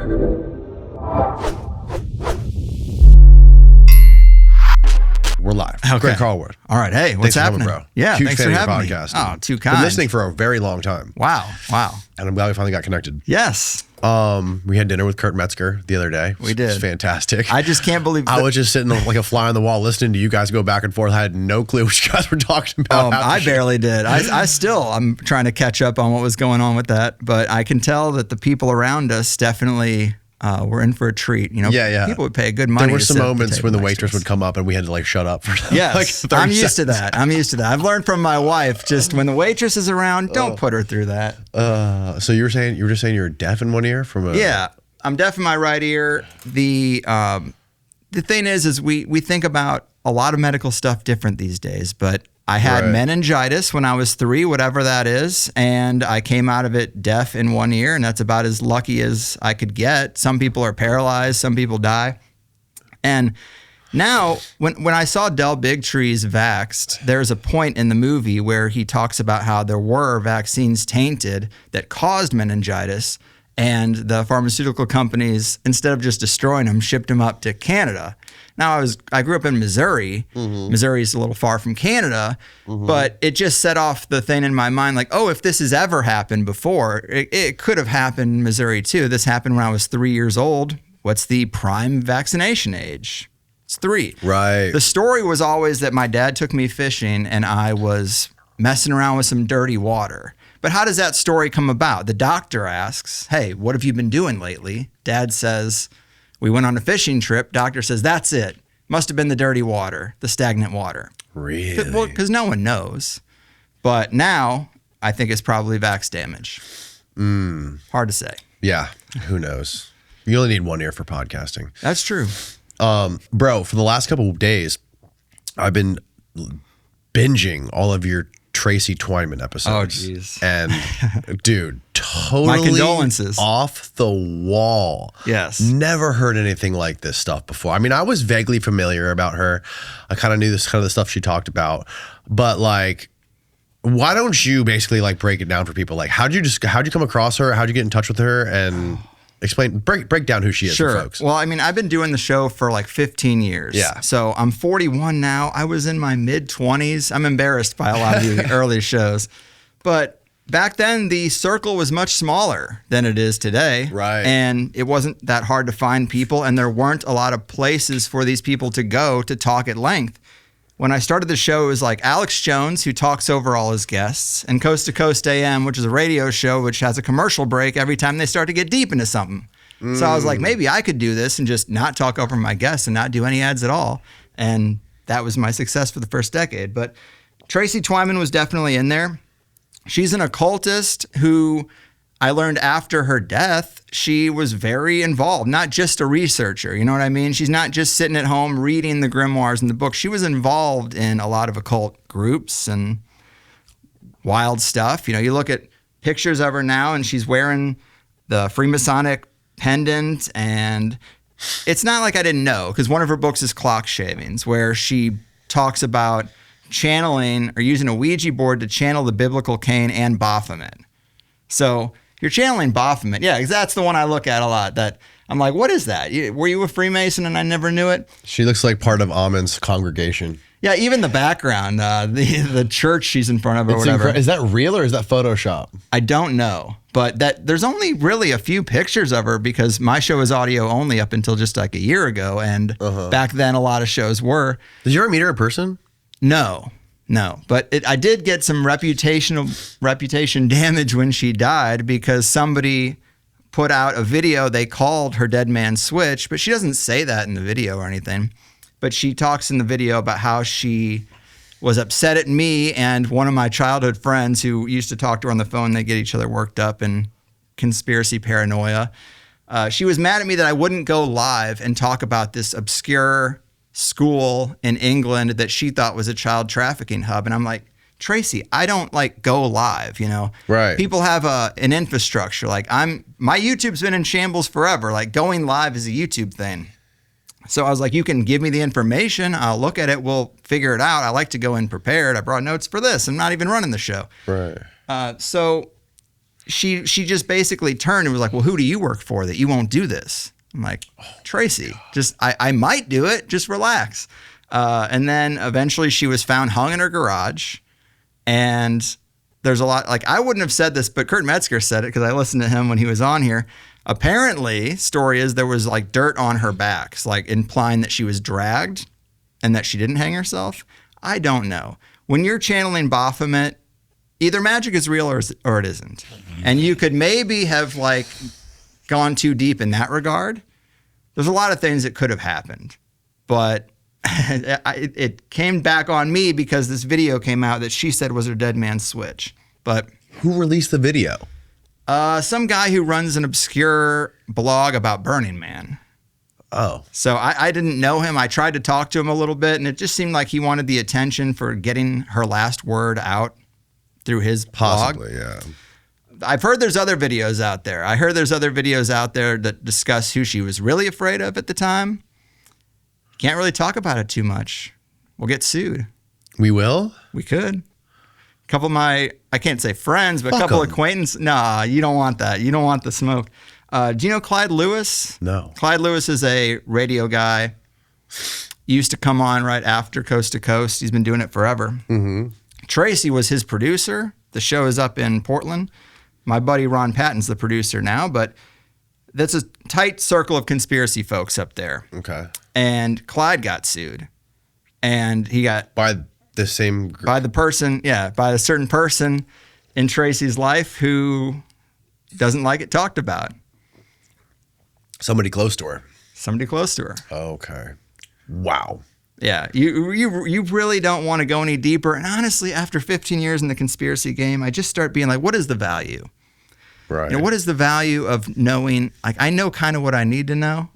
We're live. Okay. Greg Carlwood. All right. Hey, what's Thanks for happening, coming, bro? Yeah, Huge thanks fan for of your having podcast. me. Oh, too kind. Been listening for a very long time. Wow. And I'm glad we finally got connected. Yes. We had dinner with Kurt Metzger the other day. We did. It's fantastic. I just can't believe I was just sitting like a fly on the wall listening to you guys go back and forth. I had no clue what you guys were talking about. I barely did. I'm trying to catch up on what was going on with that, but I can tell that the people around us definitely were in for a treat. You know, people would pay good money. There were some moments when the waitress would come up and we had to like shut up for yes, like 30 I'm used seconds. to that. I've learned from my wife, just when the waitress is around, don't put her through that. So you were just saying you're deaf in one ear from a... Yeah, I'm deaf in my right ear. The thing is we think about a lot of medical stuff different these days, but I had meningitis when I was 3, whatever that is, and I came out of it deaf in one ear, and that's about as lucky as I could get. Some people are paralyzed, some people die. And now, when I saw Del Bigtree's Vaxxed, there's a point in the movie where he talks about how there were vaccines tainted that caused meningitis, and the pharmaceutical companies, instead of just destroying them, shipped them up to Canada. Now, I grew up in Missouri. Mm-hmm. Missouri's a little far from Canada, but it just set off the thing in my mind, like, oh, if this has ever happened before, it could have happened in Missouri too. This happened when I was 3 years old. What's the prime vaccination age? It's 3. Right. The story was always that my dad took me fishing and I was messing around with some dirty water. But how does that story come about? The doctor asks, hey, what have you been doing lately? Dad says, we went on a fishing trip. Doctor says, that's it. Must have been the dirty water, the stagnant water. Really? Well, because no one knows. But now, I think it's probably vax damage. Hard to say. Yeah, who knows? You only need one ear for podcasting. That's true. Bro, for the last couple of days, I've been binging all of your Tracy Twyman episodes. Oh, jeez. And dude, totally my condolences. Off the wall. Yes. Never heard anything like this stuff before. I mean, I was vaguely familiar about her. I kind of knew this kind of the stuff she talked about, but like, why don't you basically like break it down for people? Like, how'd you come across her? How'd you get in touch with her? And break down who she is for folks. Well, I mean, I've been doing the show for like 15 years. Yeah. So I'm 41 now. I was in my mid-20s. I'm embarrassed by a lot of the early shows. But back then, the circle was much smaller than it is today. Right. And it wasn't that hard to find people, and there weren't a lot of places for these people to go to talk at length. When I started the show, it was like Alex Jones, who talks over all his guests, and Coast to Coast AM, which is a radio show which has a commercial break every time they start to get deep into something. So I was like, maybe I could do this and just not talk over my guests and not do any ads at all. And that was my success for the first decade. But Tracy Twyman was definitely in there. She's an occultist who I learned after her death, she was very involved, not just a researcher. You know what I mean? She's not just sitting at home reading the grimoires and the books. She was involved in a lot of occult groups and wild stuff. You know, you look at pictures of her now and she's wearing the Freemasonic pendant, and it's not like I didn't know, because one of her books is Clock Shavings, where she talks about channeling or using a Ouija board to channel the biblical Cain and Baphomet. So you're channeling Baphomet. Yeah, because that's the one I look at a lot. That I'm like, what is that? Were you a Freemason and I never knew it? She looks like part of Amin's congregation. Yeah, even the background, the church she's in front of or whatever. Is that real or is that Photoshop? I don't know. But there's only really a few pictures of her, because my show is audio only up until just like a year ago. And back then, a lot of shows were. Did you ever meet her in person? No. But I did get some reputation damage when she died, because somebody put out a video they called her Dead Man Switch, but she doesn't say that in the video or anything. But she talks in the video about how she was upset at me and one of my childhood friends who used to talk to her on the phone. They get each other worked up and conspiracy paranoia. She was mad at me that I wouldn't go live and talk about this obscure school in England that she thought was a child trafficking hub. And I'm like, Tracy, I don't like go live, you know? Right. People have an infrastructure. Like my YouTube's been in shambles forever. Like going live is a YouTube thing. So I was like, you can give me the information. I'll look at it. We'll figure it out. I like to go in prepared. I brought notes for this. I'm not even running the show. Right. So she just basically turned and was like, well, who do you work for that you won't do this? I'm like, Tracy, I might do it. Just relax. And then eventually she was found hung in her garage. And there's a lot, like, I wouldn't have said this, but Kurt Metzger said it because I listened to him when he was on here. Apparently, story is there was like dirt on her back, like implying that she was dragged and that she didn't hang herself. I don't know. When you're channeling Baphomet, either magic is real or it isn't. And you could maybe have like gone too deep in that regard. There's a lot of things that could have happened, but it came back on me because this video came out that she said was her dead man's switch. But who released the video? Some guy who runs an obscure blog about Burning Man. Oh. So I didn't know him. I tried to talk to him a little bit, and it just seemed like he wanted the attention for getting her last word out through his blog. Possibly, yeah. I've heard there's other videos out there. I heard there's other videos out there that discuss who she was really afraid of at the time. Can't really talk about it too much. We'll get sued. We will? We could. A couple of my, I can't say friends, but a couple of acquaintances. Nah, you don't want that. You don't want the smoke. Do you know Clyde Lewis? No. Clyde Lewis is a radio guy. He used to come on right after Coast to Coast. He's been doing it forever. Mm-hmm. Tracy was his producer. The show is up in Portland. My buddy Ron Patton's the producer now, but that's a tight circle of conspiracy folks up there. Okay. And Clyde got sued. And he got... By the same group? By the person, by a certain person in Tracy's life who doesn't like it talked about. Somebody close to her. Somebody close to her. Okay. Wow. Yeah, you really don't want to go any deeper. And honestly, after 15 years in the conspiracy game, I just start being like, what is the value? Right. You know, what is the value of knowing, like, I know kind of what I need to know,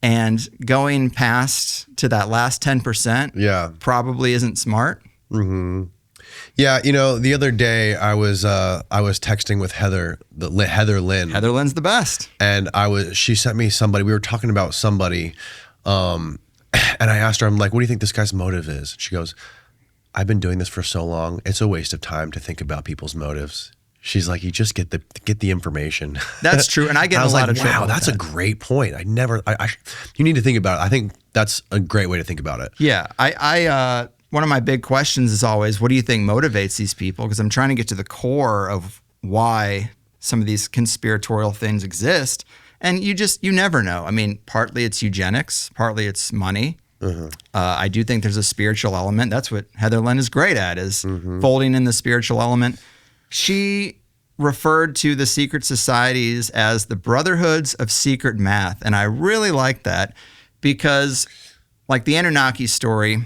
and going past to that last 10% probably isn't smart. Mm-hmm. Yeah, you know, the other day I was texting with Heather Lynn. Heather Lynn's the best. And she sent me somebody, we were talking about somebody, and I asked her, I'm like, what do you think this guy's motive is? She goes, I've been doing this for so long. It's a waste of time to think about people's motives. She's like, you just get the information. That's true. And I get a lot of trouble. Wow, that's a great point. You need to think about it. I think that's a great way to think about it. Yeah. I one of my big questions is always, what do you think motivates these people? Because I'm trying to get to the core of why some of these conspiratorial things exist. And you never know. I mean, partly it's eugenics, partly it's money. Mm-hmm. I do think there's a spiritual element. That's what Heather Lynn is great at, is folding in the spiritual element. She referred to the secret societies as the Brotherhoods of Secret Math. And I really like that because, like the Anunnaki story,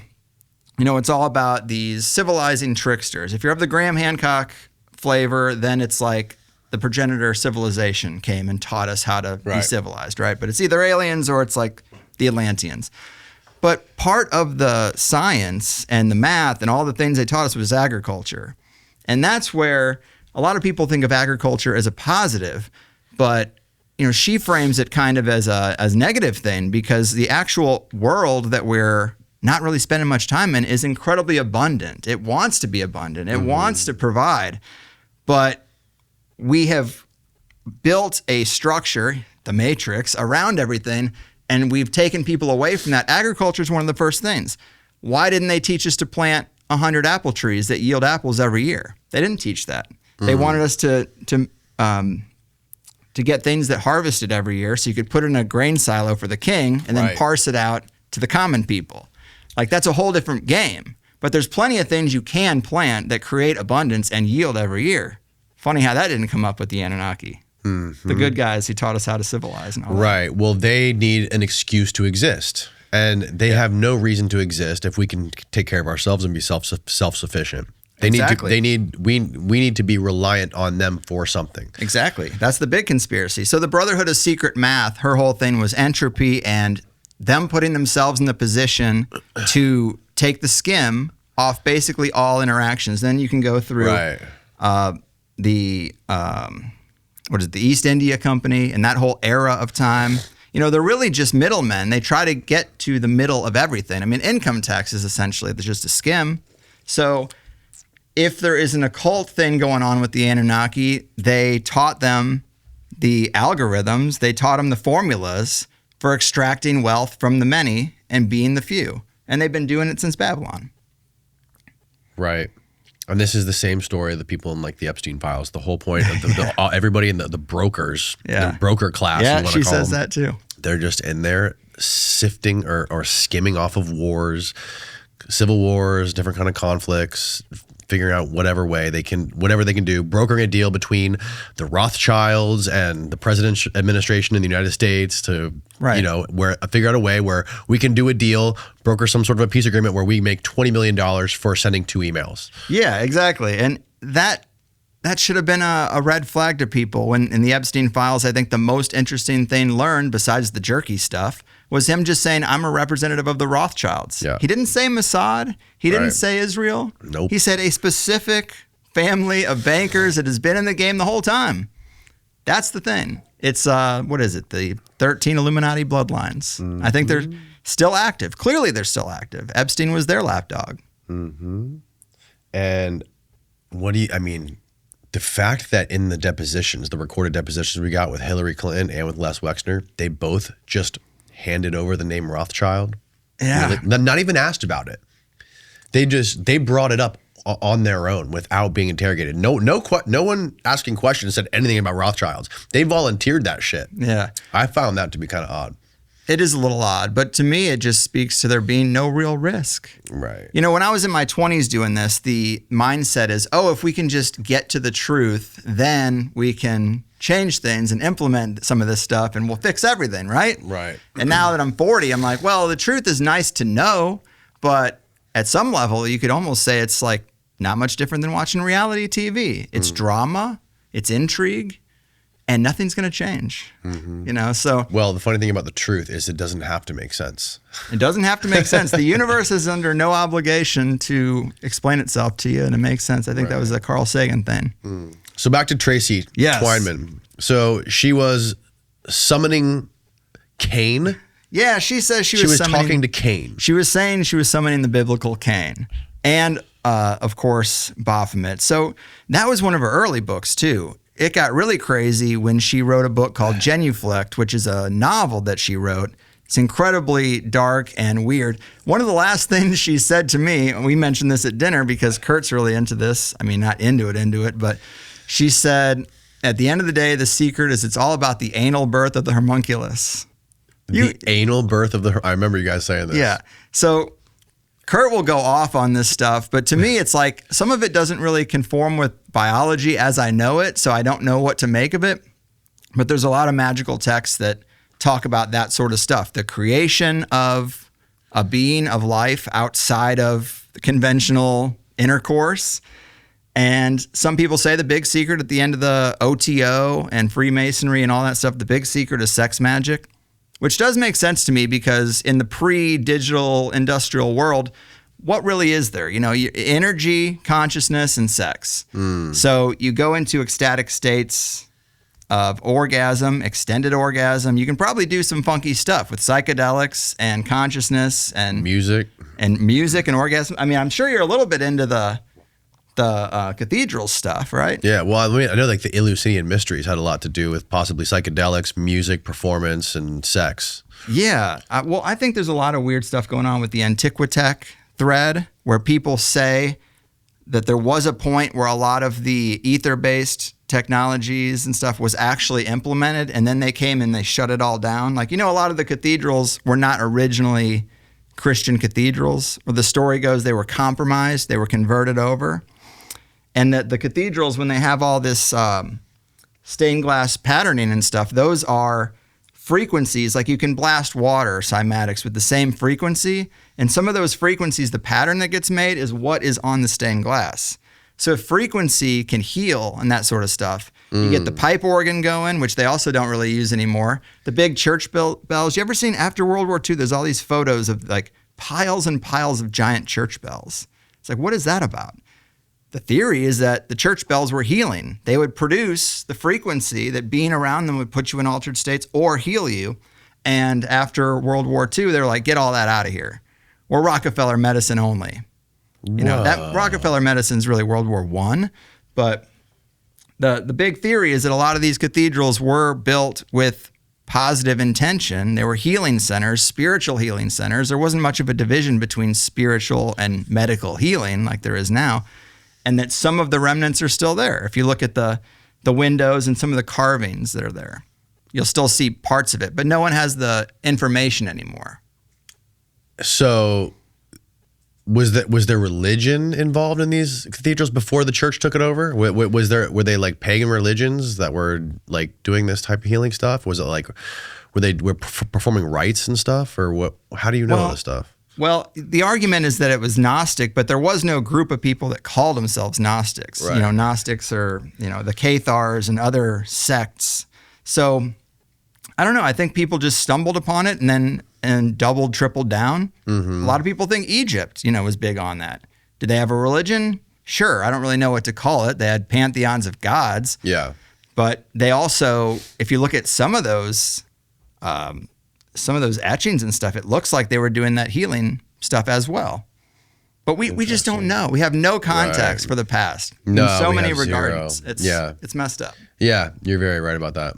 you know, it's all about these civilizing tricksters. If you're of the Graham Hancock flavor, then it's like the progenitor civilization came and taught us how to be civilized, right? But it's either aliens or it's like the Atlanteans. But part of the science and the math and all the things they taught us was agriculture. And that's where a lot of people think of agriculture as a positive, but you know, she frames it kind of as a negative thing, because the actual world that we're not really spending much time in is incredibly abundant. It wants to be abundant. It wants to provide. But we have built a structure, the matrix, around everything, and we've taken people away from that. Agriculture is one of the first things. Why didn't they teach us to plant 100 apple trees that yield apples every year? They didn't teach that. They wanted us to get things that harvested every year so you could put it in a grain silo for the king and then parse it out to the common people. Like, that's a whole different game. But there's plenty of things you can plant that create abundance and yield every year. Funny how that didn't come up with the Anunnaki. Mm-hmm. The good guys who taught us how to civilize and all that. Right. Well, they need an excuse to exist. And they have no reason to exist if we can take care of ourselves and be self-sufficient. We need to be reliant on them for something. Exactly. That's the big conspiracy. So the Brotherhood of Secret Math, her whole thing was entropy and them putting themselves in the position to take the skim off basically all interactions. Then you can go through the East India Company and that whole era of time. You know, they're really just middlemen. They try to get to the middle of everything. I mean, income tax is essentially just a skim. So if there is an occult thing going on with the Anunnaki, they taught them the algorithms, they taught them the formulas for extracting wealth from the many and being the few. And they've been doing it since Babylon. Right. And this is the same story of the people in like the Epstein files. The whole point of everybody in the brokers, the broker class. Yeah, she says that too. They're just in there sifting or skimming off of wars, civil wars, different kind of conflicts, figuring out whatever they can do, brokering a deal between the Rothschilds and the president's administration in the United States to, figure out a way where we can do a deal, broker some sort of a peace agreement where we make $20 million for sending 2 emails. Yeah, exactly. And that should have been a red flag to people. When in the Epstein files, I think the most interesting thing learned, besides the jerky stuff, was him just saying, I'm a representative of the Rothschilds. Yeah. He didn't say Mossad. He didn't say Israel. Nope. He said a specific family of bankers that has been in the game the whole time. That's the thing. It's, what is it? The 13 Illuminati bloodlines. Mm-hmm. I think they're still active. Clearly they're still active. Epstein was their lapdog. Mm-hmm. And the fact that in the depositions, the recorded depositions we got with Hillary Clinton and with Les Wexner, they both just handed over the name Rothschild. Yeah. Not even asked about it. They brought it up on their own without being interrogated. No one asking questions said anything about Rothschilds. They volunteered that shit. Yeah. I found that to be kind of odd. It is a little odd, but to me, it just speaks to there being no real risk. Right. When I was in my 20s doing this, the mindset is, if we can just get to the truth, then we can change things and implement some of this stuff and we'll fix everything, right? Right. And now that I'm 40, I'm like, well, the truth is nice to know, but at some level, you could almost say it's like not much different than watching reality TV. It's drama, it's intrigue, and nothing's going to change, so. Well, the funny thing about the truth is it doesn't have to make sense. It doesn't have to make sense. The universe is under no obligation to explain itself to you, and it makes sense. I think that was a Carl Sagan thing. Mm. So back to Tracy Twyman. So she was summoning Cain. Yeah, she says she was talking to Cain. She was saying she was summoning the biblical Cain. And, of course, Baphomet. So that was one of her early books, too. It got really crazy when she wrote a book called Genuflect, which is a novel that she wrote. It's incredibly dark and weird. One of the last things she said to me, and we mentioned this at dinner because Kurt's really into this. I mean, not into it, but she said, at the end of the day, the secret is it's all about the anal birth of the homunculus. Anal birth of the... I remember you guys saying this. Yeah. So Kurt will go off on this stuff, but to me, it's like some of it doesn't really conform with biology as I know it, so I don't know what to make of it. But there's a lot of magical texts that talk about that sort of stuff. The creation of a being of life outside of the conventional intercourse. And some people say the big secret at the end of the OTO and Freemasonry and all that stuff, the big secret is sex magic. Which does make sense to me because in the pre-digital industrial world, what really is there? Energy, consciousness, and sex. So you go into ecstatic states of orgasm, extended orgasm. You can probably do some funky stuff with psychedelics and consciousness and music and orgasm. I mean, I'm sure you're a little bit into the cathedral stuff, right? Yeah, well, I know like the Eleusinian mysteries had a lot to do with possibly psychedelics, music, performance, and sex. Yeah, well, I think there's a lot of weird stuff going on with the Antiquitech thread where people say that there was a point where a lot of the ether-based technologies and stuff was actually implemented, and then they came and they shut it all down. Like, a lot of the cathedrals were not originally Christian cathedrals. Where the story goes, they were compromised, they were converted over. And that the cathedrals, when they have all this stained glass patterning and stuff, those are frequencies. Like you can blast water cymatics with the same frequency. And some of those frequencies, the pattern that gets made is what is on the stained glass. So if frequency can heal and that sort of stuff, you get the pipe organ going, which they also don't really use anymore. The big church bells. You ever seen after World War II, there's all these photos of like piles and piles of giant church bells. It's like, what is that about? The theory is that the church bells were healing. They would produce the frequency that being around them would put you in altered states or heal you. And after World War II, they're like, get all that out of here. We're Rockefeller medicine only. You know, that Rockefeller medicine's really World War I, but the big theory is that a lot of these cathedrals were built with positive intention. They were healing centers, spiritual healing centers. There wasn't much of a division between spiritual and medical healing like there is now, and that some of the remnants are still there. If you look at the windows and some of the carvings that are there, you'll still see parts of it, but no one has the information anymore. So was there religion involved in these cathedrals before the church took it over? Were they like pagan religions that were like doing this type of healing stuff? Was it like, were performing rites and stuff, or what? How do you know all this stuff? Well, the argument is that it was Gnostic, but there was no group of people that called themselves Gnostics. Right. You know, Gnostics are, you know, the Cathars and other sects. So I don't know. I think people just stumbled upon it and doubled, tripled down. Mm-hmm. A lot of people think Egypt, you know, was big on that. Did they have a religion? Sure. I don't really know what to call it. They had pantheons of gods. Yeah. But they also, if you look at some of those etchings and stuff, it looks like they were doing that healing stuff as well. But we just don't know. We have no context for the past in so many regards. It's messed up. Yeah, you're very right about that.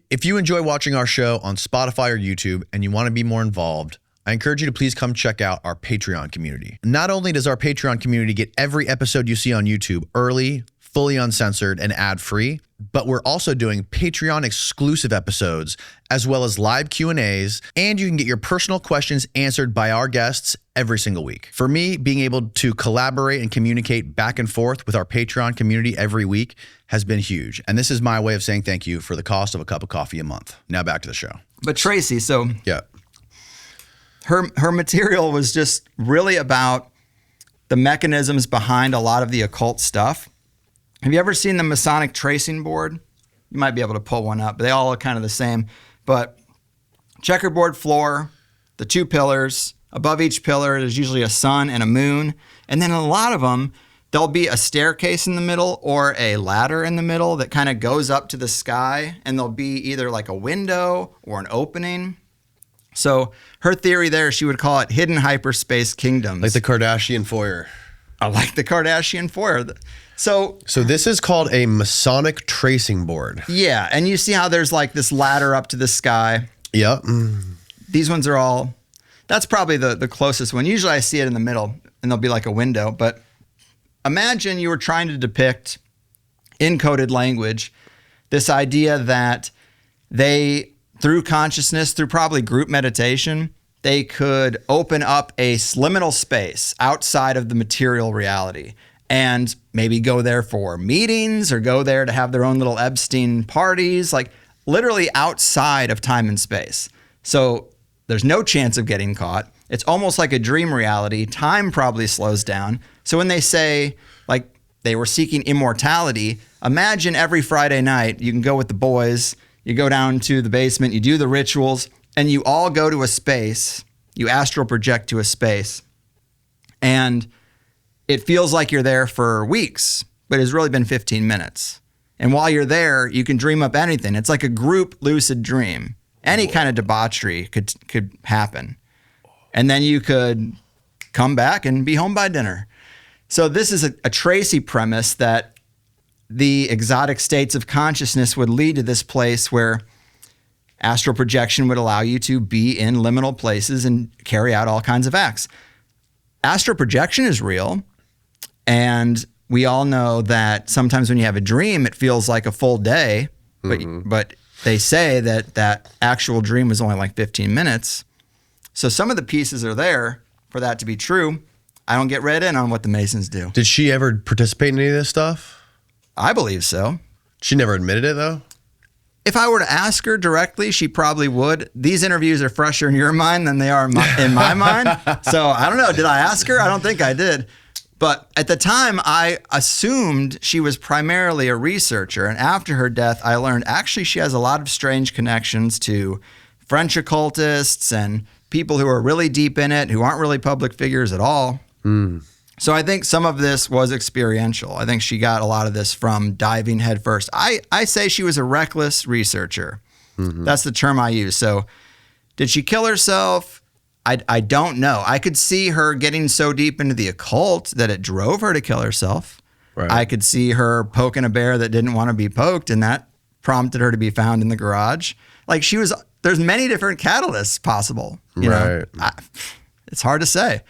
If you enjoy watching our show on Spotify or YouTube and you want to be more involved, I encourage you to please come check out our Patreon community. Not only does our Patreon community get every episode you see on YouTube early, fully uncensored, and ad-free, but we're also doing Patreon exclusive episodes as well as live Q&As, and you can get your personal questions answered by our guests every single week. For me, being able to collaborate and communicate back and forth with our Patreon community every week has been huge. And this is my way of saying thank you for the cost of a cup of coffee a month. Now back to the show. But Tracy, so her material was just really about the mechanisms behind a lot of the occult stuff. Have you ever seen the Masonic tracing board? You might be able to pull one up. They all look kind of the same. But checkerboard floor, the two pillars. Above each pillar, there's usually a sun and a moon. And then a lot of them, there'll be a staircase in the middle or a ladder in the middle that kind of goes up to the sky. And there'll be either like a window or an opening. So her theory there, she would call it hidden hyperspace kingdoms. Like the Kardashian foyer. I like the Kardashian foyer. So this is called a Masonic tracing board. Yeah, and you see how there's like this ladder up to the sky. Yep. These ones are all, that's probably the closest one. Usually I see it in the middle and there'll be like a window, but imagine you were trying to depict in coded language this idea that they, through consciousness, through probably group meditation, they could open up a liminal space outside of the material reality and maybe go there for meetings or go there to have their own little Epstein parties, like literally outside of time and space. So there's no chance of getting caught. It's almost like a dream reality. Time probably slows down. So when they say like they were seeking immortality, imagine every Friday night you can go with the boys, you go down to the basement, you do the rituals, and you all go to a space, you astral project to a space, and it feels like you're there for weeks, but it's really been 15 minutes. And while you're there, you can dream up anything. It's like a group lucid dream. Any kind of debauchery could happen. And then you could come back and be home by dinner. So this is a Tracy premise that the exotic states of consciousness would lead to this place where astral projection would allow you to be in liminal places and carry out all kinds of acts. Astral projection is real. And we all know that sometimes when you have a dream, it feels like a full day, but they say that actual dream was only like 15 minutes. So some of the pieces are there for that to be true. I don't get read in on what the Masons do. Did she ever participate in any of this stuff? I believe so. She never admitted it though? If I were to ask her directly, she probably would. These interviews are fresher in your mind than they are in my mind. So I don't know. Did I ask her? I don't think I did. But at the time, I assumed she was primarily a researcher. And after her death, I learned actually she has a lot of strange connections to French occultists and people who are really deep in it, who aren't really public figures at all. So I think some of this was experiential. I think she got a lot of this from diving headfirst. I say she was a reckless researcher. That's the term I use. So did she kill herself? I don't know. I could see her getting so deep into the occult that it drove her to kill herself. Right. I could see her poking a bear that didn't want to be poked, and that prompted her to be found in the garage. Like there's many different catalysts possible. You know? It's hard to say.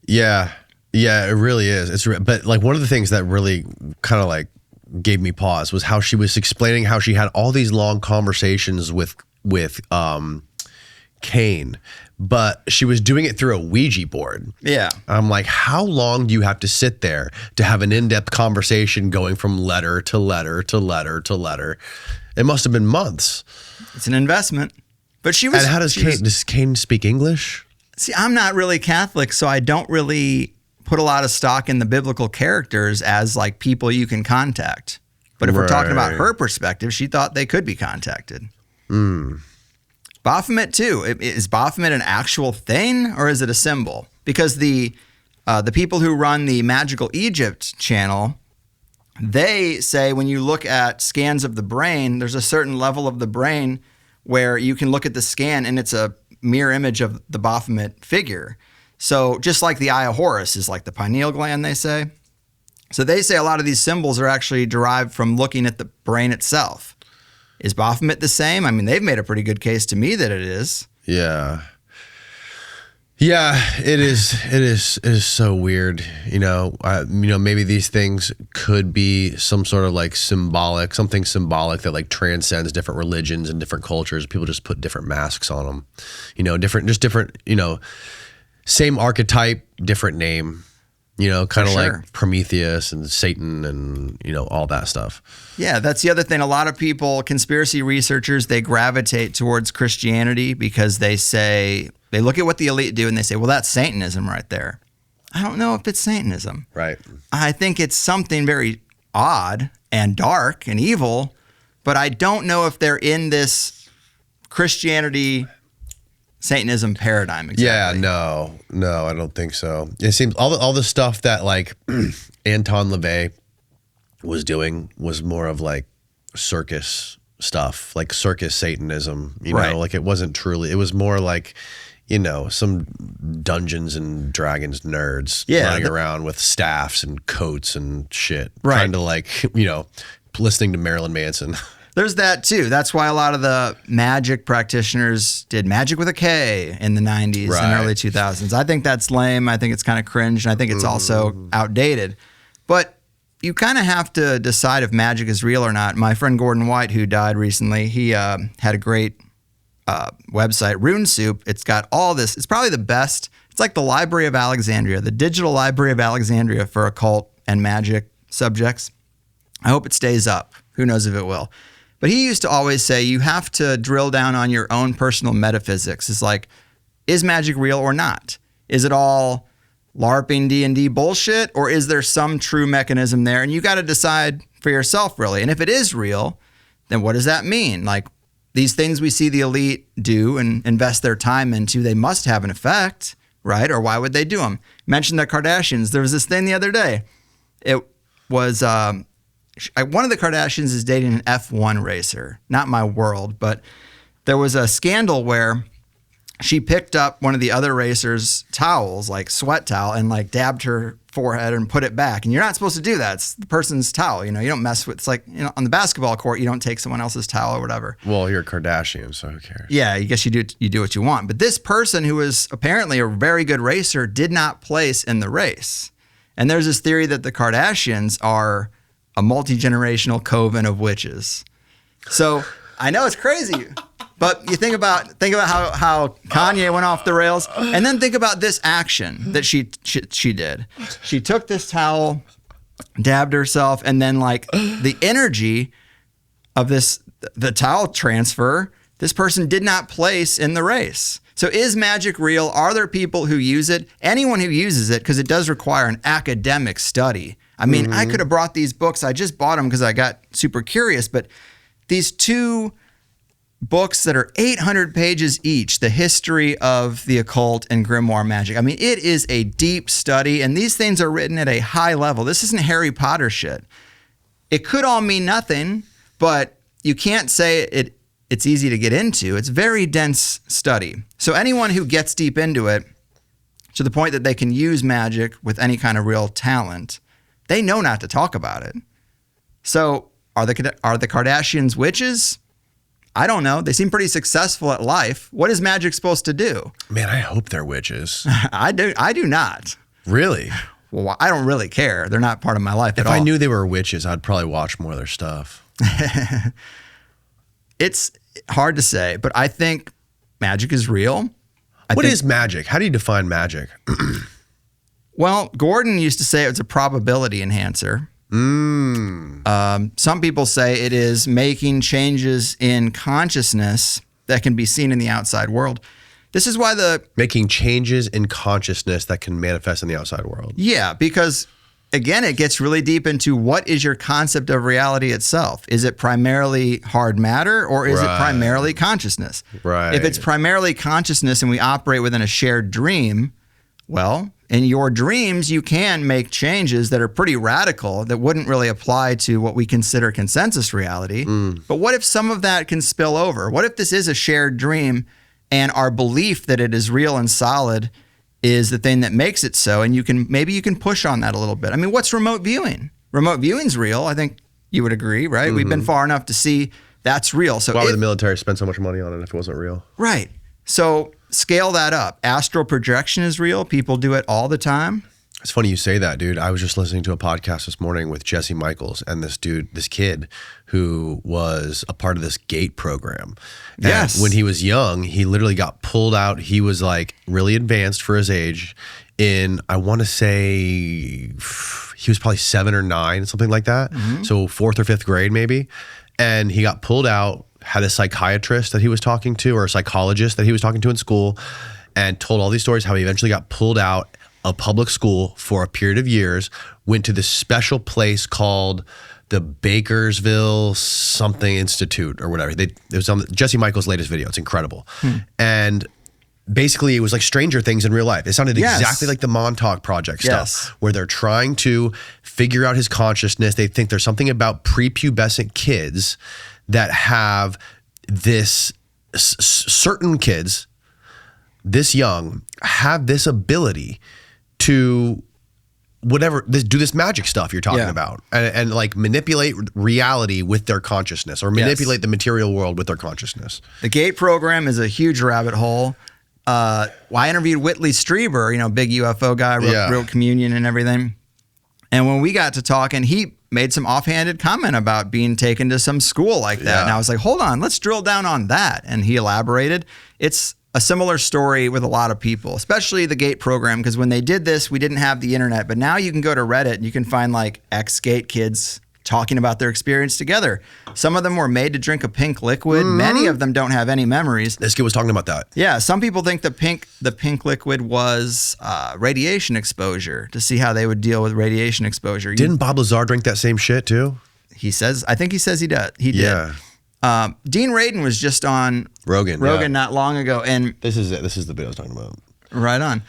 Yeah, it really is. But like one of the things that really kind of like gave me pause was how she was explaining how she had all these long conversations with Cain, but she was doing it through a Ouija board. Yeah. I'm like, how long do you have to sit there to have an in-depth conversation going from letter to letter to letter to letter? It must have been months. It's an investment. But she was. And how does Cain speak English? See, I'm not really Catholic, so I don't really put a lot of stock in the biblical characters as like people you can contact. But if we're talking about her perspective, she thought they could be contacted. Baphomet too. Is Baphomet an actual thing or is it a symbol? Because the people who run the Magical Egypt channel, they say when you look at scans of the brain, there's a certain level of the brain where you can look at the scan and it's a mirror image of the Baphomet figure. So just like the eye of Horus is like the pineal gland, they say. So they say a lot of these symbols are actually derived from looking at the brain itself. Is Baphomet the same? I mean, they've made a pretty good case to me that it is. Yeah. Yeah, it is. It is so weird. Maybe these things could be some sort of like something symbolic that like transcends different religions and different cultures. People just put different masks on them, different, same archetype, different name, kind of like Prometheus and Satan and, all that stuff. Yeah, that's the other thing. A lot of people, conspiracy researchers, they gravitate towards Christianity because they look at what the elite do and they say, well, that's Satanism right there. I don't know if it's Satanism. Right. I think it's something very odd and dark and evil, but I don't know if they're in this Christianity Satanism paradigm exactly. Yeah, no, I don't think so. It seems all the stuff that like Anton LaVey was doing was more of like circus stuff, like circus Satanism, Right. like it wasn't truly, it was more like, some Dungeons and Dragons nerds running around with staffs and coats and shit, right. trying to like, listening to Marilyn Manson. There's that too. That's why a lot of the magic practitioners did magic with a K in the 90s and early 2000s. I think that's lame. I think it's kind of cringe. And I think it's also outdated. But you kind of have to decide if magic is real or not. My friend Gordon White, who died recently, he had a great website, Rune Soup. It's got all this. It's probably the best. It's like the Library of Alexandria, the digital Library of Alexandria for occult and magic subjects. I hope it stays up. Who knows if it will. But he used to always say you have to drill down on your own personal metaphysics. It's like, is magic real or not? Is it all LARPing D&D bullshit, or is there some true mechanism there? And you got to decide for yourself, really. And if it is real, then what does that mean? Like these things we see the elite do and invest their time into, they must have an effect, right? Or why would they do them? Mentioned the Kardashians. There was this thing the other day. It was... one of the Kardashians is dating an F1 racer. Not my world, but there was a scandal where she picked up one of the other racers' towels, like sweat towel, and like dabbed her forehead and put it back. And you're not supposed to do that. It's the person's towel. You don't mess with. It's like on the basketball court, you don't take someone else's towel or whatever. Well, you're a Kardashian, so who cares? Yeah, I guess you do what you want. But this person, who was apparently a very good racer, did not place in the race. And there's this theory that the Kardashians are a multi-generational coven of witches. So I know it's crazy, but you think about how Kanye went off the rails, and then think about this action that she did. She took this towel, dabbed herself, and then like the energy of the towel transfer, this person did not place in the race. So is magic real? Are there people who use it? Anyone who uses it, because it does require an academic study. I mean, I could have brought these books. I just bought them because I got super curious. But these two books that are 800 pages each, the history of the occult and grimoire magic. I mean, it is a deep study, and these things are written at a high level. This isn't Harry Potter shit. It could all mean nothing, but you can't say it it's easy to get into. It's very dense study. So anyone who gets deep into it to the point that they can use magic with any kind of real talent, they know not to talk about it. So are the Kardashians witches? I don't know. They seem pretty successful at life. What is magic supposed to do? Man, I hope they're witches. I do not. Really? Well, I don't really care. They're not part of my life at all. If I knew they were witches, I'd probably watch more of their stuff. It's hard to say, but I think magic is real. What is magic? How do you define magic? Well, Gordon used to say it was a probability enhancer. Some people say it is making changes in consciousness that can be seen in the outside world. This is why making changes in consciousness that can manifest in the outside world. Yeah, because again, it gets really deep into what is your concept of reality itself? Is it primarily hard matter or is it primarily consciousness? Right. If it's primarily consciousness and we operate within a shared dream, well, in your dreams, you can make changes that are pretty radical that wouldn't really apply to what we consider consensus reality. But what if some of that can spill over? What if this is a shared dream and our belief that it is real and solid is the thing that makes it so, and maybe you can push on that a little bit. I mean, what's remote viewing? Remote viewing's real. I think you would agree, right? We've been far enough to see that's real. So why would the military spend so much money on it if it wasn't real? Right. So scale that up. Astral projection is real. People do it all the time. It's funny you say that, dude. I was just listening to a podcast this morning with Jesse Michaels and this kid who was a part of this GATE program. And yes. When he was young, he literally got pulled out. He was like really advanced for his age in, I want to say he was probably 7 or 9, something like that. So 4th or 5th grade maybe. And he got pulled out, had a psychiatrist that he was talking to or a psychologist that he was talking to in school and told all these stories how he eventually got pulled out a public school for a period of years, went to this special place called the Bakersville something Institute or whatever. It was on Jesse Michaels' latest video. It's incredible. And basically it was like Stranger Things in real life. It sounded exactly like the Montauk Project stuff, where they're trying to figure out his consciousness. They think there's something about prepubescent kids that have this, certain kids this young have this ability to do this magic stuff you're talking about and like manipulate reality with their consciousness or manipulate the material world with their consciousness. The GATE program is a huge rabbit hole. I interviewed Whitley Strieber, big UFO guy, wrote Communion and everything. And when we got to talking, he made some offhanded comment about being taken to some school like that. And I was like, hold on, let's drill down on that. And he elaborated. It's a similar story with a lot of people, especially the GATE program, because when they did this, we didn't have the internet, but now you can go to Reddit and you can find like ex-GATE kids talking about their experience together. Some of them were made to drink a pink liquid. Many of them don't have any memories. This kid was talking about that. Yeah, some people think the pink liquid was radiation exposure to see how they would deal with radiation exposure. Didn't Bob Lazar drink that same shit too? I think he says he did. He did. Dean Radin was just on Rogan not long ago, and this is it. This is the bit I was talking about. Right on.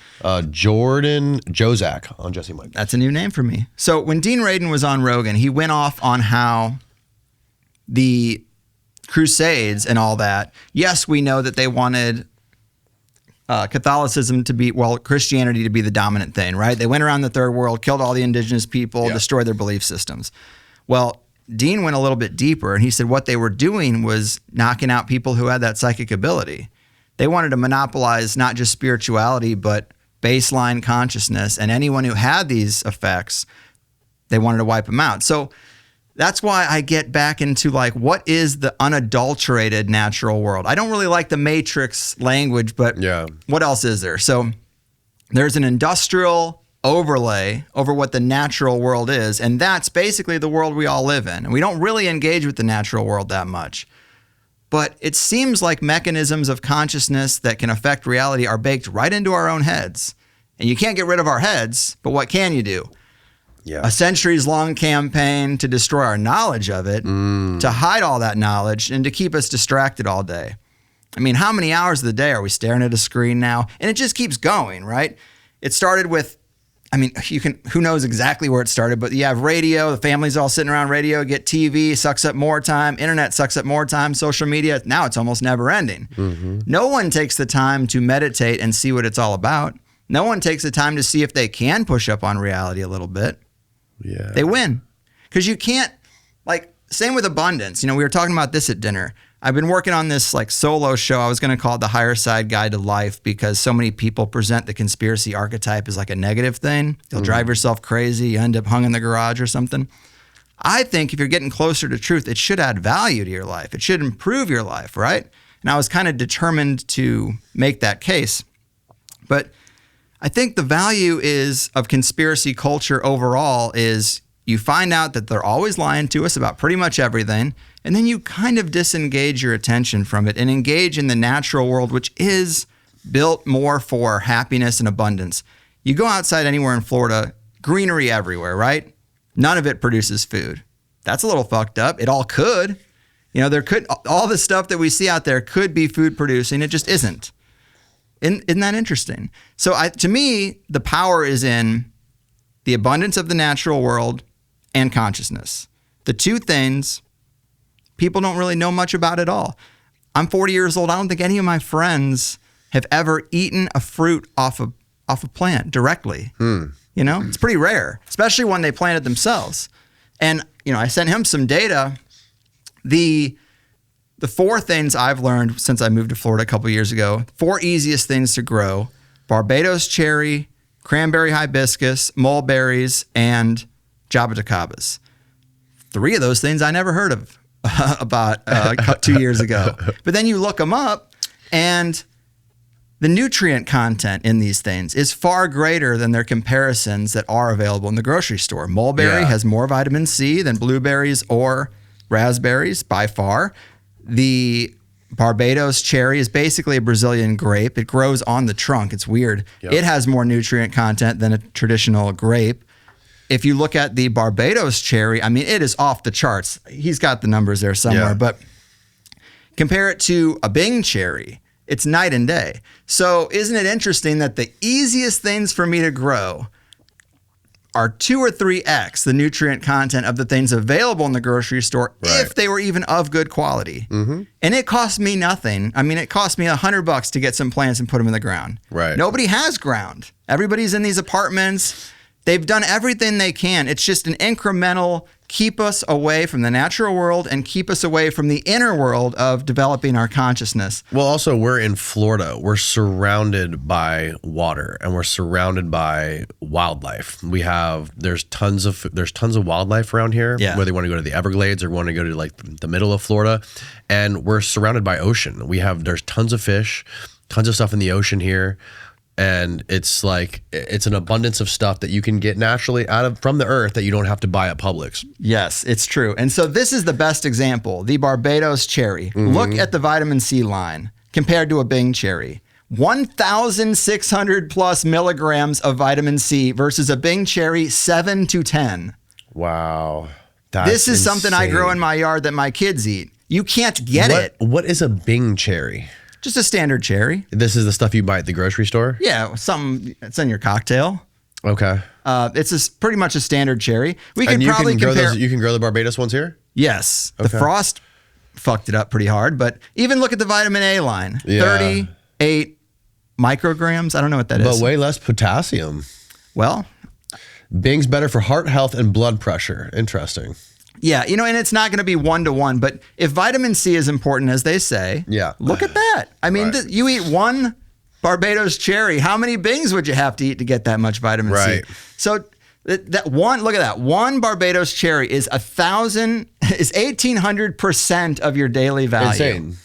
Jordan Jozak on Jesse Michaels. That's a new name for me. So when Dean Radin was on Rogan, he went off on how the Crusades and all that. Yes, we know that they wanted Catholicism to be, Christianity to be the dominant thing, right? They went around the third world, killed all the indigenous people, destroyed their belief systems. Well, Dean went a little bit deeper, and he said what they were doing was knocking out people who had that psychic ability. They wanted to monopolize not just spirituality, but baseline consciousness. And anyone who had these effects, they wanted to wipe them out. So that's why I get back into like, what is the unadulterated natural world? I don't really like the Matrix language, but what else is there? So there's an industrial overlay over what the natural world is. And that's basically the world we all live in. And we don't really engage with the natural world that much. But it seems like mechanisms of consciousness that can affect reality are baked right into our own heads. And you can't get rid of our heads, but what can you do? A centuries-long campaign to destroy our knowledge of it, to hide all that knowledge, and to keep us distracted all day. I mean, how many hours of the day are we staring at a screen now? And it just keeps going, right? It started with, I mean, who knows exactly where it started, but you have radio, the family's all sitting around radio, get TV, sucks up more time, internet sucks up more time, social media, now it's almost never ending. No one takes the time to meditate and see what it's all about. No one takes the time to see if they can push up on reality a little bit. Yeah. They win. Because you can't, like, same with abundance. You know, we were talking about this at dinner. I've been working on this like solo show. I was going to call it The Higher Side Guide to Life because so many people present the conspiracy archetype as like a negative thing. You'll drive yourself crazy. You end up hung in the garage or something. I think if you're getting closer to truth, it should add value to your life. It should improve your life, right? And I was kind of determined to make that case. But I think the value of conspiracy culture overall is you find out that they're always lying to us about pretty much everything, and then you kind of disengage your attention from it and engage in the natural world, which is built more for happiness and abundance. You go outside anywhere in Florida, greenery everywhere, right? None of it produces food. That's a little fucked up. It all could. You know, all the stuff that we see out there could be food producing. It just isn't. Isn't that interesting? So to me, the power is in the abundance of the natural world and consciousnness. The two things people don't really know much about at all. I'm 40 years old. I don't think any of my friends have ever eaten a fruit off a plant directly. You know, it's pretty rare, especially when they plant it themselves. And, you know, I sent him some data. The 4 things I've learned since I moved to Florida a couple years ago, 4 easiest things to grow: Barbados cherry, cranberry hibiscus, mulberries, and jaboticabas. 3 of those things I never heard of about 2 years ago. But then you look them up, and the nutrient content in these things is far greater than their comparisons that are available in the grocery store. Mulberry has more vitamin C than blueberries or raspberries by far. The Barbados cherry is basically a Brazilian grape. It grows on the trunk. It's weird. Yep. It has more nutrient content than a traditional grape. If you look at the Barbados cherry, I mean, it is off the charts. He's got the numbers there somewhere, but compare it to a Bing cherry, it's night and day. So isn't it interesting that the easiest things for me to grow are 2 or 3x the nutrient content of the things available in the grocery store if they were even of good quality. And it cost me nothing. I mean, it cost me $100 to get some plants and put them in the ground. Nobody has ground. Everybody's in these apartments. They've done everything they can. It's just an incremental keep us away from the natural world and keep us away from the inner world of developing our consciousness. Well, also, we're in Florida. We're surrounded by water and we're surrounded by wildlife. There's tons of wildlife around here, whether you want to go to the Everglades or want to go to like the middle of Florida, and we're surrounded by ocean. There's tons of fish, tons of stuff in the ocean here. And it's like, it's an abundance of stuff that you can get naturally from the earth that you don't have to buy at Publix. Yes, it's true. And so this is the best example, the Barbados cherry. Look at the vitamin C line compared to a Bing cherry. 1,600 plus milligrams of vitamin C versus a Bing cherry, 7 to 10. Wow. This is something I grow in my yard that my kids eat. You can't get it. What is a Bing cherry? Just a standard cherry. This is the stuff you buy at the grocery store? Yeah, it's in your cocktail. Okay. It's pretty much a standard cherry. You can grow the Barbados ones here? Yes. Okay. The frost fucked it up pretty hard, but even look at the vitamin A line. 38 micrograms. I don't know what that is. But way less potassium. Well, Bing's better for heart health and blood pressure. Interesting. Yeah, and it's not going to be 1-to-1, but if vitamin C is important, as they say, look at that. I mean, you eat one Barbados cherry, how many Bings would you have to eat to get that much vitamin C? So look at that. One Barbados cherry is 1,800% of your daily value. Insane.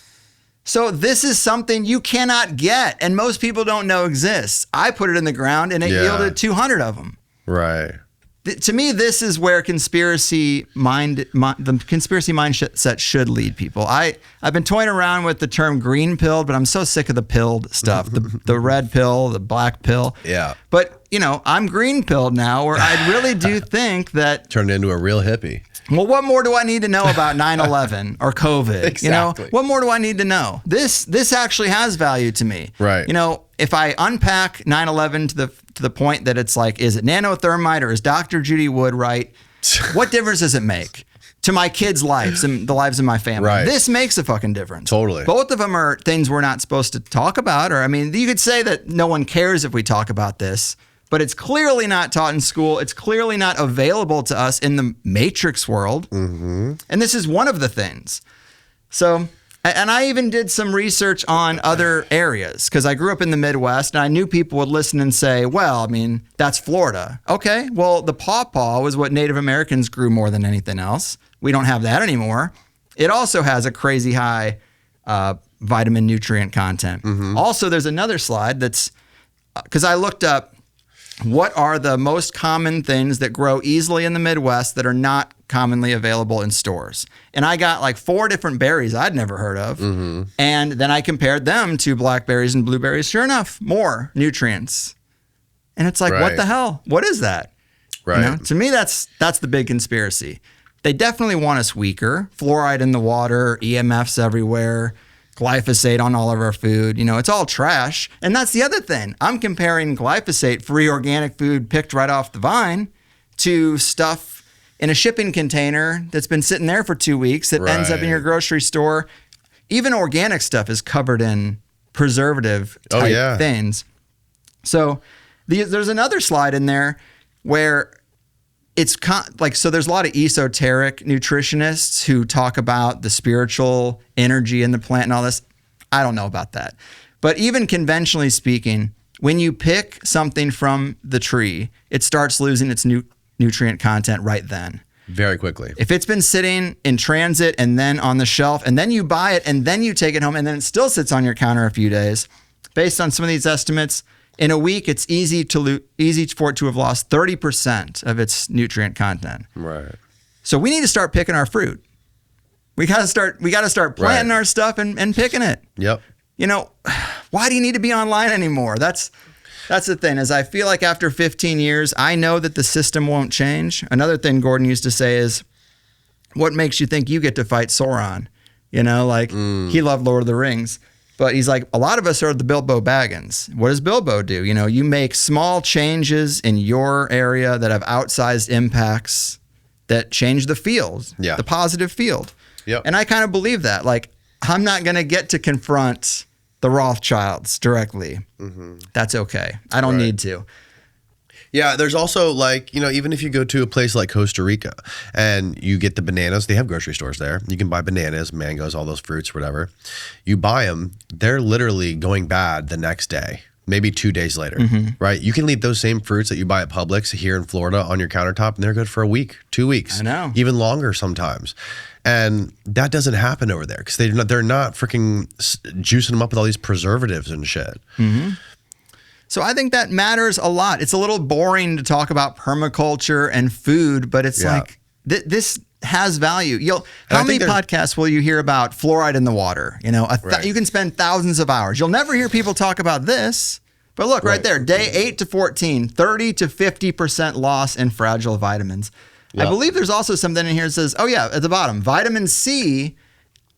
So this is something you cannot get, and most people don't know exists. I put it in the ground, and it yielded 200 of them. Right. To me, this is where the conspiracy mindset should lead people. I've been toying around with the term green pill, but I'm so sick of the pilled stuff, the red pill, the black pill. Yeah. But, I'm green pilled now, where I really do think that... Turned into a real hippie. Well, what more do I need to know about 9/11 or COVID? Exactly. What more do I need to know? This actually has value to me. Right. If I unpack 9/11 to to the point that it's like, is it nanothermite or is Dr. Judy Wood right? What difference does it make to my kids' lives and the lives of my family? Right. This makes a fucking difference. Totally. Both of them are things we're not supposed to talk about. Or, I mean, you could say that no one cares if we talk about this, but it's clearly not taught in school. It's clearly not available to us in the matrix world. And this is one of the things. So, and I even did some research on other areas because I grew up in the Midwest and I knew people would listen and say, well, I mean, that's Florida. Okay, well, the pawpaw was what Native Americans grew more than anything else. We don't have that anymore. It also has a crazy high vitamin nutrient content. Also, there's another slide that's, because I looked up what are the most common things that grow easily in the Midwest that are not commonly available in stores. And I got like 4 different berries I'd never heard of. And then I compared them to blackberries and blueberries. Sure enough, more nutrients. And it's like, what the hell? What is that? Right. You know? To me, that's the big conspiracy. They definitely want us weaker. Fluoride in the water, EMFs everywhere, glyphosate on all of our food. You know, it's all trash. And that's the other thing. I'm comparing glyphosate-free organic food picked right off the vine to stuff in a shipping container that's been sitting there for 2 weeks that ends up in your grocery store. Even organic stuff is covered in preservative type things. So there's another slide in there where it's so there's a lot of esoteric nutritionists who talk about the spiritual energy in the plant and all this. I don't know about that. But even conventionally speaking, when you pick something from the tree, it starts losing its nutrient content right then. Very quickly. If it's been sitting in transit and then on the shelf and then you buy it and then you take it home and then it still sits on your counter a few days, based on some of these estimates, in a week it's easy for it to have lost 30% of its nutrient content. Right. So we need to start picking our fruit. We got to start planting our stuff and picking it. Yep. You know, why do you need to be online anymore? That's the thing, is I feel like after 15 years, I know that the system won't change. Another thing Gordon used to say is, what makes you think you get to fight Sauron? You know, like he loved Lord of the Rings, but he's like, a lot of us are the Bilbo Baggins. What does Bilbo do? You know, you make small changes in your area that have outsized impacts that change the field, the positive field. Yep. And I kind of believe that. Like, I'm not going to get to confront the Rothschilds directly. That's okay. I don't need to. Yeah, there's also like, you know, even if you go to a place like Costa Rica and you get the bananas, they have grocery stores there. You can buy bananas, mangoes, all those fruits, whatever. You buy them, they're literally going bad the next day, maybe 2 days later, right? You can leave those same fruits that you buy at Publix here in Florida on your countertop and they're good for a week, 2 weeks. I know. Even longer sometimes. And that doesn't happen over there because they're not freaking juicing them up with all these preservatives and shit. So I think that matters a lot. It's a little boring to talk about permaculture and food, but it's like this has value. How many podcasts will you hear about fluoride in the water? You know, you can spend thousands of hours. You'll never hear people talk about this. But look right there, day 8 to 14, 30 to 50% loss in fragile vitamins. I believe there's also something in here that says, at the bottom, vitamin C,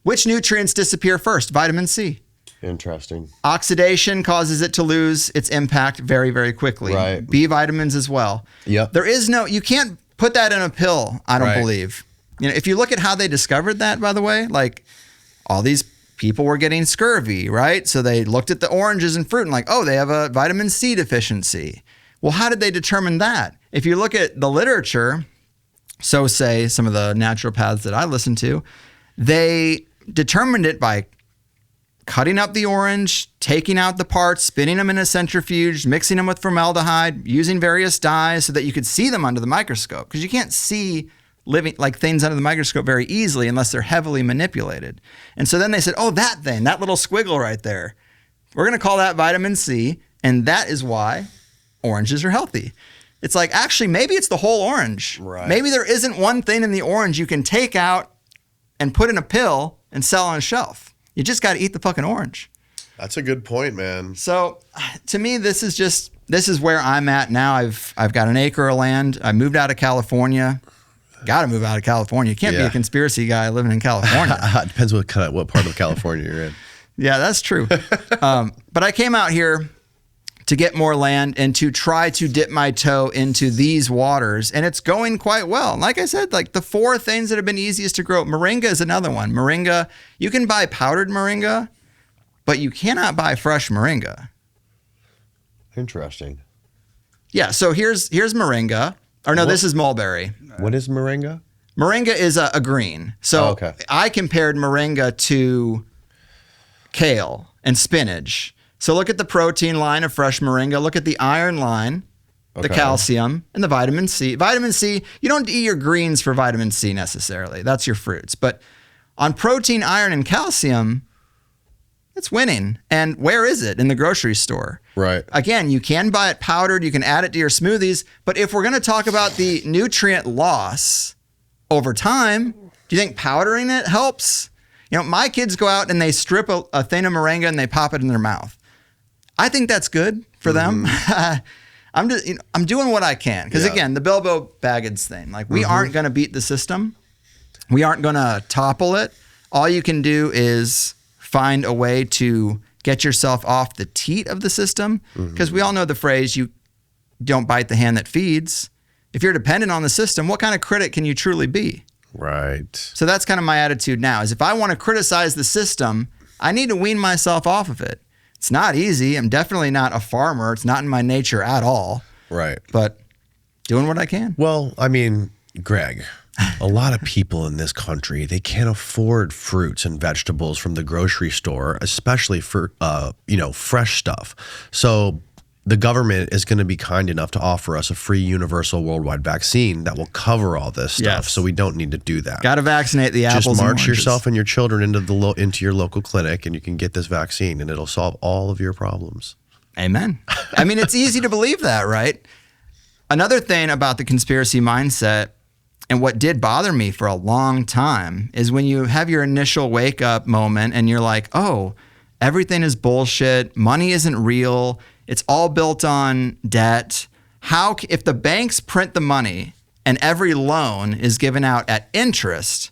which nutrients disappear first? Vitamin C. Interesting. Oxidation causes it to lose its impact very, very quickly. Right. B vitamins as well. Yep. You can't put that in a pill, I don't believe. You know, if you look at how they discovered that, by the way, like all these people were getting scurvy, right? So they looked at the oranges and fruit and like, they have a vitamin C deficiency. Well, how did they determine that? If you look at the literature, so say some of the naturopaths that I listen to, they determined it by cutting up the orange, taking out the parts, spinning them in a centrifuge, mixing them with formaldehyde, using various dyes so that you could see them under the microscope. Because you can't see living like things under the microscope very easily unless they're heavily manipulated. And so then they said, that little squiggle right there, we're going to call that vitamin C, and that is why oranges are healthy. It's like, actually, maybe it's the whole orange. Right. Maybe there isn't one thing in the orange you can take out and put in a pill and sell on a shelf. You just got to eat the fucking orange. That's a good point, man. So to me, this is where I'm at now. I've got an acre of land. I moved out of California. Got to move out of California. You can't be a conspiracy guy living in California. It depends what part of California you're in. Yeah, that's true. But I came out here to get more land and to try to dip my toe into these waters. And it's going quite well. And like I said, like the 4 things that have been easiest to grow, moringa is another one. Moringa, you can buy powdered moringa, but you cannot buy fresh moringa. Interesting. Yeah, so here's moringa. Or no, this is mulberry. What is moringa? Moringa is a green. So I compared moringa to kale and spinach. So look at the protein line of fresh moringa. Look at the iron line, the calcium, and the vitamin C. Vitamin C, you don't eat your greens for vitamin C necessarily. That's your fruits. But on protein, iron, and calcium, it's winning. And where is it? In the grocery store. Right. Again, you can buy it powdered. You can add it to your smoothies. But if we're going to talk about the nutrient loss over time, do you think powdering it helps? You know, my kids go out and they strip a thing of moringa and they pop it in their mouth. I think that's good for them. I'm doing what I can. Because again, the Bilbo Baggins thing, like we aren't going to beat the system. We aren't going to topple it. All you can do is find a way to get yourself off the teat of the system. Because we all know the phrase, you don't bite the hand that feeds. If you're dependent on the system, what kind of critic can you truly be? Right. So that's kind of my attitude now, is if I want to criticize the system, I need to wean myself off of it. It's not easy. I'm definitely not a farmer. It's not in my nature at all. Right. But doing what I can. Well, I mean, Greg, a lot of people in this country, they can't afford fruits and vegetables from the grocery store, especially for, fresh stuff. So the government is going to be kind enough to offer us a free universal worldwide vaccine that will cover all this stuff. Yes. So we don't need to do that. Got to vaccinate the apples Just and march oranges. yourself and your children into your local clinic, and you can get this vaccine, and it'll solve all of your problems. Amen. I mean, it's easy to believe that, right? Another thing about the conspiracy mindset, and what did bother me for a long time, is when you have your initial wake up moment and you're like, oh, everything is bullshit. Money isn't real. It's all built on debt. If the banks print the money and every loan is given out at interest,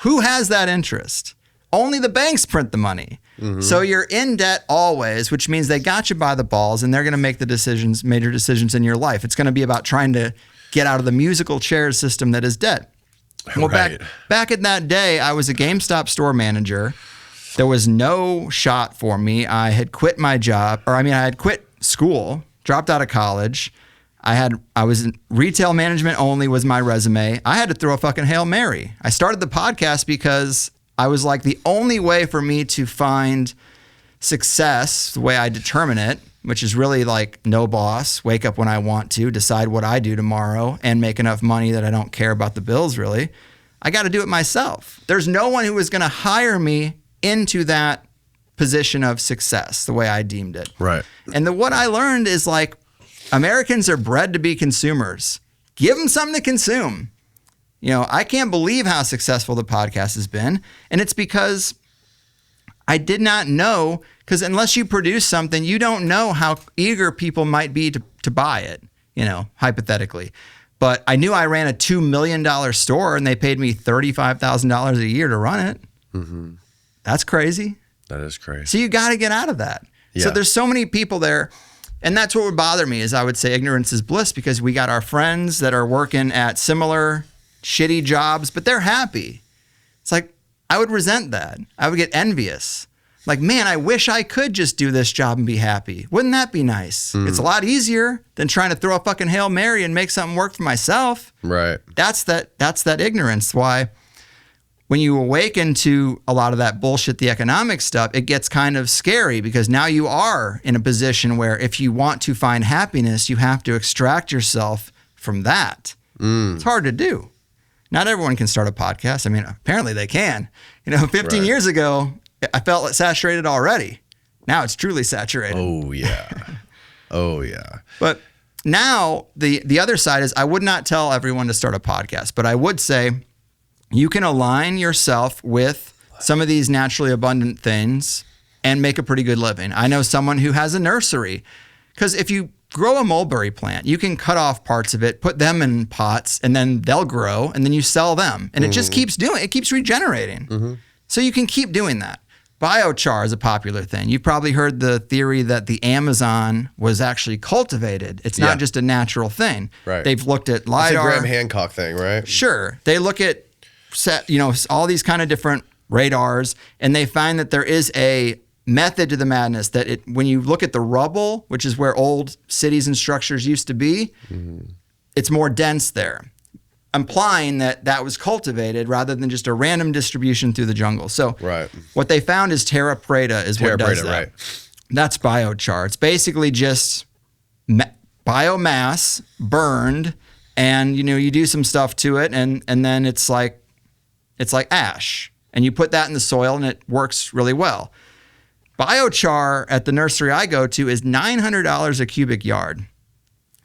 who has that interest? Only the banks print the money. So you're in debt always, which means they got you by the balls and they're going to make the major decisions in your life. It's going to be about trying to get out of the musical chairs system that is debt. Well, back in that day, I was a GameStop store manager. There was no shot for me. I had quit my job, I had quit school, dropped out of college. I was in retail management only was my resume. I had to throw a fucking Hail Mary. I started the podcast because I was like, the only way for me to find success, the way I determine it, which is really like no boss, wake up when I want to, decide what I do tomorrow, and make enough money that I don't care about the bills really. I got to do it myself. There's no one who is going to hire me into that position of success, the way I deemed it. Right. And what I learned is like, Americans are bred to be consumers. Give them something to consume. You know, I can't believe how successful the podcast has been. And it's because I did not know, because unless you produce something, you don't know how eager people might be to buy it, hypothetically. But I knew I ran a $2 million store and they paid me $35,000 a year to run it. That's crazy. That is crazy. So you got to get out of that. Yeah. So there's so many people there. And that's what would bother me is I would say ignorance is bliss, because we got our friends that are working at similar shitty jobs, but they're happy. It's like, I would resent that. I would get envious. Like, man, I wish I could just do this job and be happy. Wouldn't that be nice? It's a lot easier than trying to throw a fucking Hail Mary and make something work for myself. Right. That's that ignorance. Why when you awaken to a lot of that bullshit, the economic stuff, it gets kind of scary, because now you are in a position where if you want to find happiness, you have to extract yourself from that. It's hard to do. Not everyone can start a podcast. I mean, apparently they can. 15 years ago, I felt saturated already. Now it's truly saturated. Oh, yeah. Oh, yeah. But now the other side is, I would not tell everyone to start a podcast, but I would say you can align yourself with some of these naturally abundant things and make a pretty good living. I know someone who has a nursery, because if you grow a mulberry plant, you can cut off parts of it, put them in pots, and then they'll grow, and then you sell them. And it just keeps regenerating. So you can keep doing that. Biochar is a popular thing. You've probably heard the theory that the Amazon was actually cultivated. It's not just a natural thing. Right. They've looked at It's a LiDAR. Graham Hancock thing, right? Sure. They look at all these kind of different radars, and they find that there is a method to the madness that when you look at the rubble, which is where old cities and structures used to be, it's more dense there, implying that was cultivated rather than just a random distribution through the jungle. So what they found is terra preta is what does that. Right. That's biochar. It's basically just biomass burned, and you do some stuff to it, and then it's like ash, and you put that in the soil, and it works really well. Biochar at the nursery I go to is $900 a cubic yard.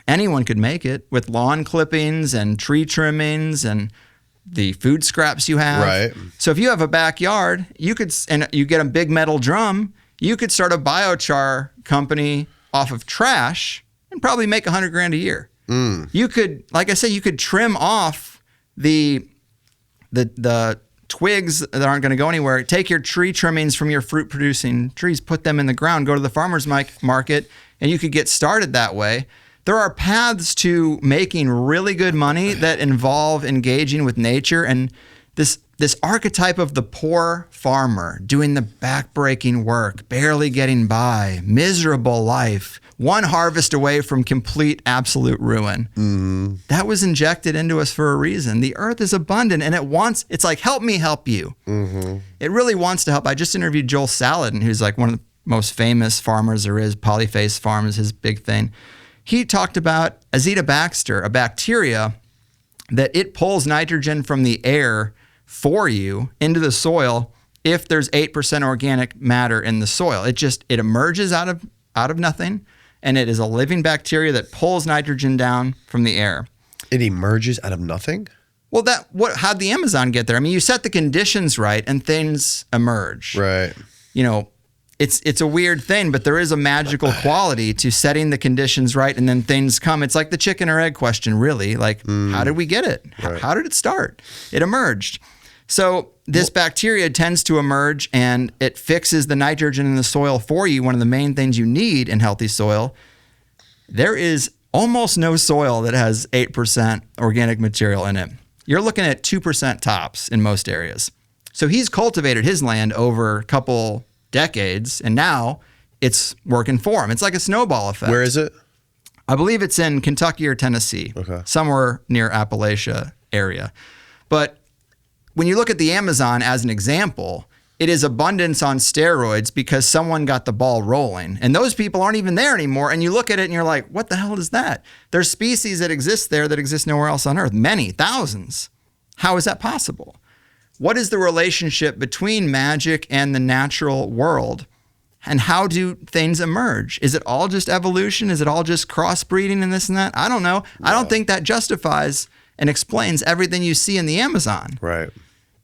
Anyone could make it with lawn clippings and tree trimmings and the food scraps you have. Right. So if you have a backyard, and you get a big metal drum, you could start a biochar company off of trash and probably make $100,000 a year. You could, like I said, you could trim off the twigs that aren't going to go anywhere. Take your tree trimmings from your fruit producing trees, put them in the ground, go to the farmer's market, and you could get started that way. There are paths to making really good money that involve engaging with nature, and this archetype of the poor farmer doing the backbreaking work, barely getting by, miserable life, one harvest away from complete absolute ruin. That was injected into us for a reason. The earth is abundant, and it's like, help me help you. It really wants to help. I just interviewed Joel Salatin, who's like one of the most famous farmers there is. Polyface Farm is his big thing. He talked about Azidobacter, a bacteria that it pulls nitrogen from the air for you into the soil if there's 8% organic matter in the soil. It emerges out of nothing, and it is a living bacteria that pulls nitrogen down from the air. It emerges out of nothing? Well, how'd the Amazon get there? I mean, you set the conditions right and things emerge. Right. It's a weird thing, but there is a magical quality to setting the conditions right, and then things come. It's like the chicken or egg question, really. Like, how did we get it? Right. How did it start? It emerged. So this bacteria tends to emerge, and it fixes the nitrogen in the soil for you, one of the main things you need in healthy soil. There is almost no soil that has 8% organic material in it. You're looking at 2% tops in most areas. So he's cultivated his land over a couple decades, and now it's working for him. It's like a snowball effect. Where is it? I believe it's in Kentucky or Tennessee, somewhere near Appalachia area. But when you look at the Amazon as an example, it is abundance on steroids because someone got the ball rolling, and those people aren't even there anymore. And you look at it and you're like, what the hell is that? There's species that exist there that exist nowhere else on Earth, many, thousands. How is that possible? What is the relationship between magic and the natural world? And how do things emerge? Is it all just evolution? Is it all just crossbreeding and this and that? I don't know. I don't think that justifies and explains everything you see in the Amazon. Right.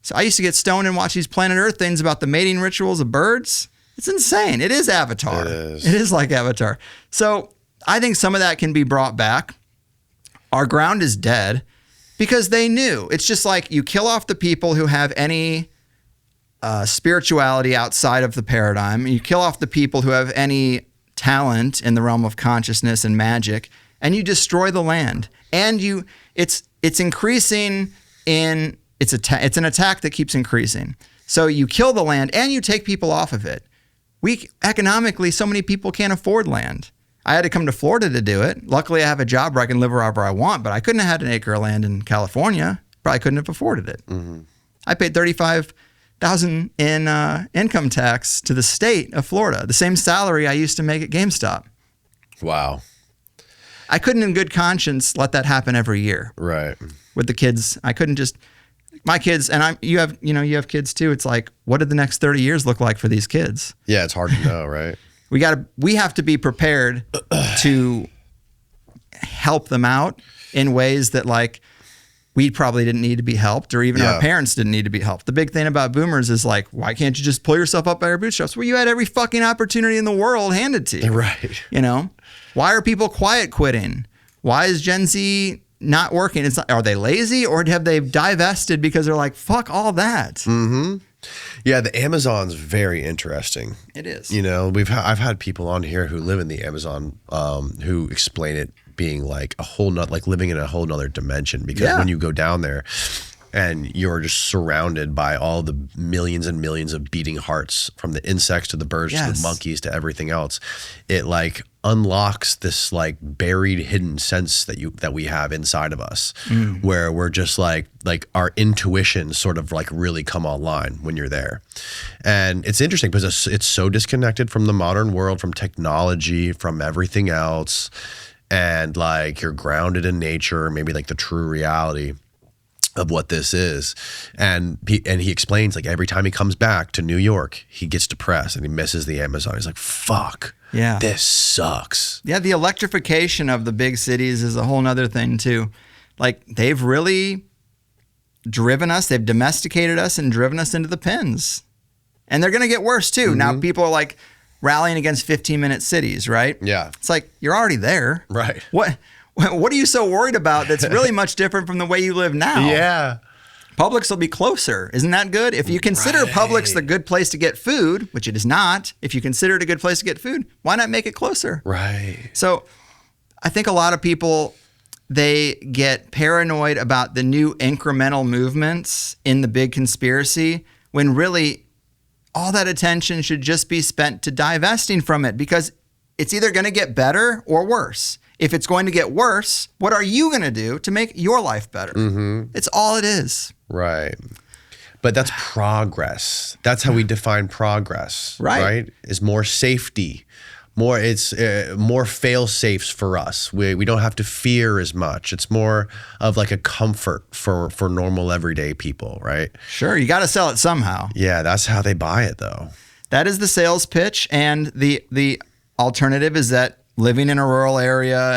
So I used to get stoned and watch these Planet Earth things about the mating rituals of birds. It's insane. It is Avatar. It is like Avatar. So I think some of that can be brought back. Our ground is dead because they knew. It's just like you kill off the people who have any spirituality outside of the paradigm. You kill off the people who have any talent in the realm of consciousness and magic, and you destroy the land. And it's increasing in it's an attack that keeps increasing. So you kill the land and you take people off of it. Economically, so many people can't afford land. I had to come to Florida to do it. Luckily, I have a job where I can live wherever I want, but I couldn't have had an acre of land in California. Probably couldn't have afforded it. I paid $35,000 in income tax to the state of Florida, the same salary I used to make at GameStop. Wow. I couldn't in good conscience let that happen every year. Right. With the kids, I couldn't just my kids, and you have kids too. It's like, what did the next 30 years look like for these kids? Yeah, it's hard to know, right? We have to be prepared to help them out in ways that like we probably didn't need to be helped, or even our parents didn't need to be helped. The big thing about boomers is like, why can't you just pull yourself up by your bootstraps? Well, you had every fucking opportunity in the world handed to you. Right. Why are people quiet quitting? Why is Gen Z not working? Are they lazy, or have they divested because they're like, fuck all that? Yeah, the Amazon's very interesting. It is. You know, I've had people on here who live in the Amazon who explain it being like a whole nother, like living in a whole nother dimension, because when you go down there and you're just surrounded by all the millions and millions of beating hearts, from the insects to the birds to the monkeys to everything else, it like unlocks this like buried hidden sense that we have inside of us, where we're just like our intuition sort of like really come online when you're there. And it's interesting because it's so disconnected from the modern world, from technology, from everything else, and like you're grounded in nature, maybe like the true reality of what this is. And he explains, like, every time he comes back to New York, he gets depressed and he misses the Amazon. He's like, fuck, this sucks. Yeah, the electrification of the big cities is a whole nother thing too. Like, they've really driven us, they've domesticated us and driven us into the pens. And they're going to get worse too. Now people are like rallying against 15-minute cities, right? Yeah. It's like, you're already there. Right. What are you so worried about that's really much different from the way you live now? Yeah. Publix will be closer. Isn't that good? If you consider Publix the good place to get food, which it is not, if you consider it a good place to get food, why not make it closer? Right. So I think a lot of people, they get paranoid about the new incremental movements in the big conspiracy, when really all that attention should just be spent to divesting from it, because it's either going to get better or worse. If it's going to get worse, what are you going to do to make your life better? It's all it is. Right. But that's progress. That's how we define progress. Right? Is more safety. It's more fail safes for us. We don't have to fear as much. It's more of like a comfort for normal everyday people, right? Sure, you got to sell it somehow. Yeah, that's how they buy it though. That is the sales pitch, and the alternative is that living in a rural area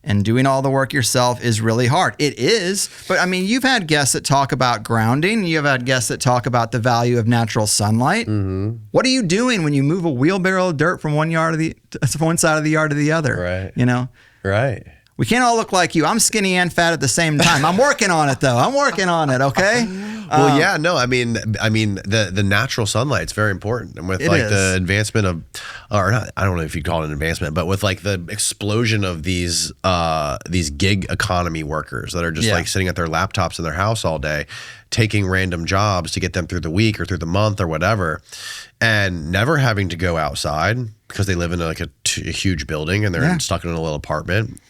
and doing all the work yourself is really hard. It is, but I mean, you've had guests that talk about grounding. You've had guests that talk about the value of natural sunlight. What are you doing when you move a wheelbarrow of dirt from one side of the yard to the other? Right. You know? Right. We can't all look like you. I'm skinny and fat at the same time. I'm working on it though. I'm working on it. Okay. Well, yeah, no, I mean, the natural sunlight's very important, and with the advancement of, or not, I don't know if you'd call it an advancement, but with like the explosion of these gig economy workers that are just like sitting at their laptops in their house all day, taking random jobs to get them through the week or through the month or whatever, and never having to go outside because they live in like a huge building and they're stuck in a little apartment.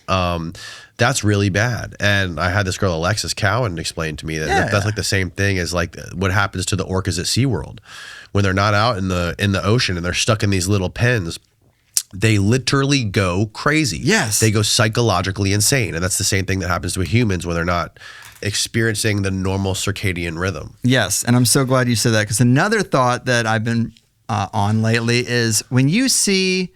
That's really bad. And I had this girl, Alexis Cowan, explain to me that that's like the same thing as like what happens to the orcas at SeaWorld when they're not out in the ocean and they're stuck in these little pens. They literally go crazy. Yes. They go psychologically insane. And that's the same thing that happens to humans when they're not experiencing the normal circadian rhythm. Yes. And I'm so glad you said that, because another thought that I've been on lately is when you see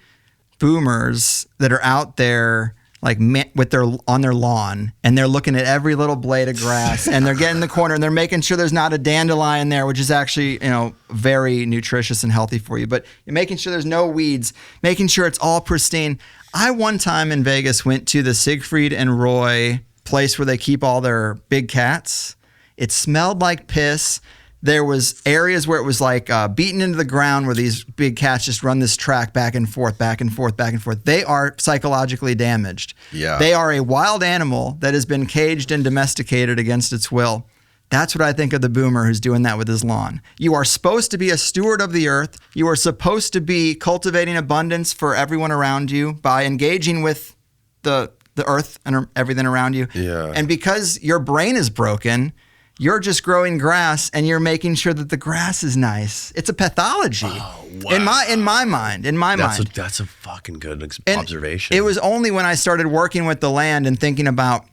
boomers that are out there like on their lawn and they're looking at every little blade of grass and they're getting in the corner and they're making sure there's not a dandelion there, which is actually, you know, very nutritious and healthy for you, but you're making sure there's no weeds, making sure it's all pristine. I one time in Vegas went to the Siegfried and Roy place where they keep all their big cats. It smelled like piss. There was areas where it was like beaten into the ground where these big cats just run this track back and forth, back and forth, back and forth. They are psychologically damaged. Yeah. They are a wild animal that has been caged and domesticated against its will. That's what I think of the boomer who's doing that with his lawn. You are supposed to be a steward of the earth. You are supposed to be cultivating abundance for everyone around you by engaging with the earth and everything around you. Yeah. And because your brain is broken, you're just growing grass and you're making sure that the grass is nice. It's a pathology. Oh, wow. In my mind. That's a fucking good observation. It was only when I started working with the land and thinking about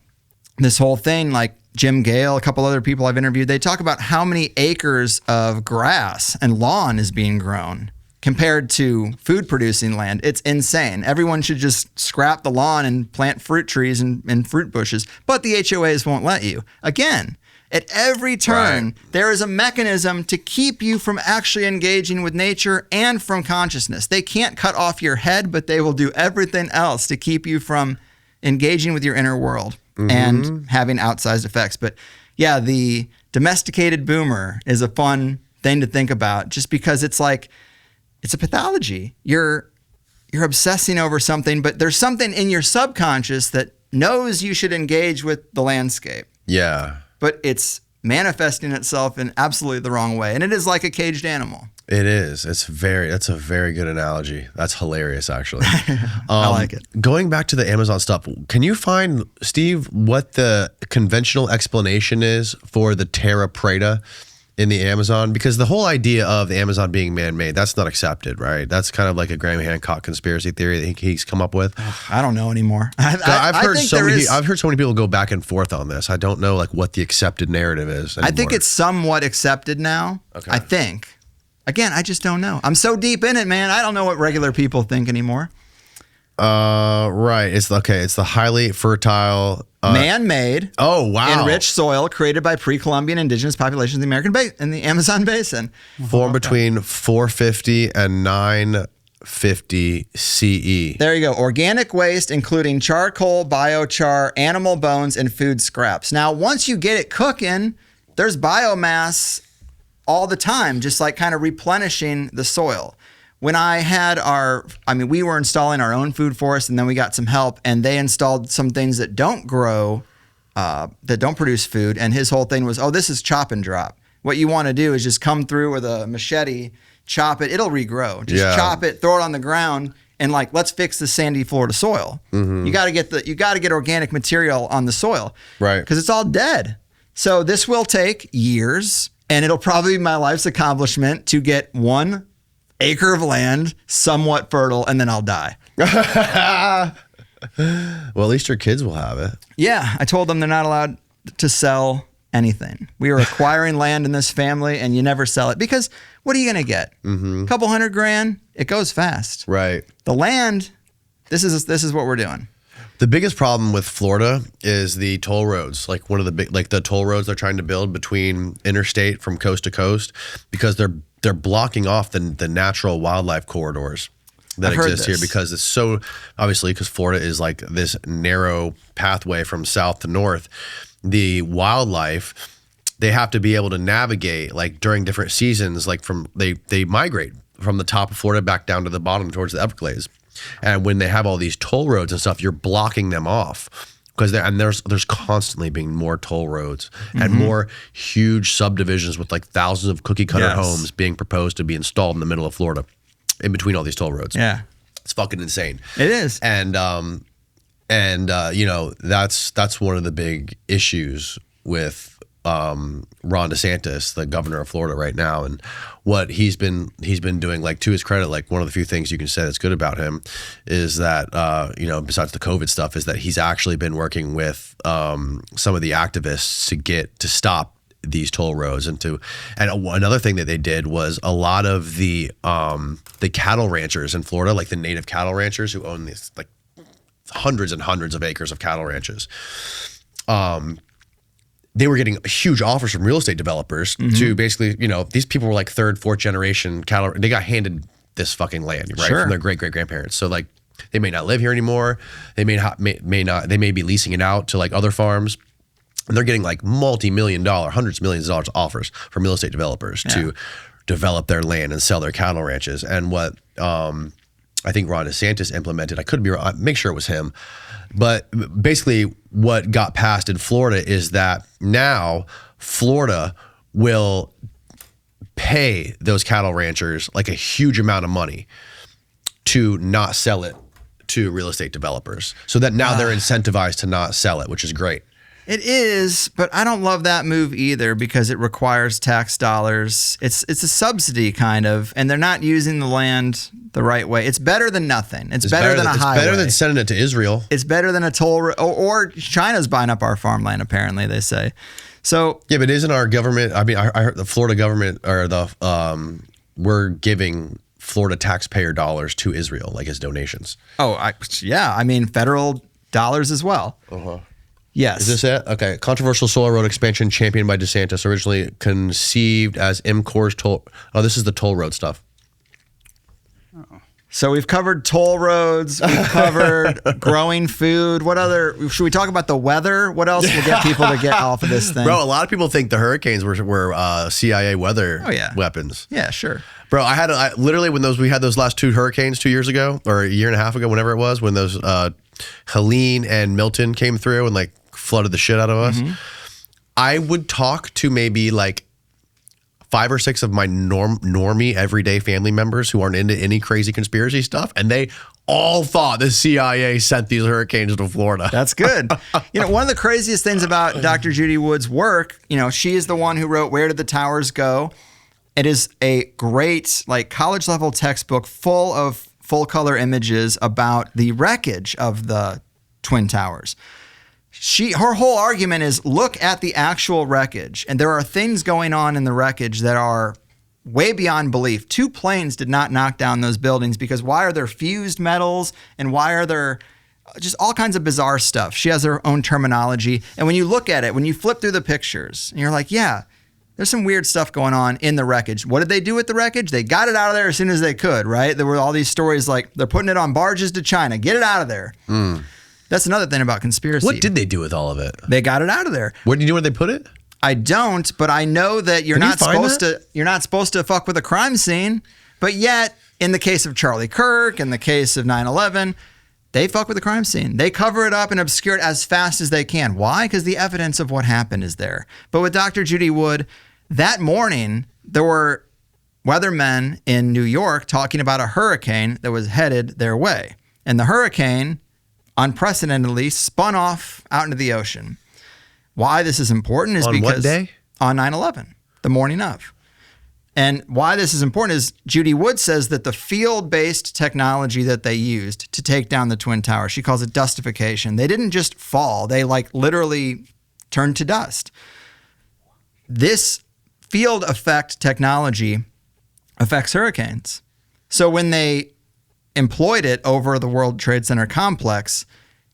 this whole thing, like Jim Gale, a couple other people I've interviewed, they talk about how many acres of grass and lawn is being grown compared to food producing land. It's insane. Everyone should just scrap the lawn and plant fruit trees and fruit bushes, but the HOAs won't let you. Again, at every turn, there is a mechanism to keep you from actually engaging with nature and from consciousness. They can't cut off your head, but they will do everything else to keep you from engaging with your inner world and having outsized effects. But yeah, the domesticated boomer is a fun thing to think about, just because it's like, it's a pathology. You're obsessing over something, but there's something in your subconscious that knows you should engage with the landscape. Yeah. But it's manifesting itself in absolutely the wrong way. And it is like a caged animal. It is. That's a very good analogy. That's hilarious, actually. I like it. Going back to the Amazon stuff, can you find, Steve, what the conventional explanation is for the Terra Preta in the Amazon? Because the whole idea of the Amazon being man-made, that's not accepted, right? That's kind of like a Graham Hancock conspiracy theory that he's come up with. I don't know anymore. I've heard so many people go back and forth on this. I don't know like what the accepted narrative is anymore. I think it's somewhat accepted now. Okay. I think. Again, I just don't know. I'm so deep in it, man. I don't know what regular people think anymore. Right. It's the highly fertile, man-made. Oh, wow. Enriched soil created by pre-Columbian indigenous populations in the Amazon basin. Formed between 450 and 950 CE. There you go. Organic waste, including charcoal, biochar, animal bones, and food scraps. Now, once you get it cooking, there's biomass all the time, just like kind of replenishing the soil. When I had we were installing our own food forest, and then we got some help, and they installed some things that don't grow, that don't produce food. And his whole thing was, this is chop and drop. What you want to do is just come through with a machete, chop it, it'll regrow. Just chop it, throw it on the ground, and like, let's fix the sandy Florida soil. Mm-hmm. You got to get organic material on the soil, right? Because it's all dead. So this will take years. And it'll probably be my life's accomplishment to get 1 acre of land somewhat fertile, and then I'll die. Well, at least your kids will have it. Yeah, I told them they're not allowed to sell anything. We are acquiring land in this family, and you never sell it, because what are you going to get? A couple $100,000, it goes fast. Right. The land, this is what we're doing. The biggest problem with Florida is the toll roads. Like one of the toll roads they're trying to build between interstate from coast to coast, because they're blocking off the natural wildlife corridors that exist here, because it's so obviously, because Florida is like this narrow pathway from south to north. The wildlife, they have to be able to navigate like during different seasons, like they migrate from the top of Florida back down to the bottom towards the Everglades. And when they have all these toll roads and stuff, you're blocking them off, because there's constantly being more toll roads and more huge subdivisions with like thousands of cookie cutter homes being proposed to be installed in the middle of Florida, in between all these toll roads. Yeah, it's fucking insane. It is. And that's one of the big issues with Ron DeSantis, the governor of Florida right now, and what he's been doing. Like, to his credit, like one of the few things you can say that's good about him is that besides the COVID stuff, is that he's actually been working with some of the activists to stop these toll roads, and another thing that they did was a lot of the cattle ranchers in Florida, like the native cattle ranchers who own these like hundreds and hundreds of acres of cattle ranches. They were getting huge offers from real estate developers to basically, these people were like 3rd, 4th generation cattle. They got handed this fucking land, right, from their great grandparents. So like, they may not live here anymore. They may not. They may be leasing it out to like other farms, and they're getting like multi-million dollar, hundreds of millions of dollars offers from real estate developers to develop their land and sell their cattle ranches. And what I think Ron DeSantis implemented, I could be wrong, make sure it was him, but basically what got passed in Florida is that now Florida will pay those cattle ranchers like a huge amount of money to not sell it to real estate developers, so that now they're incentivized to not sell it, which is great. It is, but I don't love that move either, because it requires tax dollars. It's a subsidy kind of, and they're not using the land the right way. It's better than nothing. It's better than a highway. It's better than sending it to Israel. It's better than a toll or China's buying up our farmland, apparently, they say. So yeah, but isn't our government? I mean, I heard the Florida government, or we're giving Florida taxpayer dollars to Israel, like as donations. I mean, federal dollars as well. Yes. Is this it? Okay. Controversial soil road expansion championed by DeSantis, originally conceived as MCOR's toll. Oh, this is the toll road stuff. So we've covered toll roads. We've covered growing food. What other? Should we talk about the weather? What else will get people to get off of this thing? Bro, a lot of people think the hurricanes were CIA weather weapons. Yeah, sure. Bro, I literally when we had those last 2 hurricanes 2 years ago or a year and a half ago, whenever it was, when those Helene and Milton came through and like flooded the shit out of us. I would talk to maybe like 5 or 6 of my normie everyday family members who aren't into any crazy conspiracy stuff, and they all thought the CIA sent these hurricanes to Florida. That's good. One of the craziest things about Dr. Judy Wood's work, she is the one who wrote Where Did the Towers Go? It is a great like college level textbook full of full color images about the wreckage of the Twin Towers. Her whole argument is look at the actual wreckage, and there are things going on in the wreckage that are way beyond belief. 2 planes did not knock down those buildings because why are there fused metals and why are there just all kinds of bizarre stuff? She has her own terminology. And when you look at it, when you flip through the pictures, and you're like, yeah, there's some weird stuff going on in the wreckage. What did they do with the wreckage? They got it out of there as soon as they could, right? There were all these stories like they're putting it on barges to China. Get it out of there. That's another thing about conspiracy. What did they do with all of it? They got it out of there. Where do you know where they put it? I don't, but I know that you're not supposed to fuck with a crime scene. But yet, in the case of Charlie Kirk, in the case of 9/11, they fuck with the crime scene. They cover it up and obscure it as fast as they can. Why? Because the evidence of what happened is there. But with Dr. Judy Wood, that morning, there were weathermen in New York talking about a hurricane that was headed their way. And the hurricane, unprecedentedly, spun off out into the ocean. Why this is important is on because... what day? On 9/11, the morning of. And why this is important is Judy Wood says that the field-based technology that they used to take down the Twin Towers, she calls it dustification. They didn't just fall. They like literally turned to dust. This field effect technology affects hurricanes. So when they employed it over the World Trade Center complex,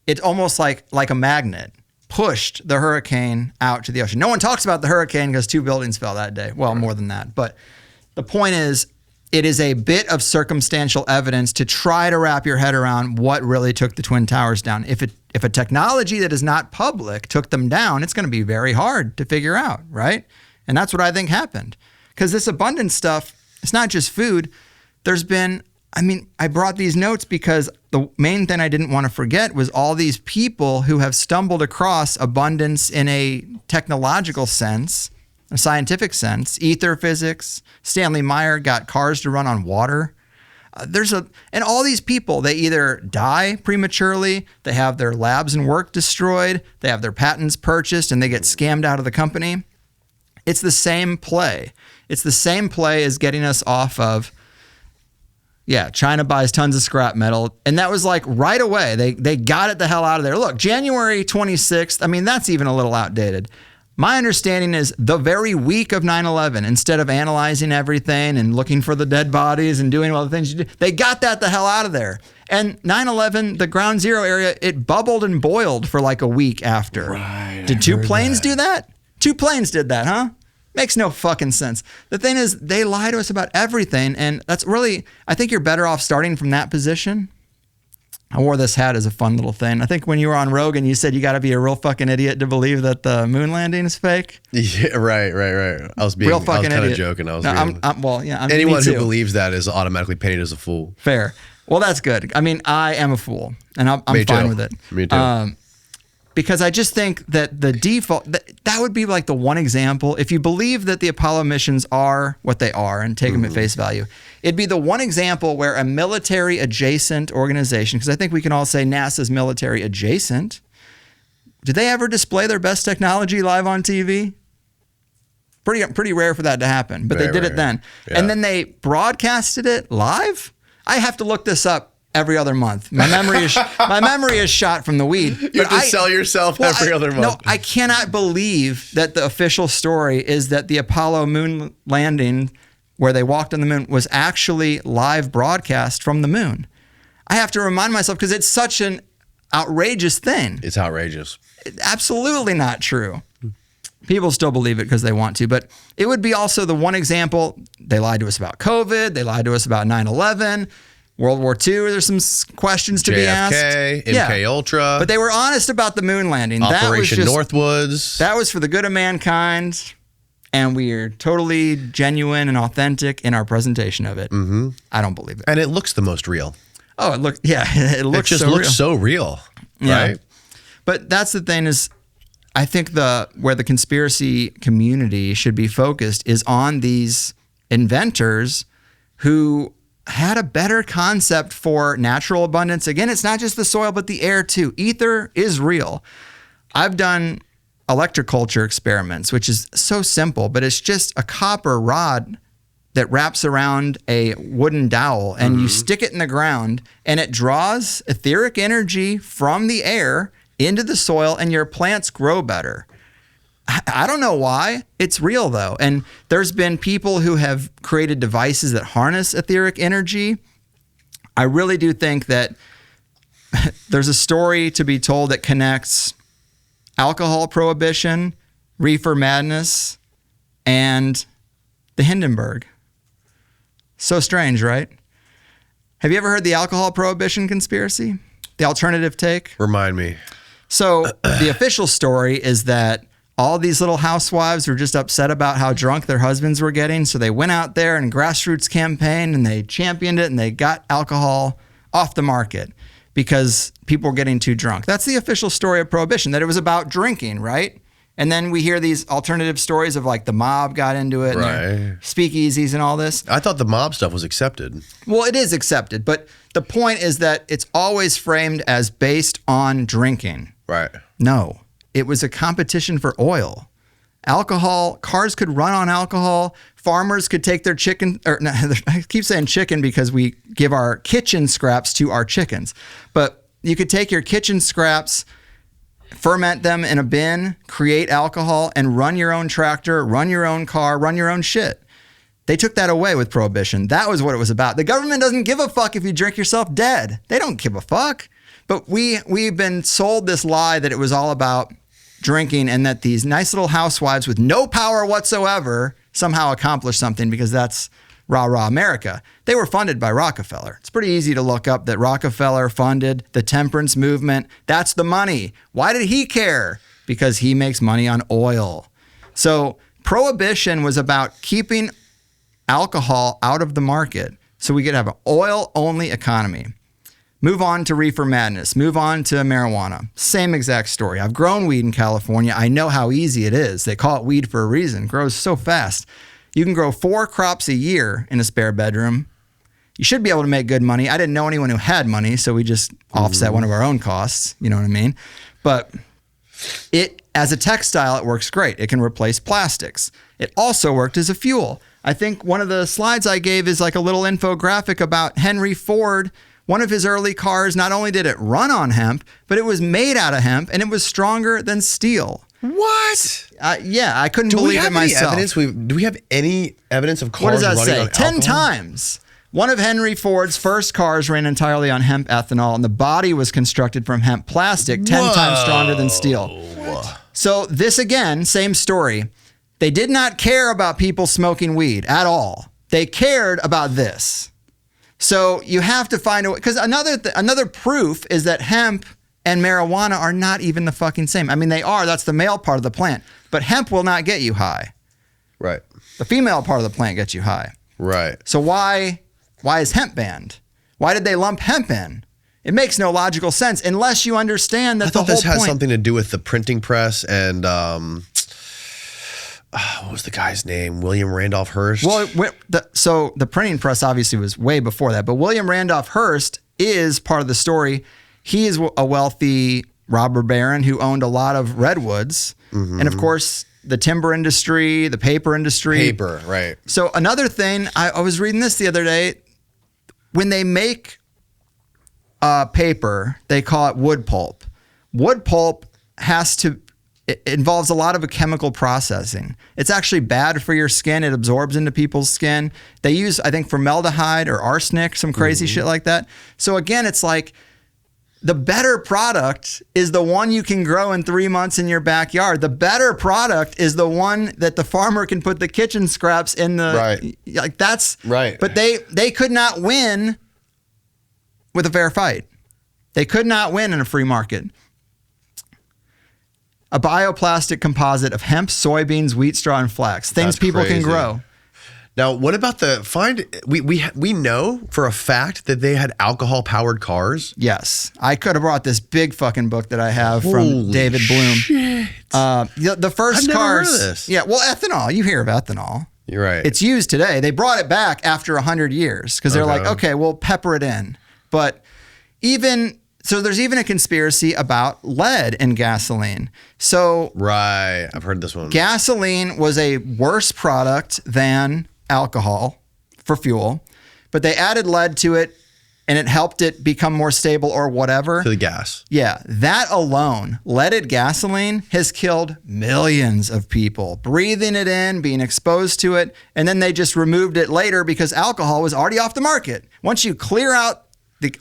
it's almost like a magnet pushed the hurricane out to the ocean. No one talks about the hurricane because 2 buildings fell that day. Well, more than that. But the point is, it is a bit of circumstantial evidence to try to wrap your head around what really took the Twin Towers down. If a technology that is not public took them down, it's going to be very hard to figure out, right? And that's what I think happened. Because this abundance stuff, it's not just food. I brought these notes because the main thing I didn't want to forget was all these people who have stumbled across abundance in a technological sense, a scientific sense, ether physics. Stanley Meyer got cars to run on water. And all these people, they either die prematurely, they have their labs and work destroyed, they have their patents purchased, and they get scammed out of the company. It's the same play. It's the same play as getting us off of, China buys tons of scrap metal. And that was like right away. They got it the hell out of there. Look, January 26th, that's even a little outdated. My understanding is the very week of 9/11, instead of analyzing everything and looking for the dead bodies and doing all the things you do, they got that the hell out of there. And 9/11, the ground zero area, it bubbled and boiled for like a week after. Right, did 2 planes do that? 2 planes did that, huh? Makes no fucking sense. The thing is, they lie to us about everything, and that's really, I think you're better off starting from that position. I wore this hat as a fun little thing. I think when you were on Rogan, you said you got to be a real fucking idiot to believe that the moon landing is fake. Yeah, right. I was kind of joking. Anyone who believes that is automatically painted as a fool. Fair. Well, that's good. I am a fool, and I'm fine with it. Me too. Because I just think that the default, that would be like the one example. If you believe that the Apollo missions are what they are and take them at face value, it'd be the one example where a military adjacent organization, because I think we can all say NASA's military adjacent, did they ever display their best technology live on TV? Pretty rare for that to happen, but they did it then. Yeah. And then they broadcasted it live? I have to look this up every other month. My memory is shot from the weed. You have to sell yourself every other month. No, I cannot believe that the official story is that the Apollo moon landing, where they walked on the moon, was actually live broadcast from the moon. I have to remind myself because it's such an outrageous thing. It's outrageous. Absolutely not true. People still believe it because they want to, but it would be also the one example. They lied to us about COVID. They lied to us about 9/11. World War II, there's some questions to be asked. MK Ultra. But they were honest about the moon landing. Operation Northwoods. That was for the good of mankind. And we are totally genuine and authentic in our presentation of it. Mm-hmm. I don't believe it. And it looks the most real. Oh, it looks just looks so real. Yeah. Right? But that's the thing is, I think where the conspiracy community should be focused is on these inventors who had a better concept for natural abundance. Again, it's not just the soil, but the air too. Ether is real. I've done electroculture experiments, which is so simple, but it's just a copper rod that wraps around a wooden dowel and you stick it in the ground and it draws etheric energy from the air into the soil and your plants grow better. I don't know why. It's real though. And there's been people who have created devices that harness etheric energy. I really do think that there's a story to be told that connects alcohol prohibition, reefer madness, and the Hindenburg. So strange, right? Have you ever heard the alcohol prohibition conspiracy? The alternative take? Remind me. So the official story is that all these little housewives were just upset about how drunk their husbands were getting. So they went out there and grassroots campaigned and they championed it and they got alcohol off the market because people were getting too drunk. That's the official story of Prohibition, that it was about drinking, right? And then we hear these alternative stories of like the mob got into it, and speakeasies and all this. I thought the mob stuff was accepted. Well, it is accepted, but the point is that it's always framed as based on drinking. Right. No, it was a competition for oil. Alcohol, cars could run on alcohol. Farmers could take their chicken, or no, I keep saying chicken because we give our kitchen scraps to our chickens. But you could take your kitchen scraps, ferment them in a bin, create alcohol, and run your own tractor, run your own car, run your own shit. They took that away with Prohibition. That was what it was about. The government doesn't give a fuck if you drink yourself dead. They don't give a fuck. But we've been sold this lie that it was all about drinking and that these nice little housewives with no power whatsoever somehow accomplished something because that's rah-rah America. They were funded by Rockefeller. It's pretty easy to look up that Rockefeller funded the temperance movement. That's the money. Why did he care? Because he makes money on oil. So Prohibition was about keeping alcohol out of the market so we could have an oil-only economy. Move on to reefer madness. Move on to marijuana. Same exact story. I've grown weed in California. I know how easy it is. They call it weed for a reason. It grows so fast. You can grow 4 crops a year in a spare bedroom. You should be able to make good money. I didn't know anyone who had money, so we just offset one of our own costs. You know what I mean? But it, as a textile, it works great. It can replace plastics. It also worked as a fuel. I think one of the slides I gave is like a little infographic about Henry Ford. One of his early cars, not only did it run on hemp, but it was made out of hemp and it was stronger than steel. What? Yeah, I couldn't believe it myself. Do we have any evidence of cars What does that running say? on 10 alcohol? times. One of Henry Ford's first cars ran entirely on hemp ethanol, and the body was constructed from hemp plastic, 10 times stronger than steel. What? So this again, same story. They did not care about people smoking weed at all. They cared about this. So you have to find a way, because another proof is that hemp and marijuana are not even the fucking same. I mean, they are. That's the male part of the plant. But hemp will not get you high. Right. The female part of the plant gets you high. Right. So why is hemp banned? What did they lump hemp in? It makes no logical sense unless you understand that I thought the whole this has point. something to do with the printing press and what was the guy's name? William Randolph Hearst? Well, so the printing press obviously was way before that, but William Randolph Hearst is part of the story. He is a wealthy robber baron who owned a lot of redwoods. Mm-hmm. And of course, the timber industry, the paper industry. Paper, right. So another thing, I was reading this the other day. When they make paper, they call it wood pulp. Wood pulp it involves a lot of chemical processing. It's actually bad for your skin. It absorbs into people's skin. They use, I think, formaldehyde or arsenic, some crazy shit like that. So again, it's like the better product is the one you can grow in 3 months in your backyard. The better product is the one that the farmer can put the kitchen scraps in the, right. Like that's right. But they could not win with a fair fight. They could not win in a free market. A bioplastic composite of hemp, soybeans, wheat straw, and flax. Things That's people can crazy. grow. Now, what about we know for a fact that they had alcohol powered cars? Yes. I could have brought this big fucking book that I have from Holy David Bloom. shit. The first I've never cars. heard of this. Yeah, well, ethanol. You hear of ethanol. You're right. It's used today. They brought it back after 100 years because they're like, Okay. okay, we'll pepper it in. But there's even a conspiracy about lead in gasoline. So right. I've heard this one. gasoline was a worse product than alcohol for fuel, but they added lead to it and it helped it become more stable or whatever. To the gas. Yeah, that alone, leaded gasoline has killed millions of people. Breathing it in, being exposed to it, and then they just removed it later because alcohol was already off the market. Once you clear out the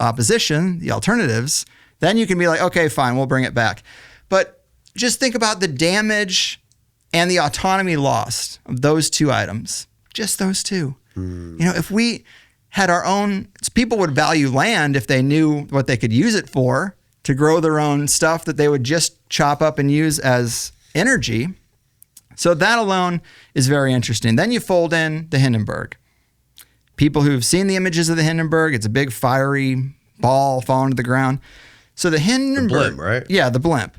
opposition, the alternatives, then you can be like, okay, fine, we'll bring it back. But just think about the damage and the autonomy lost of those two items. Just those two. You know, if we had our own, people would value land if they knew what they could use it for, to grow their own stuff that they would just chop up and use as energy. So that alone is very interesting. Then you fold in the Hindenburg. People who've seen the images of the Hindenburg, it's a big fiery ball falling to the ground. So the Hindenburg. The blimp, right? Yeah, the blimp.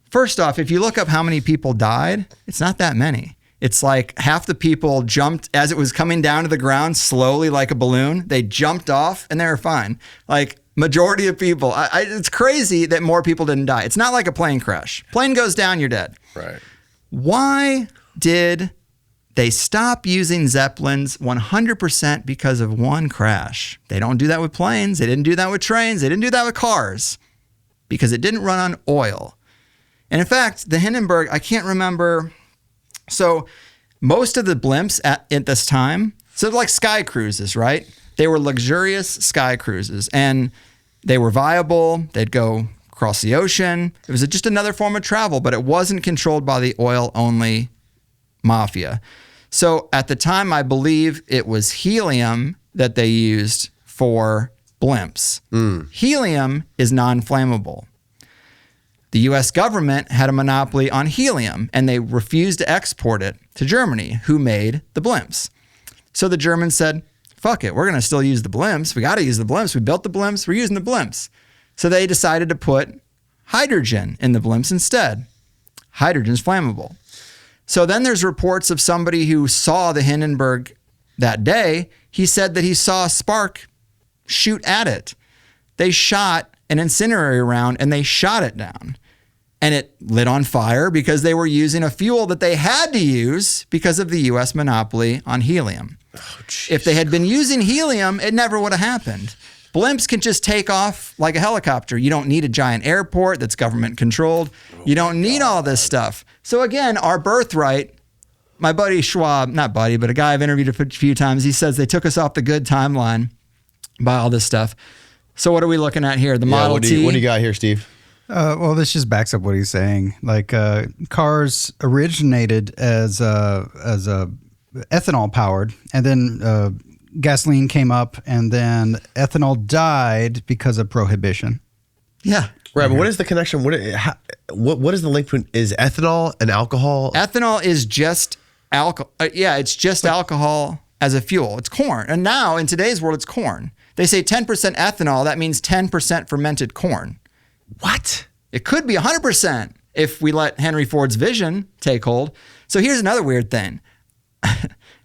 First off, if you look up how many people died, it's not that many. It's like half the people jumped as it was coming down to the ground slowly like a balloon. They jumped off and they were fine. Like majority of people. It's crazy that more people didn't die. It's not like a plane crash. Plane goes down, you're dead. Right. Why did they stop using Zeppelins 100% because of one crash? They don't do that with planes. They didn't do that with trains. They didn't do that with cars because it didn't run on oil. And in fact, the Hindenburg, I can't remember. So most of the blimps at this time, so like sky cruises, right? They were luxurious sky cruises and they were viable. They'd go across the ocean. It was just another form of travel, but it wasn't controlled by the oil-only mafia. So at the time, I believe it was helium that they used for blimps. Helium is non-flammable. The U.S. government had a monopoly on helium, and they refused to export it to Germany, who made the blimps. So the Germans said, fuck it, we're going to still use the blimps. We got to use the blimps. We built the blimps. We're using the blimps. So they decided to put hydrogen in the blimps instead. Hydrogen's flammable. So then there's reports of somebody who saw the Hindenburg that day. He said that he saw a spark shoot at it. They shot an incendiary round and they shot it down. And it lit on fire because they were using a fuel that they had to use because of the U.S. monopoly on helium. Oh, If they had been using helium, it never would have happened. Blimps can just take off like a helicopter. You don't need a giant airport that's government controlled. You don't need all this stuff. So again, our birthright, my buddy Schwab, not buddy, but a guy I've interviewed a few times, he says they took us off the good timeline by all this stuff. So what are we looking at here? The Model T? What do you got here, Steve? Well, this just backs up what he's saying. Like cars originated as ethanol powered, and then gasoline came up, and then ethanol died because of Prohibition. Yeah. Right, but what is the connection? What is the link between, is ethanol and alcohol? Ethanol is just alcohol. It's just alcohol as a fuel. It's corn. And now in today's world, it's corn. They say 10% ethanol. That means 10% fermented corn. What? It could be 100% if we let Henry Ford's vision take hold. So here's another weird thing.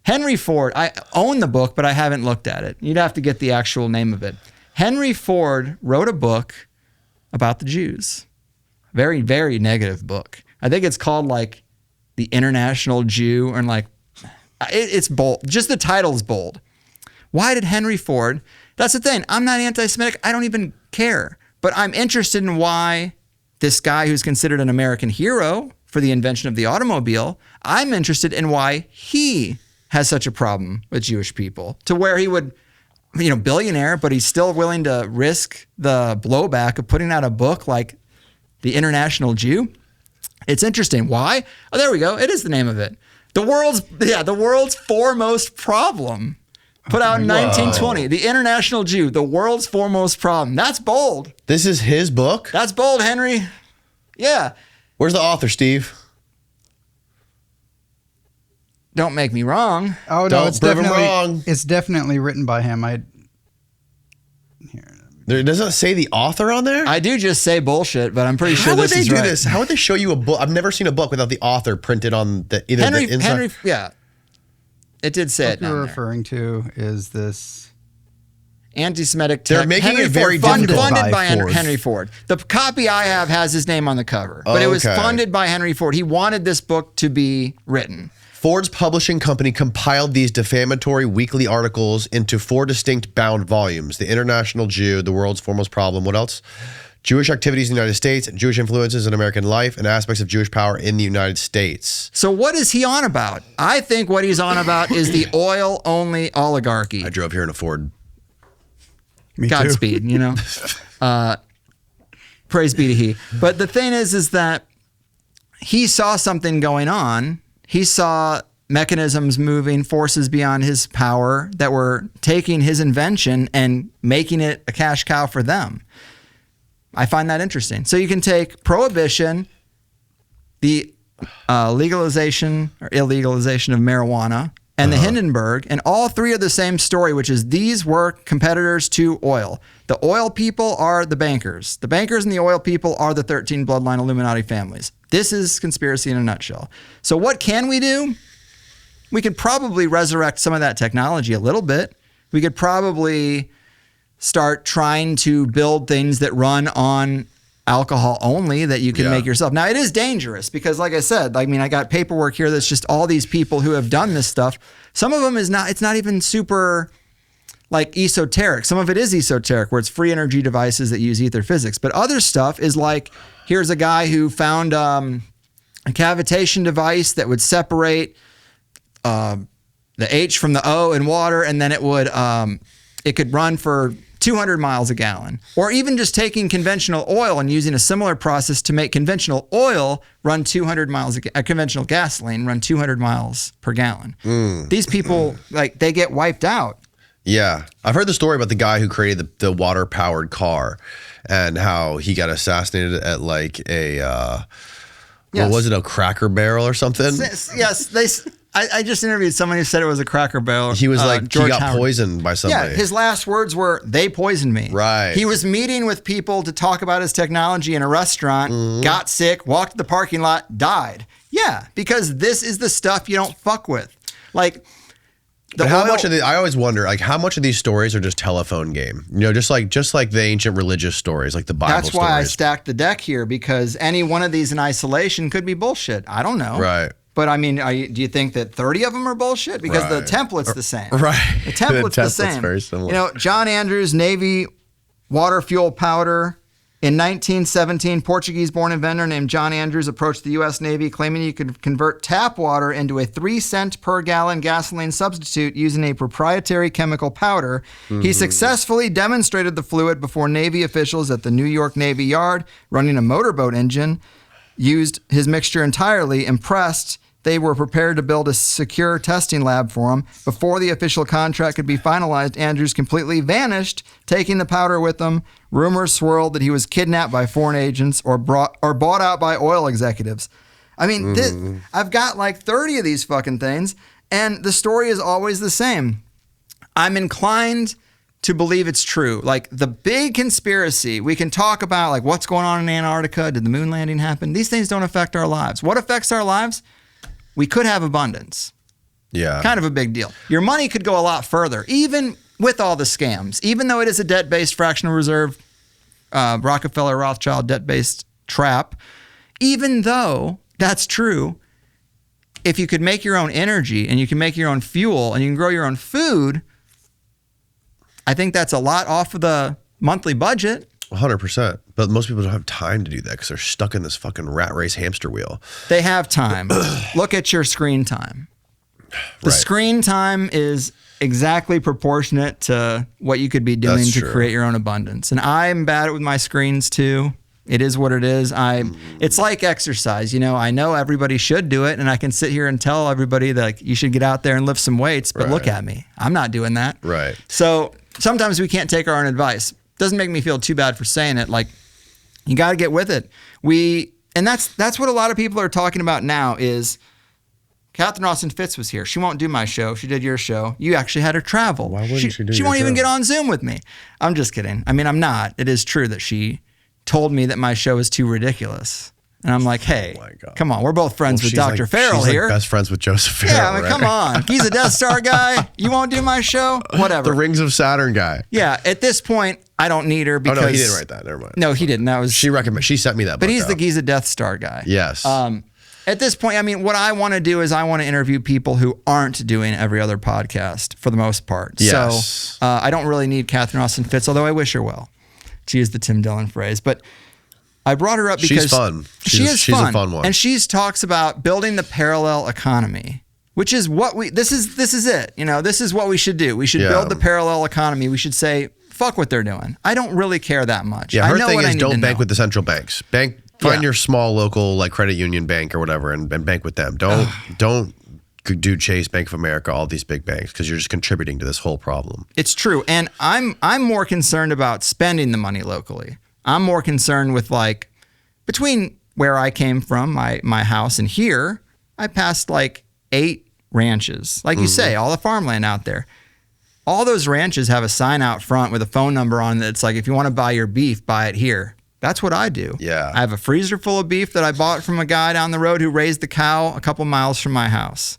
Henry Ford, I own the book, but I haven't looked at it. You'd have to get the actual name of it. Henry Ford wrote a book about the Jews. Very, very negative book. I think it's called like The International Jew, or like, it's bold. Just the title's bold. Why did Henry Ford? That's the thing. I'm not anti-Semitic. I don't even care. But I'm interested in why this guy who's considered an American hero for the invention of the automobile, I'm interested in why he has such a problem with Jewish people, to where he would, billionaire, but he's still willing to risk the blowback of putting out a book like The International Jew. It's interesting. Why? Oh, there we go. It is the name of it. The world's foremost problem. Put out in 1920. The International Jew, the world's foremost problem. That's bold. This is his book? That's bold, Henry. Yeah. Where's the author, Steve? Don't make me wrong. Oh no, Don't it's prove him definitely wrong. it's definitely written by him. There doesn't say the author on there? I do just say bullshit, but I'm pretty sure How would this they is do right. this? How would they show you a book? I've never seen a book without the author printed on the the inside. Yeah. It did say What it you're down there. referring to is this. Anti-Semitic They're text. making Henry it very Ford, difficult. funded by By Ford. Henry Ford. The copy I have has his name on the cover, but it was Okay. funded by Henry Ford. He wanted this book to be written. Ford's publishing company compiled these defamatory weekly articles into 4 distinct bound volumes: The International Jew, The World's Foremost Problem. What else? Jewish activities in the United States, Jewish influences in American life, and aspects of Jewish power in the United States. So what is he on about? I think what he's on about is the oil-only oligarchy. I drove here in a Ford. Me Godspeed, you know. Praise be to he. But the thing is that he saw something going on. He saw mechanisms moving, forces beyond his power that were taking his invention and making it a cash cow for them. I find that interesting. So you can take Prohibition, the legalization or illegalization of marijuana, and the Hindenburg, and all three are the same story, which is these were competitors to oil. The oil people are the bankers. The bankers and the oil people are the 13 bloodline Illuminati families. This is conspiracy in a nutshell. So what can we do? We could probably resurrect some of that technology a little bit. We could probably start trying to build things that run on alcohol only that you can make yourself. Now, it is dangerous because, like I said, I mean, I got paperwork here that's just all these people who have done this stuff. Some of them it's not even super like esoteric. Some of it is esoteric where it's free energy devices that use ether physics. But other stuff is like, here's a guy who found a cavitation device that would separate the H from the O in water, and then it could run for 200 miles a gallon. Or even just taking conventional oil and using a similar process to make conventional oil run 200 miles, conventional gasoline run 200 miles per gallon. These people, like, they get wiped out. Yeah. I've heard the story about the guy who created the water-powered car and how he got assassinated at like a, what was it, a Cracker Barrel or something? Yes, I just interviewed someone who said it was a Cracker Barrel. He was like, George he got Howard. poisoned by somebody. Yeah, his last words were, "They poisoned me." Right. He was meeting with people to talk about his technology in a restaurant, got sick, walked to the parking lot, died. Yeah, because this is the stuff you don't fuck with. Like, But how much of I always wonder, like, how much of these stories are just telephone game? You know, just like the ancient religious stories, like the Bible That's why I stories. stacked the deck here, because any one of these in isolation could be bullshit. I don't know. Right. But I mean, do you think that 30 of them are bullshit? Because the Right. template's the same. Right. The template's the template's same. very similar. You know, John Andrews, Navy water fuel powder. In 1917, Portuguese-born inventor named John Andrews approached the U.S. Navy claiming he could convert tap water into a 3-cent per gallon gasoline substitute using a proprietary chemical powder. He successfully demonstrated the fluid before Navy officials at the New York Navy Yard running a motorboat engine. Used his mixture entirely. Impressed, they were prepared to build a secure testing lab for him. Before the official contract could be finalized, Andrews completely vanished, taking the powder with him. Rumors swirled that he was kidnapped by foreign agents or bought out by oil executives. I mean, I've got like 30 of these fucking things, and the story is always the same. I'm inclined to believe it's true. Like, the big conspiracy, we can talk about like what's going on in Antarctica. Did the moon landing happen? These things don't affect our lives. What affects our lives? We could have abundance. Yeah. Kind of a big deal. Your money could go a lot further, even with all the scams. Even though it is a debt-based fractional reserve, Rockefeller, Rothschild debt-based trap, even though that's true, if you could make your own energy and you can make your own fuel and you can grow your own food, I think that's a lot off of the monthly budget. 100%. But most people don't have time to do that because they're stuck in this fucking rat race hamster wheel. They have time. Look at your screen time. The Right. screen time is exactly proportionate to what you could be doing That's to true. create your own abundance. And I'm bad with my screens too. It is what it is. It's like exercise. I know everybody should do it, and I can sit here and tell everybody that you should get out there and lift some weights, but look at me. I'm not doing that. Right. So sometimes we can't take our own advice. Doesn't make me feel too bad for saying it. You got to get with it. And that's what a lot of people are talking about now is Catherine Austin Fitz was here. She won't do my show. She did your show. You actually had her travel. Why wouldn't she do She your won't even show? get on Zoom with me. I'm just kidding. I mean, I'm not. It is true that she told me that my show is too ridiculous. And I'm like, hey, my God. come on. We're both friends with She's Dr. Farrell she's here. best friends with Joseph Farrell. Yeah, I mean, right? come on. He's a Death Star guy. You won't do my show? Whatever. The Rings of Saturn guy. Yeah, at this point, I don't need her because... Oh, no, he didn't write that. Never mind. No, he didn't. That was... She sent me that book. But he's though. a Death Star guy. Yes. At this point, I mean, what I want to do is I want to interview people who aren't doing every other podcast for the most part. Yes. So I don't really need Catherine Austin Fitz, although I wish her well, to use the Tim Dillon phrase. But I brought her up because she's fun. She's a fun one. And she talks about building the parallel economy, which is what this is it. This is what we should do. We should build the parallel economy. We should say, fuck what they're doing. I don't really care that much. Yeah, I her know thing what I is need don't to bank know. with the central banks. Find your small local credit union bank or whatever and bank with them. Don't do Chase, Bank of America, all these big banks because you're just contributing to this whole problem. It's true. And I'm more concerned about spending the money locally. I'm more concerned with between where I came from, my house, and here, I passed 8 ranches. Like you say, all the farmland out there. All those ranches have a sign out front with a phone number on it that's if you want to buy your beef, buy it here. That's what I do. Yeah. I have a freezer full of beef that I bought from a guy down the road who raised the cow a couple miles from my house.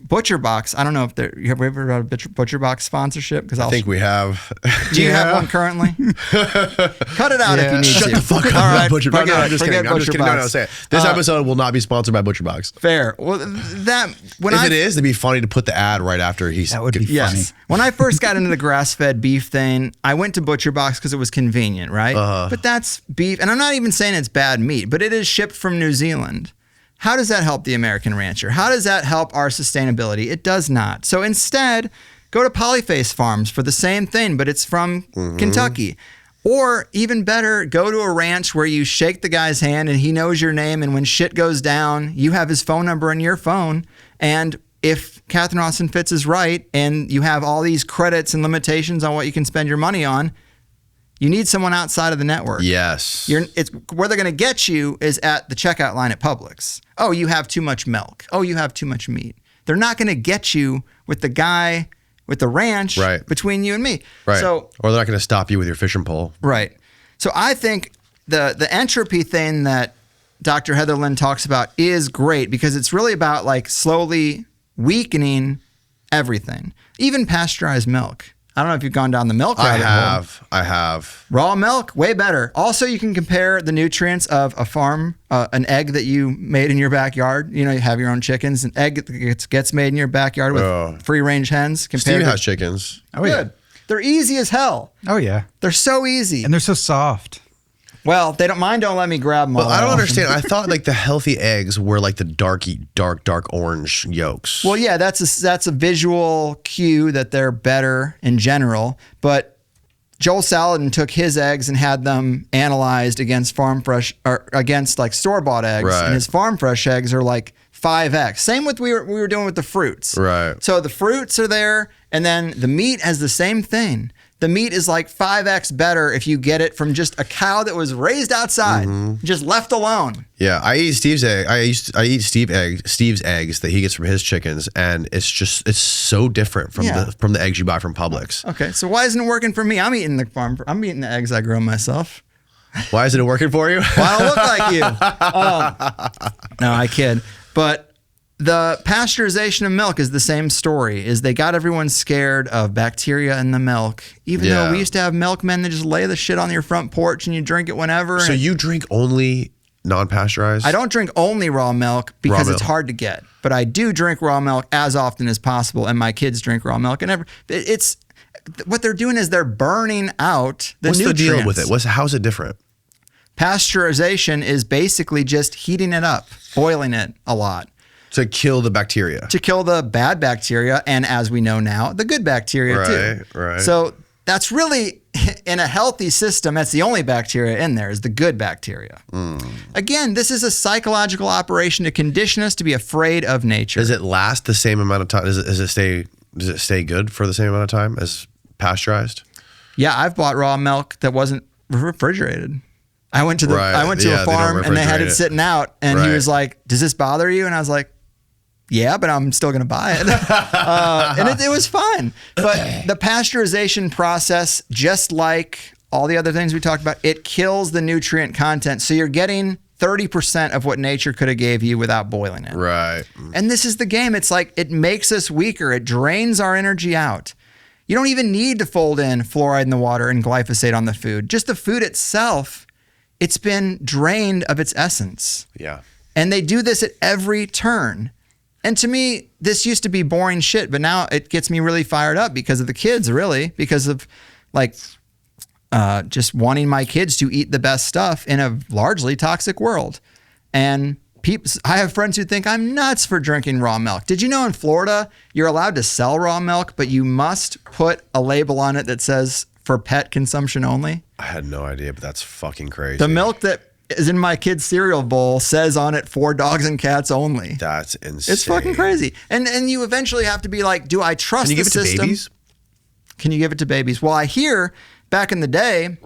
Butcher Box, I don't know if you have ever heard of Butcher Box sponsorship? Because I think we have. Do you have one currently? Cut it out if you need Shut to. the fuck up All about right, Butcher Box. No, I'm just forget kidding. I'm just Butcher kidding. No, Box. say it. This episode will not be sponsored by Butcher Box. Fair. Well, if It is, it'd be funny to put the ad right after he's. That would be Yes. funny. When I first got into the grass-fed beef thing, I went to Butcher Box because it was convenient, right? But that's beef, and I'm not even saying it's bad meat, but it is shipped from New Zealand. How does that help the American rancher? How does that help our sustainability? It does not. So instead, go to Polyface Farms for the same thing, but it's from Kentucky. Or even better, go to a ranch where you shake the guy's hand and he knows your name, and when shit goes down, you have his phone number on your phone. And if Catherine Austin Fitz is right and you have all these credits and limitations on what you can spend your money on, you need someone outside of the network. Yes. Where they're going to get you is at the checkout line at Publix. Oh, you have too much milk. Oh, you have too much meat. They're not going to get you with the guy with the ranch between you and me. Right. So, or they're not going to stop you with your fishing pole. right. So I think the entropy thing that Dr. Heather Lynn talks about is great because it's really about slowly weakening everything, even pasteurized milk. I don't know if you've gone down the milk rabbit hole. I have. Raw milk, way better. Also, you can compare the nutrients of a farm, an egg that you made in your backyard. You have your own chickens. An egg that gets made in your backyard with free-range hens. Steve has chickens. Oh, yeah. Good. They're easy as hell. Oh, yeah. They're so easy. And they're so soft. Well, mine don't let me grab them all. But I don't that often. understand. I thought the healthy eggs were the dark orange yolks. Well, yeah, that's a visual cue that they're better in general. But Joel Saladin took his eggs and had them analyzed against farm fresh or against store-bought eggs, Right. and his farm fresh eggs are 5x. Same with we were doing with the fruits. Right. So the fruits are there, and then the meat has the same thing. The meat is 5x better if you get it from just a cow that was raised outside, just left alone. Yeah, I eat Steve's egg. I eat Steve's eggs that he gets from his chickens, and it's so different from the eggs you buy from Publix. Okay, so why isn't it working for me? I'm eating the eggs I grow myself. Why isn't it working for you? Well, I don't look like you. No, I kid. But the pasteurization of milk is the same story. Is they got everyone scared of bacteria in the milk, even though we used to have milkmen that just lay the shit on your front porch and you drink it whenever. So you drink only non-pasteurized? I don't drink only raw milk because Raw it's milk. hard to get, but I do drink raw milk as often as possible, and my kids drink raw milk. And it's what they're doing is they're burning out the What's nutrients. the deal with it? How's it different? Pasteurization is basically just heating it up, boiling it a lot. To kill the bacteria. To kill the bad bacteria, and as we know now, the good bacteria too. Right. So that's really, in a healthy system, that's the only bacteria in there is the good bacteria. Again, this is a psychological operation to condition us to be afraid of nature. Does it last the same amount of time? Does it stay good for the same amount of time as pasteurized? Yeah, I've bought raw milk that wasn't refrigerated. I went to a farm and they had it sitting out, and he was like, "Does this bother you?" And I was like, "Yeah, but I'm still going to buy it." And it was fine. But the pasteurization process, just like all the other things we talked about, it kills the nutrient content. So you're getting 30% of what nature could have gave you without boiling it. Right. And this is the game. It's like it makes us weaker. It drains our energy out. You don't even need to fold in fluoride in the water and glyphosate on the food. Just the food itself, it's been drained of its essence. Yeah. And they do this at every turn. And to me, this used to be boring shit, but now it gets me really fired up because of the kids, really, because of like just wanting my kids to eat the best stuff in a largely toxic world. And I have friends who think I'm nuts for drinking raw milk. Did you know in Florida, you're allowed to sell raw milk, but you must put a label on it that says for pet consumption only? I had no idea, but that's fucking crazy. The milk that is in my kid's cereal bowl says on it for dogs and cats only. That's insane. It's fucking crazy. And you eventually have to be like, do I trust the system? Can you give it to babies? Can you give it to babies? Well, I hear back in the day,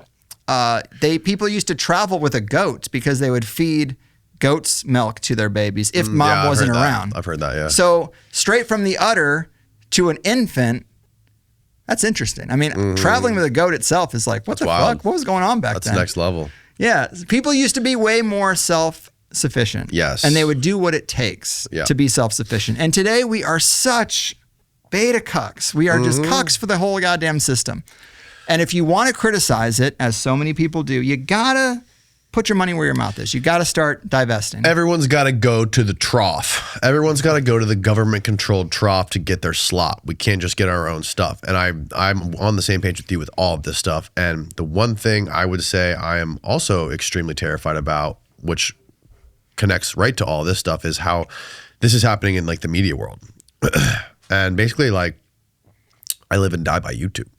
people used to travel with a goat because they would feed goat's milk to their babies if mom wasn't around. I've heard that, yeah. So straight from the udder to an infant, that's interesting. I mean, traveling with a goat itself is like, what the fuck? What was going on back then? That's next level. Yeah. People used to be way more self-sufficient. Yes. And they would do what it takes to be self-sufficient. And today we are such beta cucks. We are just cucks for the whole goddamn system. And if you want to criticize it, as so many people do, you gotta put your money where your mouth is. You got to start divesting. Everyone's got to go to the trough. Everyone's got to go to the government-controlled trough to get their slop. We can't just get our own stuff. And I'm on the same page with you with all of this stuff. And the one thing I would say I am also extremely terrified about, which connects right to all this stuff, is how this is happening in like the media world. And basically, like, I live and die by YouTube.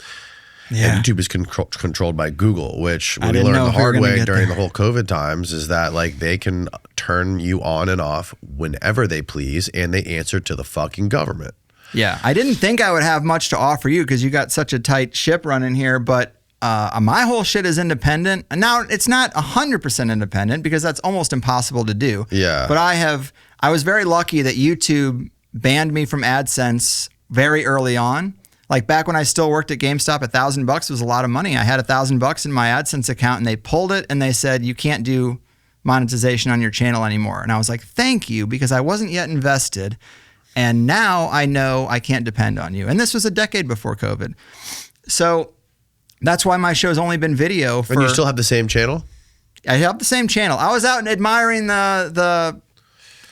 Yeah. And YouTube is controlled by Google, which we learned the hard way during the whole COVID times is that like they can turn you on and off whenever they please, and they answer to the fucking government. Yeah. I didn't think I would have much to offer you because you got such a tight ship running here, but my whole shit is independent. And now it's not 100% independent because that's almost impossible to do. Yeah. But I was very lucky that YouTube banned me from AdSense very early on. Like back when I still worked at GameStop, $1,000 was a lot of money. I had $1,000 in my AdSense account and they pulled it and they said, you can't do monetization on your channel anymore. And I was like, thank you, because I wasn't yet invested. And now I know I can't depend on you. And this was a decade before COVID. So that's why my show's only been video. And you still have the same channel? I have the same channel. I was out admiring the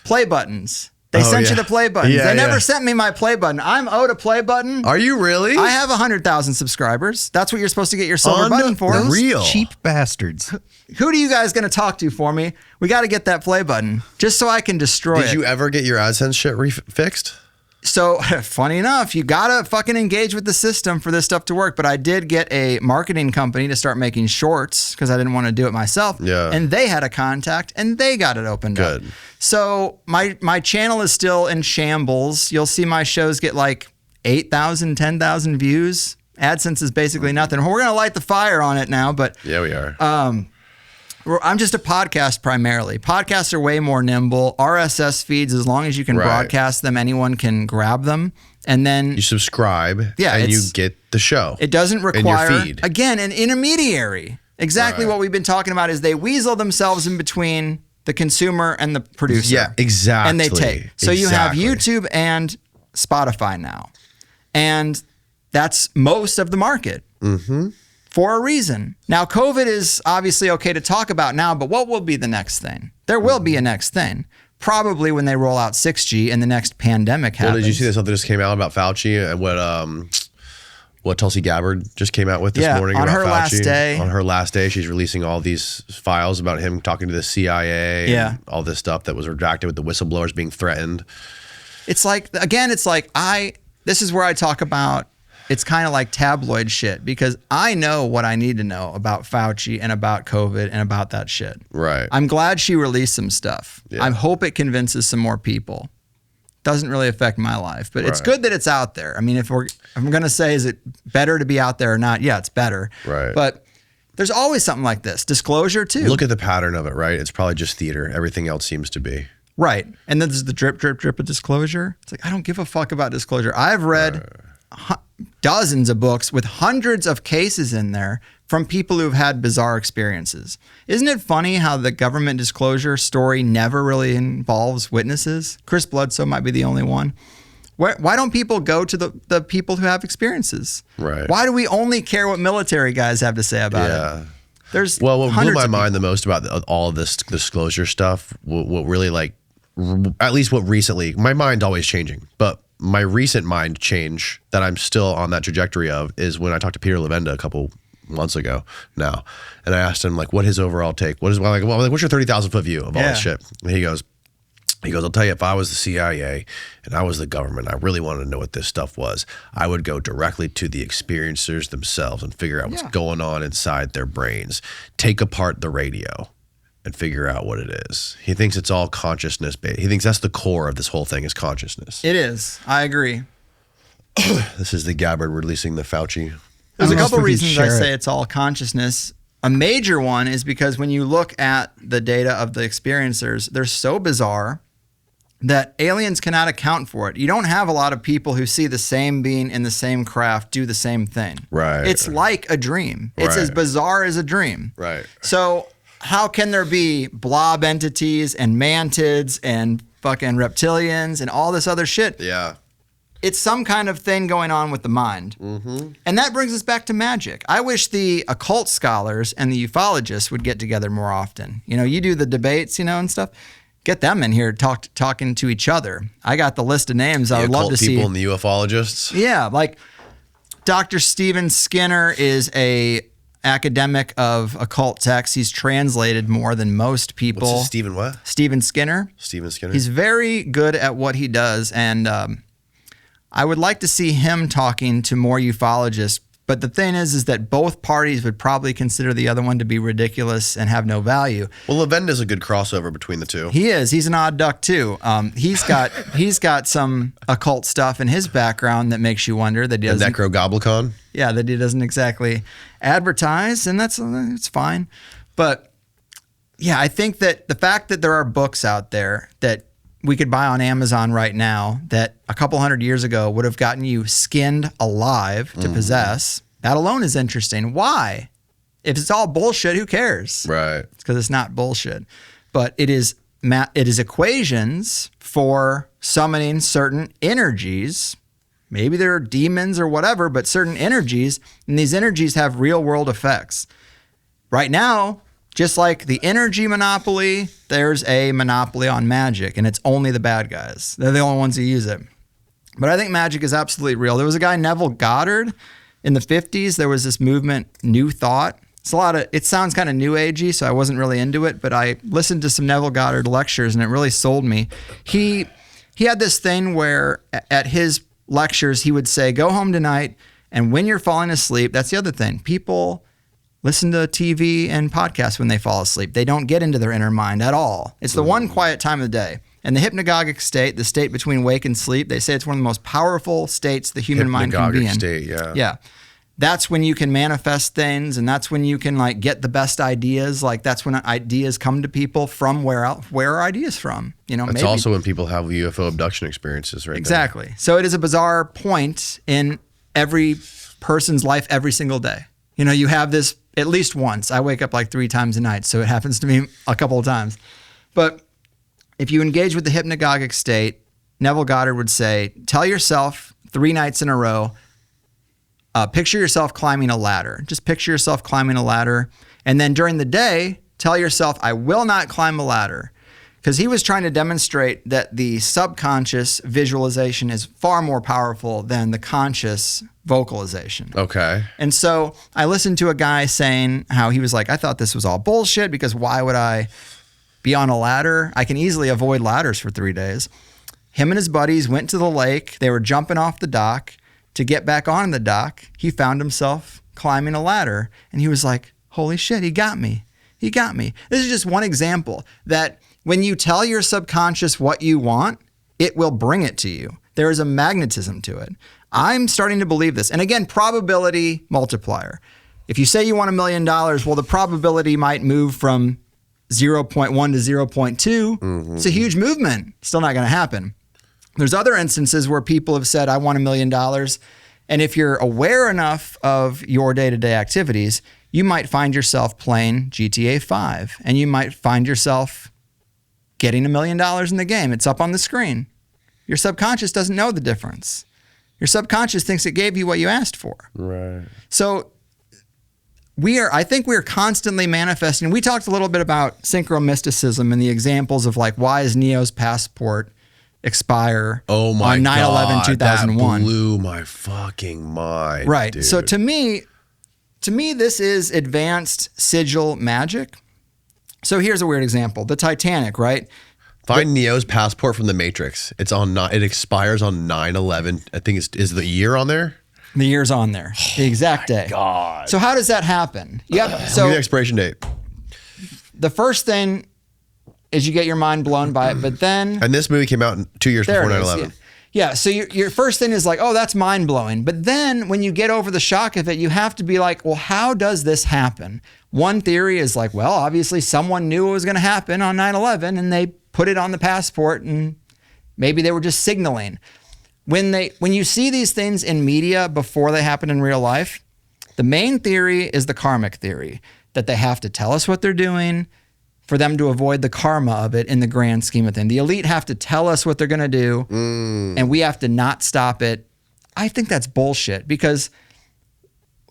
play buttons. They sent you the play buttons. They never sent me my play button. I'm owed a play button. Are you really? I have 100,000 subscribers. That's what you're supposed to get your silver button for. Those cheap bastards. Who are you guys going to talk to for me? We got to get that play button just so I can destroy it. Did you ever get your AdSense shit fixed? So funny enough, you got to fucking engage with the system for this stuff to work. But I did get a marketing company to start making shorts because I didn't want to do it myself. Yeah. And they had a contact and they got it opened up. Good. So my channel is still in shambles. You'll see my shows get like 8,000, 10,000 views. AdSense is basically nothing. We're going to light the fire on it now, but yeah, we are. I'm just a podcast primarily. Podcasts are way more nimble. RSS feeds, as long as you can broadcast them, anyone can grab them. And then you subscribe and you get the show. It doesn't require, in your feed. Again, an intermediary. Exactly what we've been talking about is they weasel themselves in between the consumer and the producer. Yeah, exactly. And they take. So you have YouTube and Spotify now. And that's most of the market. Mm-hmm. For a reason. Now, COVID is obviously okay to talk about now, but what will be the next thing? There will be a next thing. Probably when they roll out 6G and the next pandemic happens. Well, did you see that something just came out about Fauci and what Tulsi Gabbard just came out with this morning on about her Fauci? last day. On her last day, she's releasing all these files about him talking to the CIA and all this stuff that was redacted with the whistleblowers being threatened. It's like, again, this is where I talk about it's kind of like tabloid shit because I know what I need to know about Fauci and about COVID and about that shit. Right. I'm glad she released some stuff. Yeah. I hope it convinces some more people. Doesn't really affect my life, but it's good that it's out there. I mean, if I'm going to say, is it better to be out there or not? Yeah, it's better. Right. But there's always something like this. Disclosure too. Look at the pattern of it, right? It's probably just theater. Everything else seems to be. Right. And then there's the drip, drip, drip of disclosure. It's like, I don't give a fuck about disclosure. I've read dozens of books with hundreds of cases in there from people who've had bizarre experiences. Isn't it funny how the government disclosure story never really involves witnesses? Chris Bledsoe might be the only one. Why don't people go to the people who have experiences? Right. Why do we only care what military guys have to say about it? There's what blew hundreds my of mind the most about all of this disclosure stuff, what really like, at least what recently, my mind's always changing, but my recent mind change that I'm still on that trajectory of is when I talked to Peter Levenda a couple months ago now, and I asked him like what his overall take, what's your 30,000 foot view of all this shit? And he goes, I'll tell you, if I was the CIA and I was the government, I really wanted to know what this stuff was, I would go directly to the experiencers themselves and figure out what's going on inside their brains, take apart the radio and figure out what it is. He thinks it's all consciousness based. He thinks that's the core of this whole thing is consciousness. It is. I agree. This is the Gabbard releasing the Fauci. There's a know if couple we can reasons I share say it. it's all consciousness. A major one is because when you look at the data of the experiencers, they're so bizarre that aliens cannot account for it. You don't have a lot of people who see the same being in the same craft do the same thing. Right. It's like a dream. It's as bizarre as a dream. Right. So how can there be blob entities and mantids and fucking reptilians and all this other shit? Yeah. It's some kind of thing going on with the mind. Mm-hmm. And that brings us back to magic. I wish the occult scholars and the ufologists would get together more often. You know, you do the debates, you know, and stuff. Get them in here talking to each other. I got the list of names I would love to see. People and the ufologists. Yeah, like Dr. Stephen Skinner is a academic of occult texts. He's translated more than most people. What's his Stephen what? Stephen Skinner. Stephen Skinner. He's very good at what he does, and I would like to see him talking to more ufologists. But the thing is that both parties would probably consider the other one to be ridiculous and have no value. Well, Levenda's a good crossover between the two. He is. He's an odd duck too. He's got some occult stuff in his background that makes you wonder that he The doesn't. Necrogoblicon. Yeah, that he doesn't exactly advertise, and it's fine. But yeah, I think that the fact that there are books out there that we could buy on Amazon right now that a couple hundred years ago would have gotten you skinned alive to possess, that alone is interesting. Why? If it's all bullshit, who cares? Right. It's because it's not bullshit. But it is equations for summoning certain energies. Maybe they're demons or whatever, but certain energies, and these energies have real world effects. Right now, just like the energy monopoly, there's a monopoly on magic, and it's only the bad guys. They're the only ones who use it. But I think magic is absolutely real. There was a guy, Neville Goddard, in the 50s. There was this movement, New Thought. It sounds kind of new agey, so I wasn't really into it, but I listened to some Neville Goddard lectures, and it really sold me. He had this thing where at his lectures, he would say, go home tonight, and when you're falling asleep, that's the other thing. People listen to TV and podcasts when they fall asleep. They don't get into their inner mind at all. It's the one quiet time of the day. And the hypnagogic state, the state between wake and sleep, they say it's one of the most powerful states the human mind can be in. Hypnagogic state, yeah. Yeah. That's when you can manifest things, and that's when you can like get the best ideas. Like that's when ideas come to people from where are ideas from? You know, It's maybe. also when people have UFO abduction experiences, right? Exactly. So it is a bizarre point in every person's life every single day. You know, you have this at least once. I wake up like 3 times a night, so it happens to me a couple of times. But if you engage with the hypnagogic state, Neville Goddard would say, tell yourself 3 nights in a row, picture yourself climbing a ladder. Just picture yourself climbing a ladder. And then during the day, tell yourself, I will not climb a ladder. Because he was trying to demonstrate that the subconscious visualization is far more powerful than the conscious vocalization. Okay. And so I listened to a guy saying how he was like, I thought this was all bullshit because why would I be on a ladder? I can easily avoid ladders for 3 days. Him and his buddies went to the lake. They were jumping off the dock. to get back on the dock, he found himself climbing a ladder, and he was like, holy shit, he got me. He got me. This is just one example that when you tell your subconscious what you want, it will bring it to you. There is a magnetism to it. I'm starting to believe this. And again, probability multiplier. If you say you want $1 million, well, the probability might move from 0.1 to 0.2. It's a huge movement. Still not going to happen. There's other instances where people have said, I want $1 million. And if you're aware enough of your day-to-day activities, you might find yourself playing GTA 5, and you might find yourself getting $1 million in the game. It's up on the screen. Your subconscious doesn't know the difference. Your subconscious thinks it gave you what you asked for. Right. So I think we are constantly manifesting. We talked a little bit about synchromysticism and the examples of like, why is Neo's passport expire on 9/11/2001? That blew my fucking mind. Right. Dude. So to me, this is advanced sigil magic. So here's a weird example. The Titanic, right? Find Neo's passport from the Matrix. It expires on 9/11. I think is the year on there? The year's on there. The exact day. God. So how does that happen? Yep. Give me the So expiration date. the first thing is you get your mind blown by it, but then And this movie came out 2 years there before it is. 9/11. Yeah. So your first thing is like, oh, that's mind blowing. But then when you get over the shock of it, you have to be like, well, how does this happen? One theory is like, well, obviously someone knew it was going to happen on 9/11 and they put it on the passport, and maybe they were just signaling. When you see these things in media before they happen in real life, the main theory is the karmic theory, that they have to tell us what they're doing for them to avoid the karma of it in the grand scheme of things. The elite have to tell us what they're going to do, and we have to not stop it. I think that's bullshit, because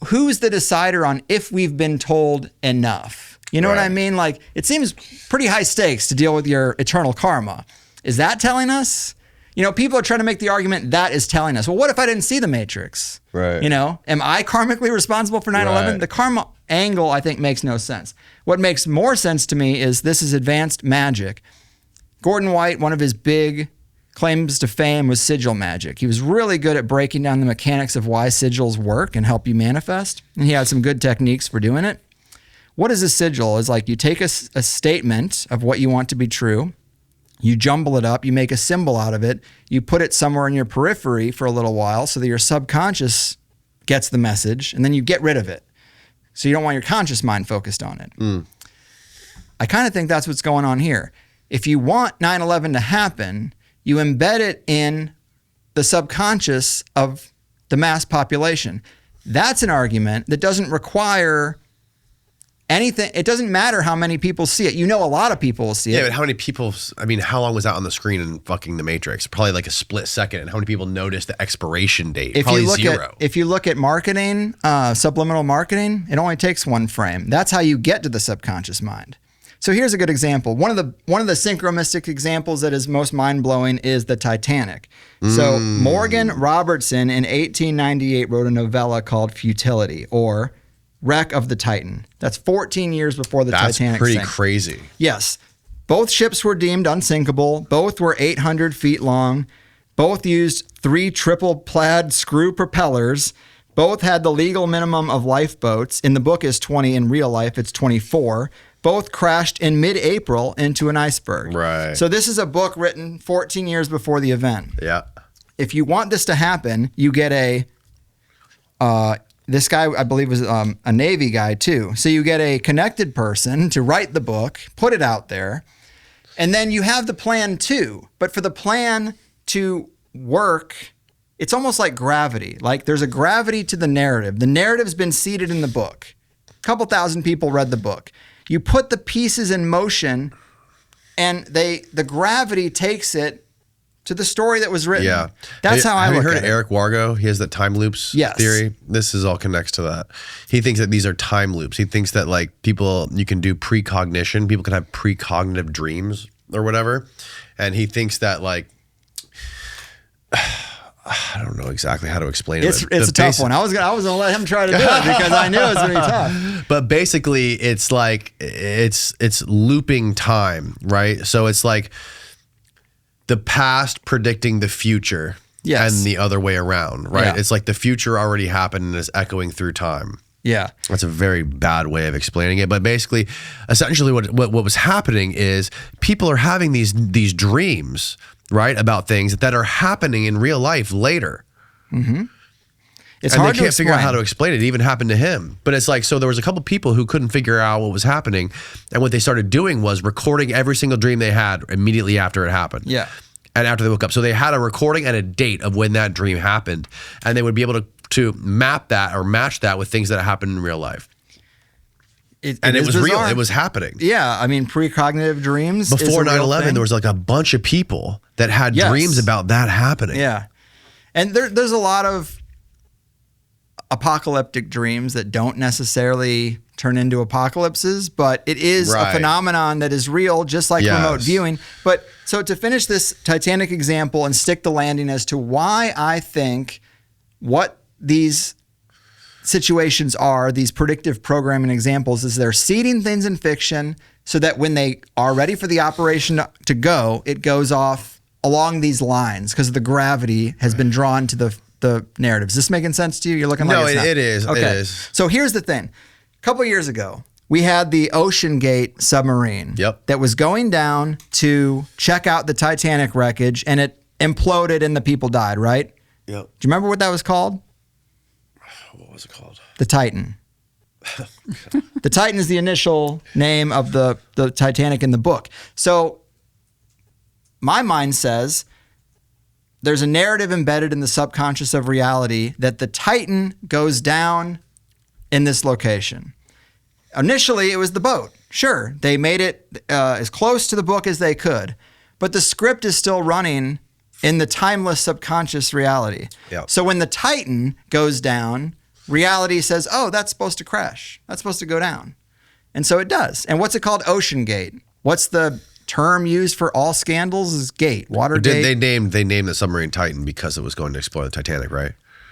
who's the decider on if we've been told enough? You know what I mean? Like, it seems pretty high stakes to deal with your eternal karma. Is that telling us? You know, people are trying to make the argument that is telling us. Well, what if I didn't see the Matrix? Right. You know, am I karmically responsible for 9/11? Right. The karma angle, I think, makes no sense. What makes more sense to me is this is advanced magic. Gordon White, one of his big claims to fame was sigil magic. He was really good at breaking down the mechanics of why sigils work and help you manifest. And he had some good techniques for doing it. What is a sigil? It's like you take a statement of what you want to be true, you jumble it up, you make a symbol out of it, you put it somewhere in your periphery for a little while so that your subconscious gets the message, and then you get rid of it. So you don't want your conscious mind focused on it. I kind of think that's what's going on here. If you want 9/11 to happen, you embed it in the subconscious of the mass population. That's an argument that doesn't require anything. It doesn't matter how many people see it. You know, a lot of people will see Yeah, it. but how many people, I mean, how long was that on the screen in fucking The Matrix? Probably like a split second. And how many people noticed the expiration date? Probably zero. If you look at marketing, subliminal marketing, it only takes one frame. That's how you get to the subconscious mind. So here's a good example. One of the synchromistic examples that is most mind-blowing is the Titanic. So Morgan Robertson in 1898 wrote a novella called Futility, or Wreck of the Titan. That's 14 years before the Titanic sank. That's pretty crazy. Yes. Both ships were deemed unsinkable. Both were 800 feet long. Both used 3 triple plaid screw propellers. Both had the legal minimum of lifeboats. In the book is 20. In real life, it's 24. Both crashed in mid-April into an iceberg. Right. So this is a book written 14 years before the event. Yeah. If you want this to happen, you get this guy, I believe, was a Navy guy too. So you get a connected person to write the book, put it out there, and then you have the plan too. But for the plan to work, it's almost like gravity. Like there's a gravity to the narrative. The narrative's been seeded in the book. A couple thousand people read the book. You put the pieces in motion, and the gravity takes it to the story that was written. Yeah. That's how I look at it. Have you heard of Eric Wargo? He has that time loops theory. This is all connects to that. He thinks that these are time loops. He thinks that like you can do precognition. People can have precognitive dreams or whatever. And he thinks that like, I don't know exactly how to explain it. It's a tough one. I was gonna let him try to do it because I knew it was gonna be tough. But basically, it's like it's looping time, right? So it's like the past predicting the future. Yes. and the other way around, right? Yeah. It's like the future already happened and is echoing through time. Yeah. That's a very bad way of explaining it, but basically, essentially, what was happening is people are having these dreams, right, about things that are happening in real life later. Mm-hmm. It's and hard they can't to figure out how to explain. explain it. It even happened to him. But it's like, so there was a couple people who couldn't figure out what was happening, and what they started doing was recording every single dream they had immediately after it happened. Yeah. And after they woke up. So they had a recording and a date of when that dream happened, and they would be able to map that or match that with things that happened in real life. It It was bizarre. real. It was happening. Yeah, I mean, precognitive dreams. Before is a real 9/11, thing. there was like a bunch of people that had Yes. dreams about that happening. Yeah, and there's a lot of apocalyptic dreams that don't necessarily turn into apocalypses, but it is a Right. phenomenon that is real, just like Yes. remote viewing. But so to finish this Titanic example and stick the landing as to why I think what these situations are, these predictive programming examples, is they're seeding things in fiction so that when they are ready for the operation to go, it goes off along these lines because the gravity has been drawn to the narrative. Is this making sense to you? You're looking like No, it's not. it is. Okay. It is. So here's the thing. A couple years ago, we had the Ocean Gate submarine Yep. that was going down to check out the Titanic wreckage, and it imploded and the people died, right? Yep. Do you remember what that was called? What was it called? The Titan. The Titan is the initial name of the Titanic in the book. So my mind says there's a narrative embedded in the subconscious of reality that the Titan goes down in this location. Initially, it was the boat. Sure, they made it as close to the book as they could, but the script is still running in the timeless subconscious reality. Yep. So when the Titan goes down, reality says, oh, that's supposed to crash. That's supposed to go down. And so it does. And what's it called? Ocean Gate. What's the term used for all scandals? Is gate, Watergate. They named the submarine Titan because it was going to explore the Titanic, right?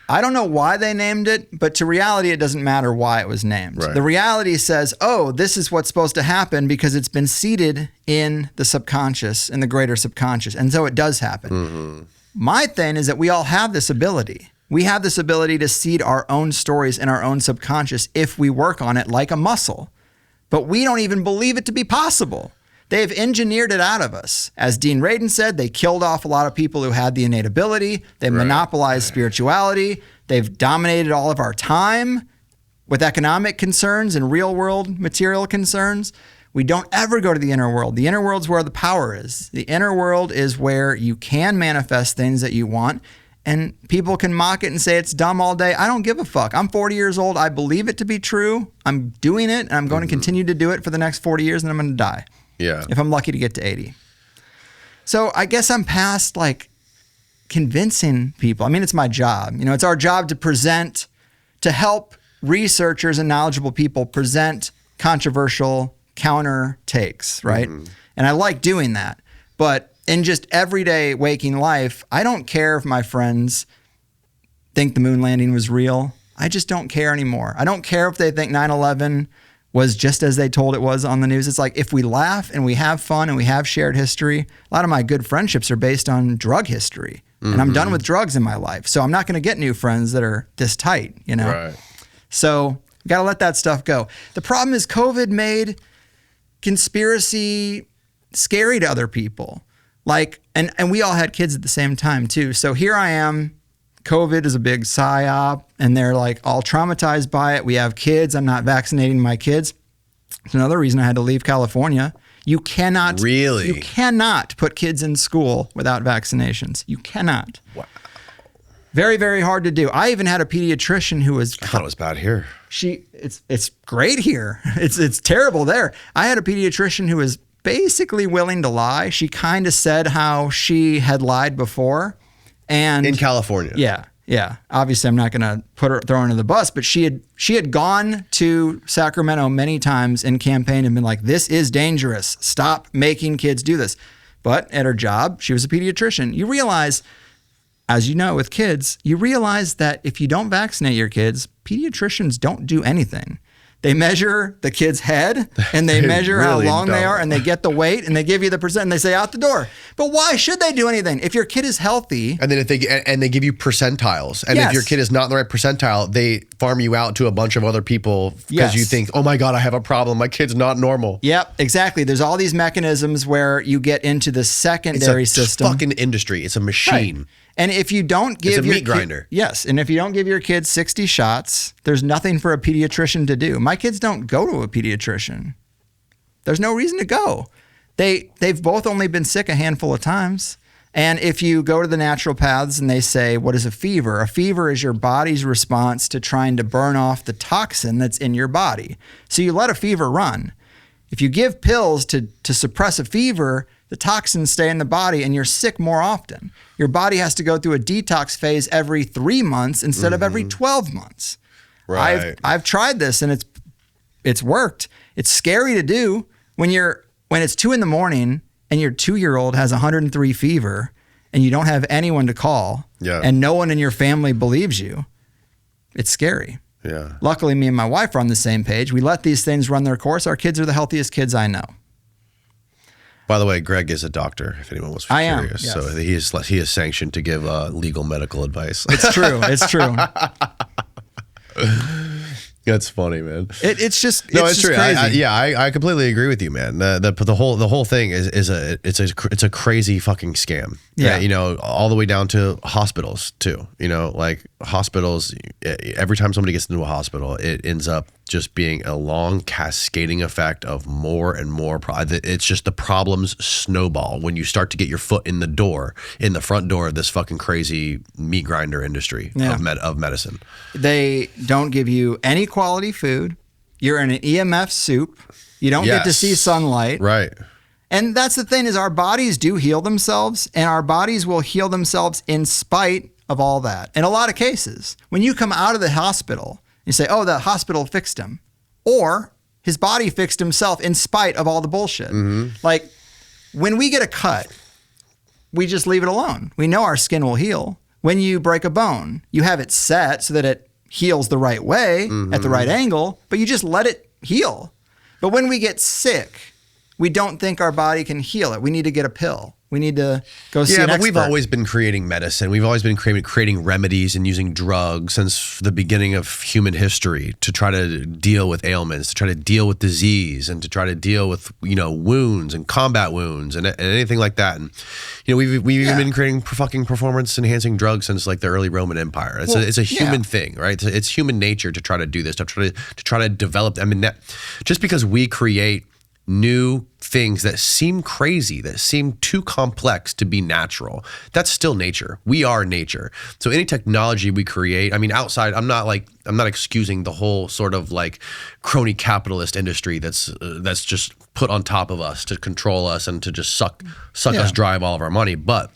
I don't know why they named it, but to reality, it doesn't matter why it was named. Right. The reality says, oh, this is what's supposed to happen because it's been seeded in the subconscious, in the greater subconscious. And so it does happen. Mm-hmm. My thing is that we all have this ability. We have this ability to seed our own stories in our own subconscious if we work on it like a muscle. But we don't even believe it to be possible. They've engineered it out of us. As Dean Radin said, they killed off a lot of people who had the innate ability. They monopolized spirituality. They've dominated all of our time with economic concerns and real world material concerns. We don't ever go to the inner world. The inner world's where the power is. The inner world is where you can manifest things that you want, and people can mock it and say it's dumb all day. I don't give a fuck. I'm 40 years old. I believe it to be true. I'm doing it, and I'm going to continue to do it for the next 40 years, and I'm going to die. Yeah. If I'm lucky to get to 80. So I guess I'm past like convincing people. I mean, it's my job. You know, it's our job to present, to help researchers and knowledgeable people present controversial counter takes, right? And I like doing that. But in just everyday waking life, I don't care if my friends think the moon landing was real. I just don't care anymore. I don't care if they think 9/11 was just as they told it was on the news. It's like if we laugh and we have fun and we have shared history, a lot of my good friendships are based on drug history. And I'm done with drugs in my life. So I'm not going to get new friends that are this tight, you know? Right. So we got to let that stuff go. The problem is COVID made conspiracy scary to other people. Like, and we all had kids at the same time too. So here I am. COVID is a big psyop, and they're like all traumatized by it. We have kids. I'm not vaccinating my kids. It's another reason I had to leave California. You cannot put kids in school without vaccinations. You cannot. Wow. Very, very hard to do. I even had a pediatrician who was I thought it was bad here. it's great here. It's terrible there. I had a pediatrician who was basically willing to lie. She kind of said how she had lied before. And In California. Yeah. Obviously, I'm not going to throw her under the bus, but she had gone to Sacramento many times in campaign and been like, "This is dangerous. Stop making kids do this." But at her job, she was a pediatrician. You realize, as you know, with kids, you realize that if you don't vaccinate your kids, pediatricians don't do anything. They measure the kid's head and they measure really how long they don't. are and they get the weight and they give you the percent and they say out the door. But why should they do anything? If your kid is healthy. And then if they give you percentiles, and Yes. if your kid is not in the right percentile, they farm you out to a bunch of other people because Yes. you think, oh my God, I have a problem. My kid's not normal. Yep, exactly. There's all these mechanisms where you get into the It's secondary a system. fucking industry. It's a machine. Right. And if you don't give a your meat grinder. yes, and if you don't give your kids 60 shots, there's nothing for a pediatrician to do. My kids don't go to a pediatrician. There's no reason to go. They've both only been sick a handful of times. And if you go to the naturopaths and they say, what is a fever? A fever is your body's response to trying to burn off the toxin that's in your body. So you let a fever run. If you give pills to suppress a fever, the toxins stay in the body and you're sick more often. Your body has to go through a detox phase every 3 months instead of every 12 months. Right. I've tried this and it's worked. It's scary to do when it's 2 a.m. and your 2-year-old has 103 fever and you don't have anyone to call and no one in your family believes you. It's scary. Yeah. Luckily, me and my wife are on the same page. We let these things run their course. Our kids are the healthiest kids I know. By the way, Greg is a doctor, if anyone was I am, curious. yes. So he is sanctioned to give legal medical advice. It's true. It's true. That's funny, man. It's just True. crazy. I completely agree with you, man. The whole thing is a crazy fucking scam. Yeah. You know, all the way down to hospitals too. You know, like hospitals. Every time somebody gets into a hospital, it ends up just being a long cascading effect of more and more. It's just the problems snowball when you start to get your foot in the front door of this fucking crazy meat grinder industry of medicine. They don't give you any quality food. You're in an EMF soup. You don't get to see sunlight. Right. And that's the thing is our bodies do heal themselves and our bodies will heal themselves in spite of all that. In a lot of cases, when you come out of the hospital, you say, oh, the hospital fixed him. Or his body fixed himself in spite of all the bullshit. Mm-hmm. Like when we get a cut, we just leave it alone. We know our skin will heal. When you break a bone, you have it set so that it heals the right way at the right angle, but you just let it heal. But when we get sick, we don't think our body can heal it. We need to get a pill. We need to go see an expert. But we've always been creating medicine. We've always been creating remedies and using drugs since the beginning of human history to try to deal with ailments, to try to deal with disease, and to try to deal with wounds and combat wounds and anything like that. And we've even been creating fucking performance enhancing drugs since like the early Roman Empire. It's a human thing, right? It's human nature to try to do this, to try to develop. I mean, just because we create new things that seem crazy, that seem too complex to be natural, that's still nature. We are nature. So any technology we create, I mean, outside, I'm not excusing the whole sort of like crony capitalist industry that's just put on top of us to control us and to just suck us dry of all of our money. But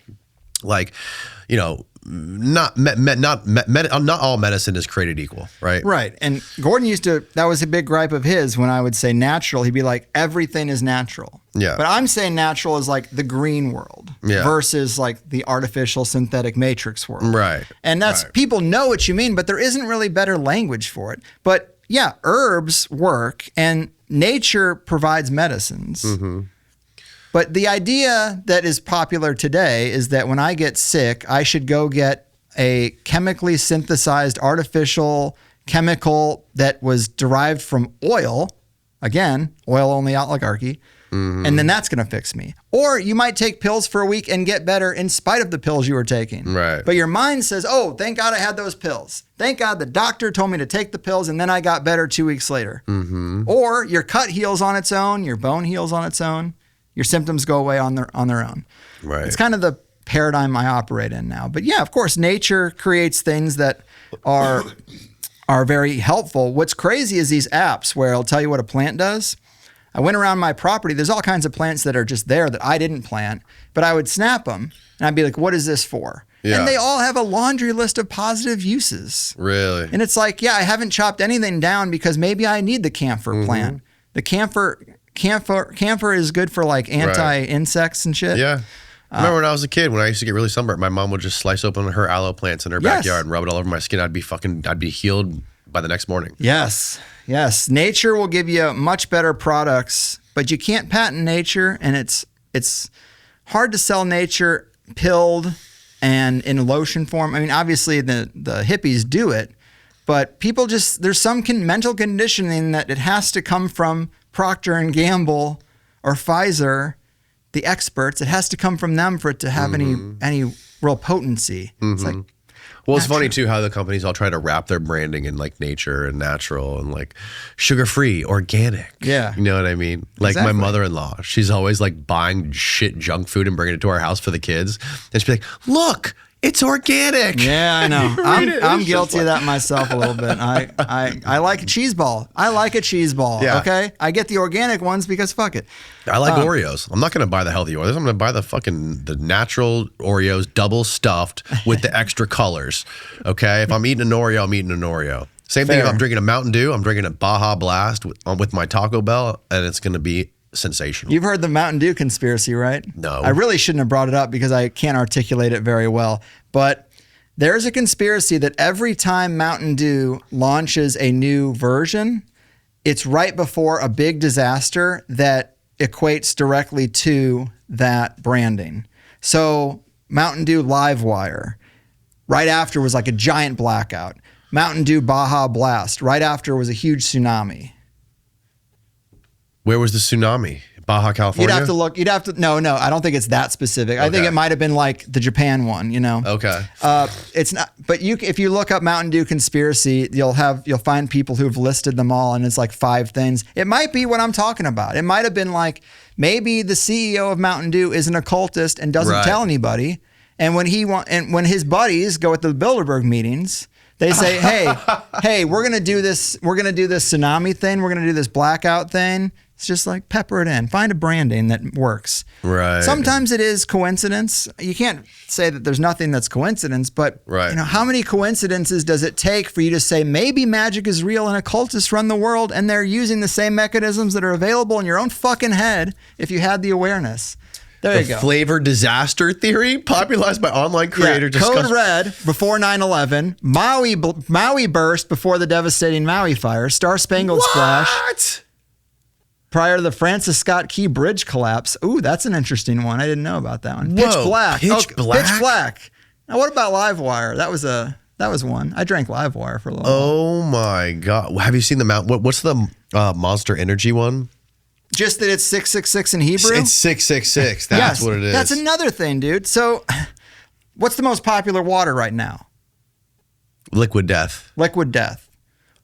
like, not all medicine is created equal, right? Right. And Gordon that was a big gripe of his when I would say natural, he'd be like, everything is natural. Yeah. But I'm saying natural is like the green world versus like the artificial synthetic matrix world. Right. And people know what you mean, but there isn't really better language for it. But yeah, herbs work and nature provides medicines. Mm-hmm. But the idea that is popular today is that when I get sick, I should go get a chemically synthesized artificial chemical that was derived from oil. Again, oil-only oligarchy. Mm-hmm. And then that's going to fix me. Or you might take pills for a week and get better in spite of the pills you were taking. Right. But your mind says, oh, thank God I had those pills. Thank God the doctor told me to take the pills and then I got better 2 weeks later. Mm-hmm. Or your cut heals on its own, your bone heals on its own. Your symptoms go away on their own. Right. It's kind of the paradigm I operate in now. But yeah, of course, nature creates things that are very helpful. What's crazy is these apps where it'll tell you what a plant does. I went around my property. There's all kinds of plants that are just there that I didn't plant, but I would snap them and I'd be like, what is this for? Yeah. And they all have a laundry list of positive uses. Really? And it's like, yeah, I haven't chopped anything down because maybe I need the camphor plant. The camphor is good for like anti-insects and shit. Yeah. I remember when I was a kid, when I used to get really sunburnt, my mom would just slice open her aloe plants in her backyard and rub it all over my skin. I'd be healed by the next morning. Yes. Nature will give you much better products, but you can't patent nature, and it's hard to sell nature pilled and in lotion form. I mean, obviously the hippies do it, but people just, there's some mental conditioning that it has to come from Procter and Gamble or Pfizer, the experts. It has to come from them for it to have any real potency. It's like, well, it's funny too how the companies all try to wrap their branding in like nature and natural and like sugar-free, organic. Yeah. You know what I mean? Like Exactly. my mother-in-law, she's always like buying shit junk food and bringing it to our house for the kids. And she'd be like, look, it's organic. yeah, I know. Read it. I'm It's guilty just of that myself a little bit. I like a cheese ball. I like a cheese ball. Yeah. Okay. I get the organic ones because fuck it. I like Oreos. I'm not going to buy the healthy Oreos. I'm going to buy the natural Oreos, double stuffed with the extra colors. Okay. If I'm eating an Oreo, I'm eating an Oreo. Same thing if Fair. I'm drinking a Mountain Dew, I'm drinking a Baja Blast with my Taco Bell, and it's going to be sensational. You've heard the Mountain Dew conspiracy, right? No. I really shouldn't have brought it up because I can't articulate it very well. But there's a conspiracy that every time Mountain Dew launches a new version, it's right before a big disaster that equates directly to that branding. So Mountain Dew Livewire, right after was like a giant blackout. Mountain Dew Baja Blast, right after was a huge tsunami. Where was the tsunami? Baja, California? You'd have to look. No, I don't think it's that specific. I think Okay. it might have been like the Japan one, you know? Okay. It's not, but if you look up Mountain Dew conspiracy, you'll find people who've listed them all, and it's like 5 things. It might be what I'm talking about. It might have been like, maybe the CEO of Mountain Dew is an occultist and doesn't Right. tell anybody. And when when his buddies go at the Bilderberg meetings, they say, hey, we're going to do this. We're going to do this tsunami thing. We're going to do this blackout thing. It's just like pepper it in. Find a branding that works. Right. Sometimes it is coincidence. You can't say that there's nothing that's coincidence, but Right. you know, how many coincidences does it take for you to say maybe magic is real and occultists run the world and they're using the same mechanisms that are available in your own fucking head if you had the awareness? There you The go. flavor disaster theory, popularized by online creator. Code Red before 9/11, Maui burst before the devastating Maui fire, Star Spangled Splash What? prior to the Francis Scott Key Bridge collapse. Ooh, that's an interesting one. I didn't know about that one. Whoa, Pitch Black. Pitch Black? Pitch Black. Now, what about Livewire? That was one. I drank Livewire for a little while. Oh my God. Have you seen the what's the Monster Energy one? Just that it's 666 in Hebrew? It's 666. That's Yes, what it is. That's another thing, dude. So, what's the most popular water right now? Liquid Death. Liquid Death.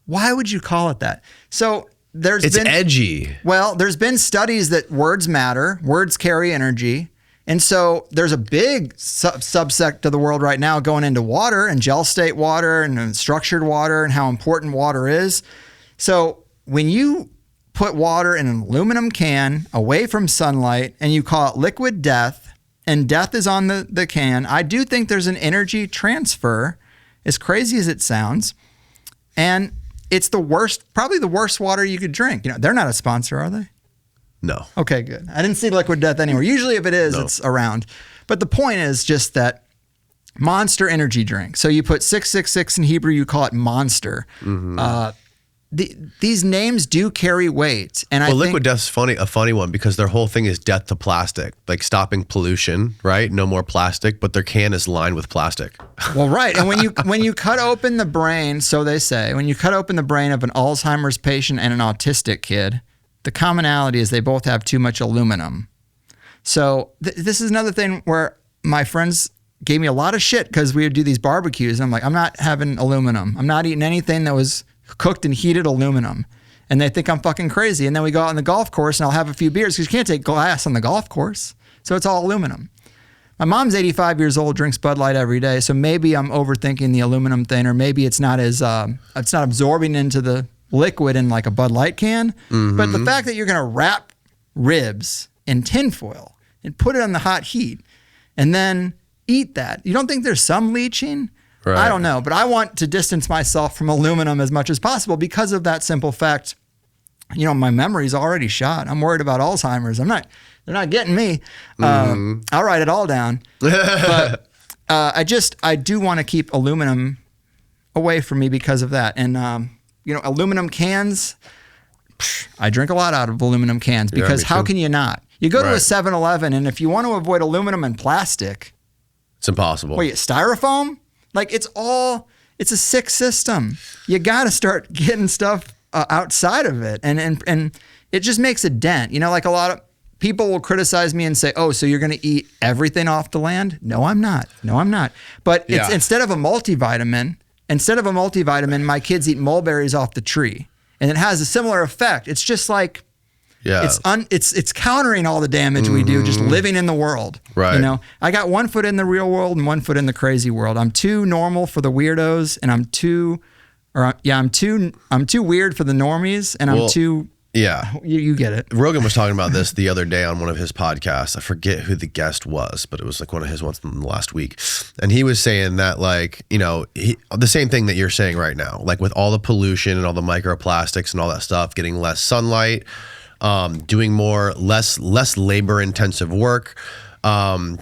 Why would you call it that? So, It's edgy. Well, there's been studies that words matter, words carry energy. And so there's a big subsect of the world right now going into water and gel state water and structured water and how important water is. So when you put water in an aluminum can away from sunlight and you call it liquid death, and death is on the can, I do think there's an energy transfer, as crazy as it sounds. And it's probably the worst water you could drink. You know, they're not a sponsor, are they? No. Okay, good. I didn't see Liquid Death anywhere. Usually if it is, No. it's around. But the point is just that Monster energy drink. So you put 666 in Hebrew, you call it Monster. These names do carry weight. And Well, I think Liquid Death's a funny one because their whole thing is death to plastic, like stopping pollution, right? No more plastic, but their can is lined with plastic. Well, right. And when you cut open the brain, so they say, when you cut open the brain of an Alzheimer's patient and an autistic kid, the commonality is they both have too much aluminum. So this is another thing where my friends gave me a lot of shit because we would do these barbecues. And I'm like, I'm not having aluminum. I'm not eating anything that was cooked in heated aluminum. And they think I'm fucking crazy. And then we go out on the golf course and I'll have a few beers because you can't take glass on the golf course. So it's all aluminum. My mom's 85 years old, drinks Bud Light every day. So maybe I'm overthinking the aluminum thing, or maybe it's not absorbing into the liquid in like a Bud Light can. But the fact that you're going to wrap ribs in tinfoil and put it on the hot heat and then eat that, you don't think there's some leaching? Right. I don't know, but I want to distance myself from aluminum as much as possible because of that simple fact. You know, my memory's already shot. I'm worried about Alzheimer's. They're not getting me. I'll write it all down. But I do want to keep aluminum away from me because of that. And aluminum cans. I drink a lot out of aluminum cans because how can you not? You go to a 7-Eleven, and if you want to avoid aluminum and plastic, it's impossible. Wait, styrofoam? Like it's a sick system. You got to start getting stuff outside of it, and it just makes a dent. Like a lot of people will criticize me and say, "Oh, so you're going to eat everything off the land?" No, I'm not. But it's instead of a multivitamin, my kids eat mulberries off the tree. And it has a similar effect. It's just like, it's countering all the damage we do just living in the world. Right. I got 1 foot in the real world and 1 foot in the crazy world. I'm too normal for the weirdos, and I'm too weird for the normies, and I'm too. Yeah. You get it. Rogan was talking about this the other day on one of his podcasts. I forget who the guest was, but it was like one of his ones from the last week. And he was saying that the same thing that you're saying right now, like with all the pollution and all the microplastics and all that stuff, getting less sunlight, doing less labor intensive work,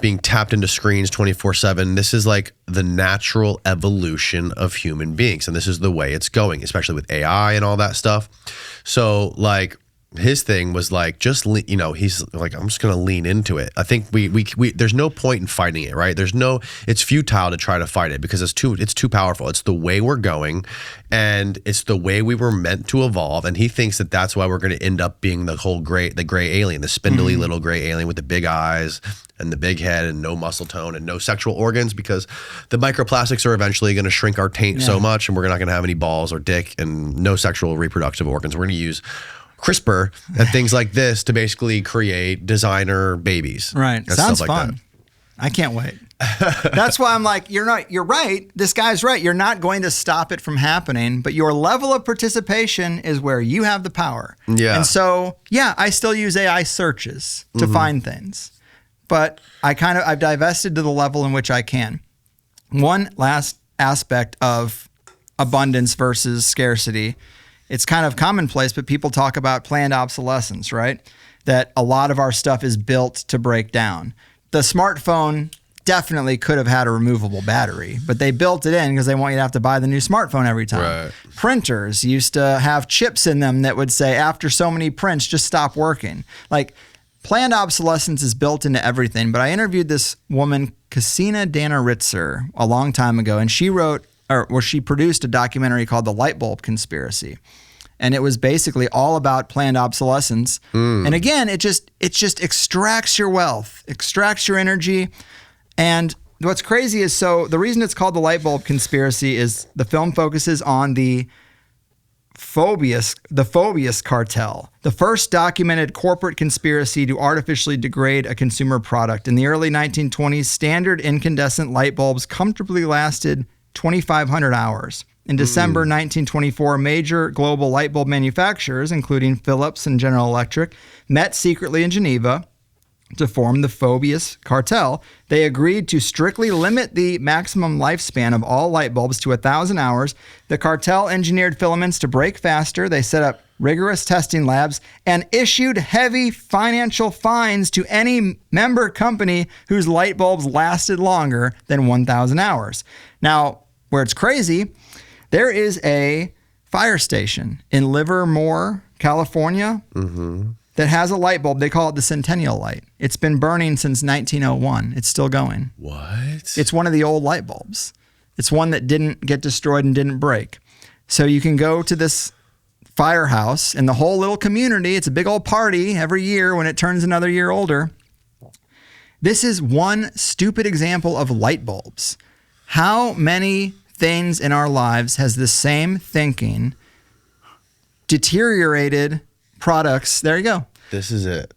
being tapped into screens 24/7. This is like the natural evolution of human beings. And this is the way it's going, especially with AI and all that stuff. So like his thing was like, he's like, I'm just going to lean into it. I think we there's no point in fighting it, right? It's futile to try to fight it because it's too powerful. It's the way we're going, and it's the way we were meant to evolve. And he thinks that that's why we're going to end up being the gray alien, the spindly little gray alien with the big eyes and the big head and no muscle tone and no sexual organs, because the microplastics are eventually going to shrink our taint so much, and we're not going to have any balls or dick and no sexual reproductive organs. We're going to use CRISPR and things like this to basically create designer babies. Right. Sounds fun. I can't wait. That's why I'm like, you're right. This guy's right. You're not going to stop it from happening, but your level of participation is where you have the power. Yeah. And so, I still use AI searches to find things, but I've divested to the level in which I can. One last aspect of abundance versus scarcity. It's kind of commonplace, but people talk about planned obsolescence, right? That a lot of our stuff is built to break down. The smartphone definitely could have had a removable battery, but they built it in because they want you to have to buy the new smartphone every time. Right. Printers used to have chips in them that would say, after so many prints, just stop working. Like, planned obsolescence is built into everything. But I interviewed this woman, Cassina Dana-Ritzer, a long time ago, and she produced a documentary called The Light Bulb Conspiracy. And it was basically all about planned obsolescence. And again, it just extracts your wealth, extracts your energy. And what's crazy is, so the reason it's called The Light Bulb Conspiracy is the film focuses on the Phobius cartel, the first documented corporate conspiracy to artificially degrade a consumer product. In the early 1920s, standard incandescent light bulbs comfortably lasted 2,500 hours. In December 1924, major global light bulb manufacturers, including Philips and General Electric, met secretly in Geneva to form the Phobius cartel. They agreed to strictly limit the maximum lifespan of all light bulbs to 1,000 hours. The cartel engineered filaments to break faster. They set up rigorous testing labs and issued heavy financial fines to any member company whose light bulbs lasted longer than 1,000 hours. Now, where it's crazy, there is a fire station in Livermore, California, that has a light bulb. They call it the Centennial Light. It's been burning since 1901. It's still going. What? It's one of the old light bulbs. It's one that didn't get destroyed and didn't break. So you can go to this firehouse, and the whole little community, it's a big old party every year when it turns another year older. This is one stupid example of light bulbs. How many things in our lives has the same thinking deteriorated products? There you go. This is it.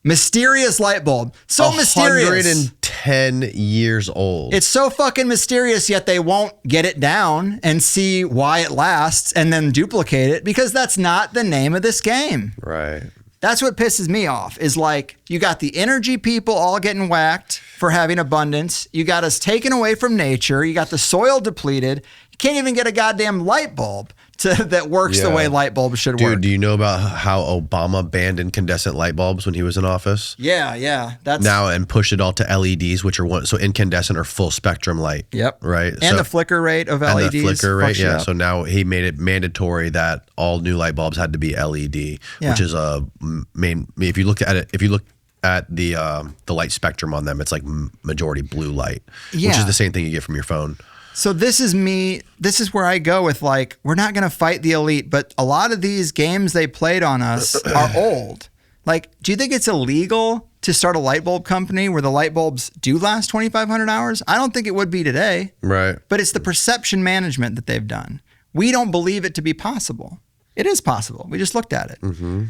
Mysterious light bulb. So mysterious. 110 years old. It's so fucking mysterious, yet they won't get it down and see why it lasts and then duplicate it, because that's not the name of this game. Right. That's what pisses me off, is like, you got the energy people all getting whacked for having abundance. You got us taken away from nature. You got the soil depleted. You can't even get a goddamn light bulb that works the Yeah. way light bulbs should Dude, work. do you know about how Obama banned incandescent light bulbs when he was in office? Yeah. That's And pushed it all to LEDs, which are so incandescent or full spectrum light. Yep. Right. And the flicker rate of and LEDs. the flicker rate, fucks you yeah. up. So now he made it mandatory that all new light bulbs had to be LED, Yeah. which is a main. If you look at the light spectrum on them, it's like majority blue light, which Yeah. is the same thing you get from your phone. So this is me. This is where I go with like, we're not going to fight the elite, but a lot of these games they played on us are old. Like, do you think it's illegal to start a light bulb company where the light bulbs do last 2,500 hours? I don't think it would be today, Right. but it's the perception management that they've done. We don't believe it to be possible. It is possible. We just looked at it. Mm-hmm.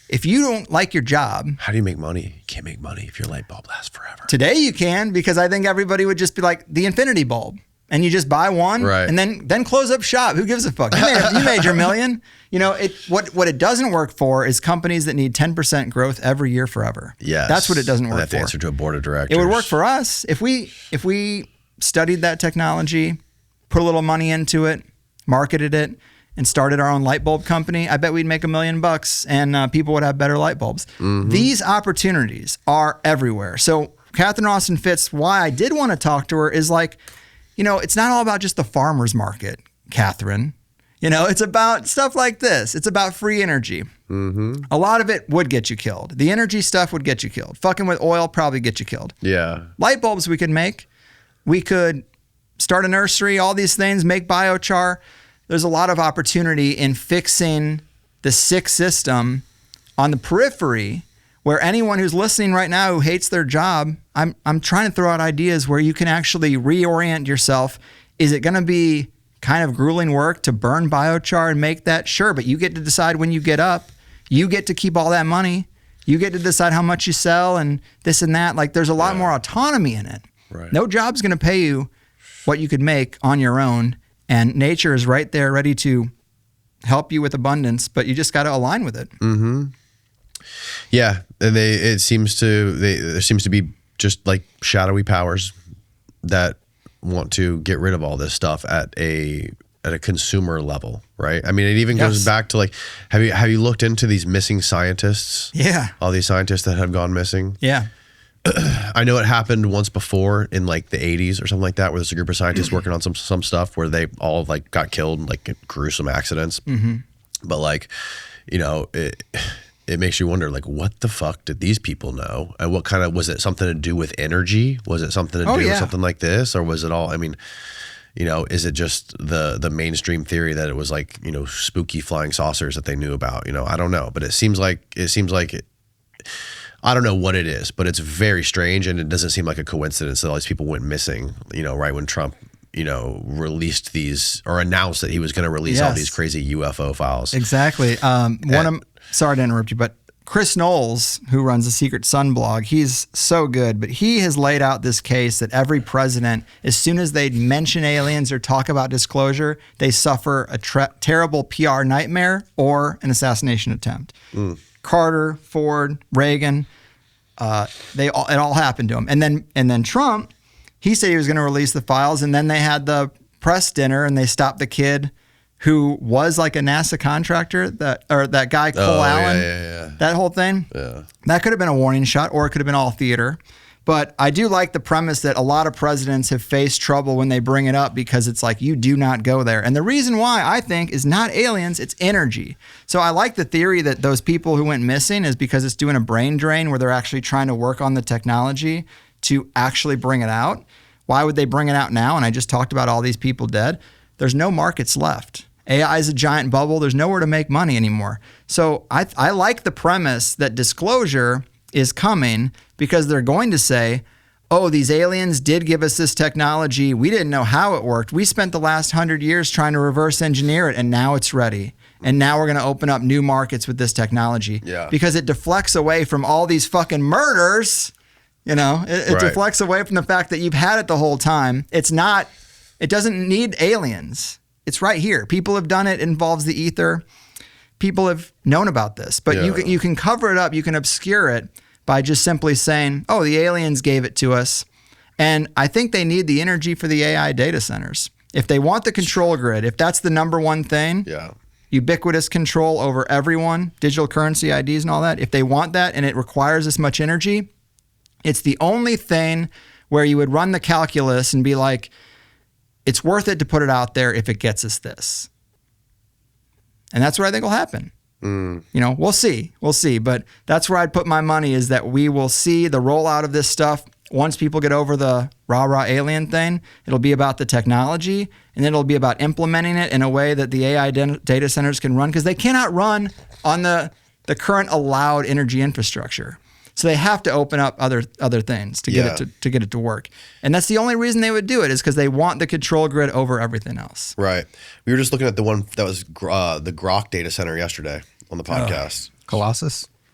If you don't like your job, How do you make money? You can't make money if your light bulb lasts forever. today you can, because I think everybody would just be like the infinity bulb. And you just buy one, Right. and then close up shop. Who gives a fuck? You made your million. You know, what it doesn't work for is companies that need 10% growth every year forever. Yes. That's what it doesn't And work they have to for. answer to a board of directors. It would work for us if we studied that technology, put a little money into it, marketed it, and started our own light bulb company. I bet we'd make $1 million and people would have better light bulbs. Mm-hmm. These opportunities are everywhere. So Catherine Austin Fitts, why I did want to talk to her is like, you know, it's not all about just the farmer's market, Catherine. You know, it's about stuff like this. It's about free energy. Mm-hmm. A lot of it would get you killed. The energy stuff would get you killed. Fucking with oil probably get you killed. Yeah. Light bulbs we could make. We could start a nursery, all these things, make biochar. There's a lot of opportunity in fixing the sick system on the periphery, where anyone who's listening right now who hates their job, I'm trying to throw out ideas where you can actually reorient yourself. Is it going to be kind of grueling work to burn biochar and make that? Sure, but you get to decide when you get up. You get to keep all that money. You get to decide how much you sell and this and that. Like, there's a lot more autonomy in it. Right. No job's going to pay you what you could make on your own. And nature is right there ready to help you with abundance, but you just got to align with it. Mm-hmm. Yeah, and there seems to be just like shadowy powers that want to get rid of all this stuff at a consumer level, right? I mean, it even goes back to like, have you looked into these missing scientists? Yeah. All these scientists that have gone missing. Yeah. I know it happened once before in like the 80s or something like that, where there's a group of scientists working on some stuff where they all like got killed in like gruesome accidents. Mm-hmm. But like, you know, it makes you wonder, like, what the fuck did these people know? And what kind of, was it something to do with energy? Was it something to do with something like this? Or was it all, I mean, you know, is it just the mainstream theory that it was like, you know, spooky flying saucers that they knew about? You know, I don't know. But it seems like I don't know what it is, but it's very strange. And it doesn't seem like a coincidence that all these people went missing, you know, right when Trump, you know, released these or announced that he was going to release all these crazy UFO files. Exactly. Sorry to interrupt you, but Chris Knowles, who runs the Secret Sun blog, he's so good, but he has laid out this case that every president, as soon as they mention aliens or talk about disclosure, they suffer a terrible PR nightmare or an assassination attempt. Carter, Ford, Reagan, it all happened to him. And then Trump, he said he was going to release the files, and then they had the press dinner and they stopped the kid who was like a NASA contractor, that guy Cole Allen, that whole thing. Yeah. That could have been a warning shot, or it could have been all theater. But I do like the premise that a lot of presidents have faced trouble when they bring it up, because it's like, you do not go there. And the reason why, I think, is not aliens, it's energy. So I like the theory that those people who went missing is because it's doing a brain drain where they're actually trying to work on the technology to actually bring it out. Why would they bring it out now? And I just talked about all these people dead. There's no markets left. AI is a giant bubble. There's nowhere to make money anymore. So I like the premise that disclosure is coming, because they're going to say, oh, these aliens did give us this technology. We didn't know how it worked. We spent the last 100 years trying to reverse engineer it, and now it's ready. And now we're going to open up new markets with this technology. Yeah. Because it deflects away from all these fucking murders. You know, it deflects away from the fact that you've had it the whole time. It doesn't need aliens. It's right here. People have done it. It involves the ether. People have known about this, but you can cover it up. You can obscure it by just simply saying, oh, the aliens gave it to us. And I think they need the energy for the AI data centers. If they want the control grid, if that's the number one thing, ubiquitous control over everyone, digital currency, IDs and all that, if they want that and it requires this much energy, it's the only thing where you would run the calculus and be like, it's worth it to put it out there if it gets us this. And that's what I think will happen. You know, we'll see. But that's where I'd put my money, is that we will see the rollout of this stuff. Once people get over the rah-rah alien thing, it'll be about the technology, and then it'll be about implementing it in a way that the AI data centers can run, because they cannot run on the current allowed energy infrastructure. So they have to open up other things to get it to work. And that's the only reason they would do it, is because they want the control grid over everything else. Right. We were just looking at the one that was the Grok data center yesterday on the podcast.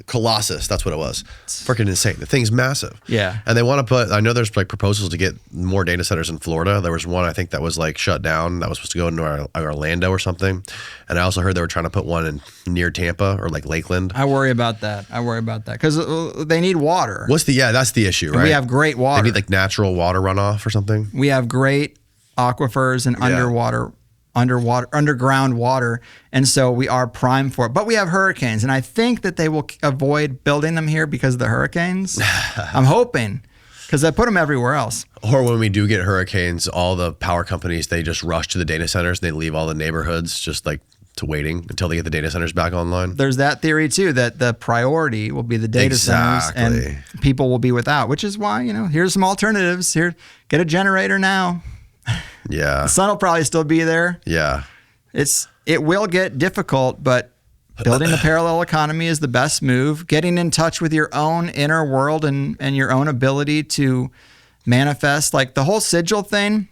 Colossus, that's what it was. Freaking insane. The thing's massive. Yeah. And they want to put, I know there's like proposals to get more data centers in Florida. There was one, I think, that was like shut down that was supposed to go into Orlando or something. And I also heard they were trying to put one in near Tampa or like Lakeland. I worry about that because they need water. That's the issue, right? And we have great water. They need like natural water runoff or something. We have great aquifers and underground water, and so we are primed for it. But we have hurricanes, and I think that they will avoid building them here because of the hurricanes. I'm hoping, because they put them everywhere else. Or when we do get hurricanes, all the power companies, they just rush to the data centers and they leave all the neighborhoods just like to waiting until they get the data centers back online. There's that theory too, that the priority will be the data centers and people will be without, which is why, here's some alternatives. Here, get a generator now. Yeah. The sun will probably still be there. Yeah. It will get difficult, but building the parallel economy is the best move. Getting in touch with your own inner world and your own ability to manifest. Like the whole sigil thing,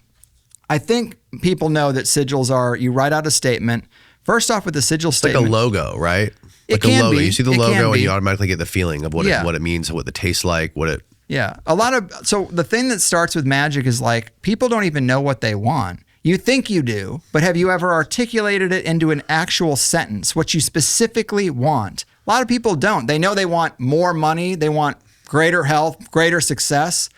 I think people know that sigils are, you write out a statement. First off, with the sigil statement. Like a logo, right? It can a logo. be. You see the logo and you automatically get the feeling of what it means, what it tastes like, Yeah. So the thing that starts with magic is like, people don't even know what they want. You think you do, but have you ever articulated it into an actual sentence, what you specifically want? A lot of people don't. They know they want more money. They want greater health, greater success.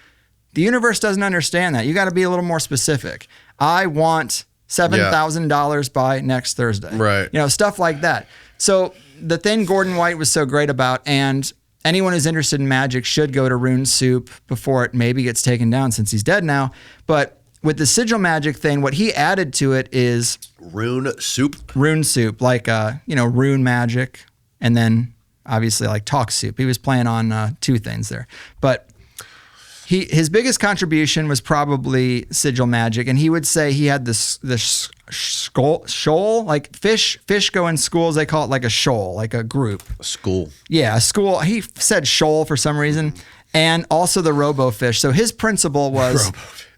The universe doesn't understand that. You got to be a little more specific. I want $7,000 by next Thursday. Right. Stuff like that. So the thing Gordon White was so great about, and anyone who's interested in magic should go to Rune Soup before it maybe gets taken down, since he's dead now. But with the sigil magic thing, what he added to it is Rune Soup, like rune magic, and then obviously like talk soup. He was playing on two things there, but his biggest contribution was probably sigil magic, and he would say he had this shoal, like fish go in schools. They call it like a shoal, like a group. A school. Yeah, a school. He said shoal for some reason, and also the robofish. So his principle was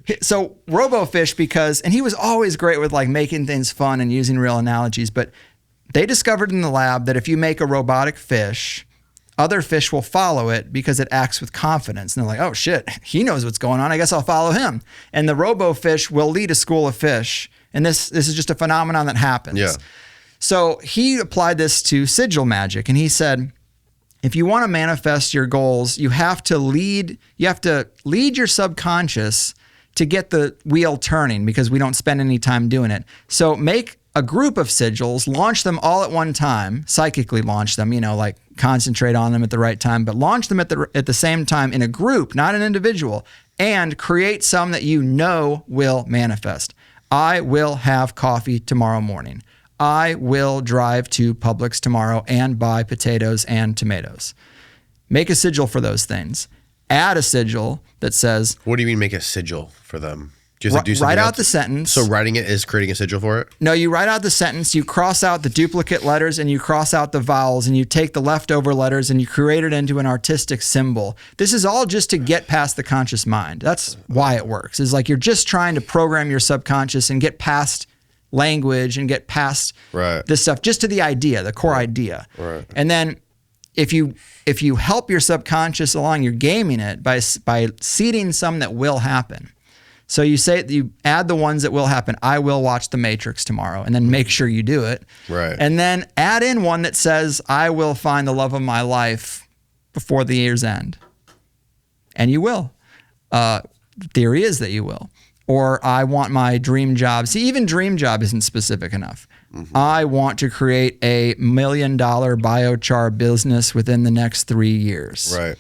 robofish because, and he was always great with like making things fun and using real analogies. But they discovered in the lab that if you make a robotic fish, other fish will follow it because it acts with confidence. And they're like, oh shit, he knows what's going on. I guess I'll follow him. And the robofish will lead a school of fish. And this is just a phenomenon that happens. Yeah. So he applied this to sigil magic, and he said, if you want to manifest your goals, you have to lead your subconscious to get the wheel turning, because we don't spend any time doing it. So make a group of sigils, launch them all at one time, psychically launch them, like concentrate on them at the right time, but launch them at the same time in a group, not an individual, and create some that will manifest. I will have coffee tomorrow morning. I will drive to Publix tomorrow and buy potatoes and tomatoes. Make a sigil for those things. Add a sigil that says... What do you mean make a sigil for them? Do you have to do something write out else? The sentence. So writing it is creating a sigil for it? No, you write out the sentence, you cross out the duplicate letters, and you cross out the vowels, and you take the leftover letters and you create it into an artistic symbol. This is all just to get past the conscious mind. That's why it works. It's like you're just trying to program your subconscious and get past language and get past this stuff, just to the idea, the core idea. Right. And then if you help your subconscious along, you're gaming it by seeding some that will happen. So you add the ones that will happen. I will watch The Matrix tomorrow, and then make sure you do it. Right. And then add in one that says, I will find the love of my life before the year's end. And you will. The theory is that you will. Or I want my dream job. See, even dream job isn't specific enough. I want to create a $1 million biochar business within the next 3 years. Right.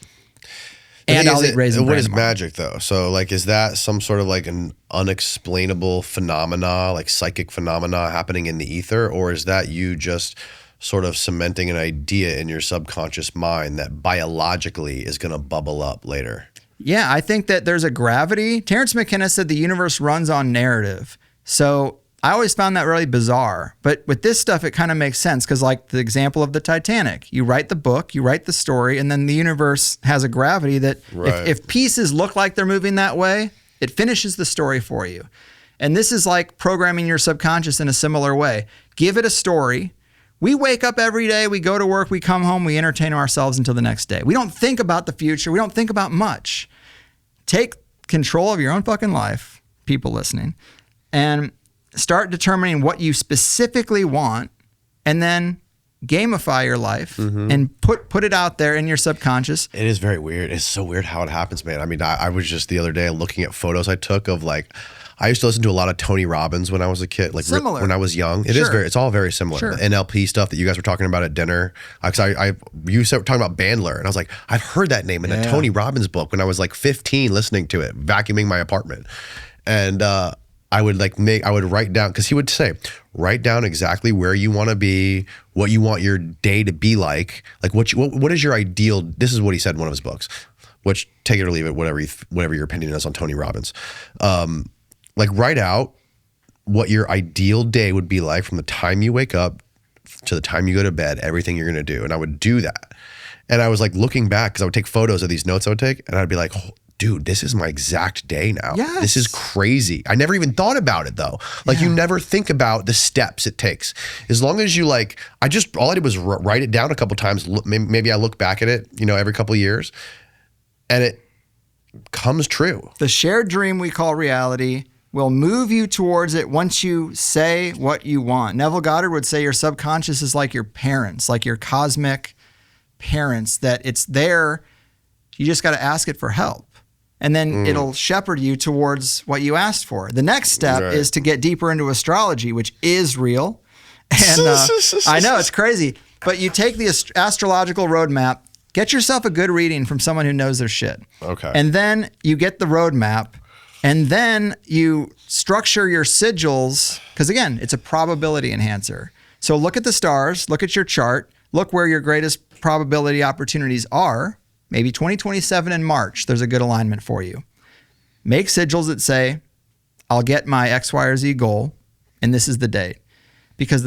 And I'll eat raisin What bran is tomorrow. magic though? So like, is that some sort of like an unexplainable phenomena, like psychic phenomena happening in the ether? Or is that you just sort of cementing an idea in your subconscious mind that biologically is going to bubble up later? Yeah, I think that there's a gravity. Terrence McKenna said the universe runs on narrative. So I always found that really bizarre. But with this stuff, it kind of makes sense because like the example of the Titanic, you write the book, you write the story, and then the universe has a gravity that if pieces look like they're moving that way, it finishes the story for you. And this is like programming your subconscious in a similar way. Give it a story. We wake up every day, we go to work, we come home, we entertain ourselves until the next day. We don't think about the future. We don't think about much. Take control of your own fucking life, people listening, and start determining what you specifically want, and then gamify your life and put it out there in your subconscious. It is very weird. It's so weird how it happens, man. I mean, I was just the other day looking at photos I took of like, I used to listen to a lot of Tony Robbins when I was a kid, like Similar. when I was young. It's all very similar. Sure. The NLP stuff that you guys were talking about at dinner. You started talking about Bandler, and I was like, I've heard that name in a Tony Robbins book when I was like 15, listening to it, vacuuming my apartment, and I would write down, because he would say, write down exactly where you want to be, what you want your day to be like what is your ideal. This is what he said in one of his books, which take it or leave it, whatever your opinion is on Tony Robbins. Like write out what your ideal day would be like from the time you wake up to the time you go to bed, everything you're going to do. And I would do that. And I was like looking back, because I would take photos of these notes I would take, and I'd be like, oh, dude, this is my exact day now. Yes. This is crazy. I never even thought about it though. Like you never think about the steps it takes. As long as you like, all I did was write it down a couple times. Maybe I look back at it, every couple of years, and it comes true. The shared dream we call reality will move you towards it once you say what you want. Neville Goddard would say your subconscious is like your parents, like your cosmic parents, that it's there. You just got to ask it for help. And then it'll shepherd you towards what you asked for. The next step is to get deeper into astrology, which is real. And I know it's crazy, but you take the astrological roadmap, get yourself a good reading from someone who knows their shit. Okay. And then you get the roadmap, and then you structure your sigils, because again, it's a probability enhancer. So look at the stars, look at your chart, look where your greatest probability opportunities are. Maybe 2027 in March, there's a good alignment for you. Make sigils that say, I'll get my X, Y, or Z goal, and this is the date. Because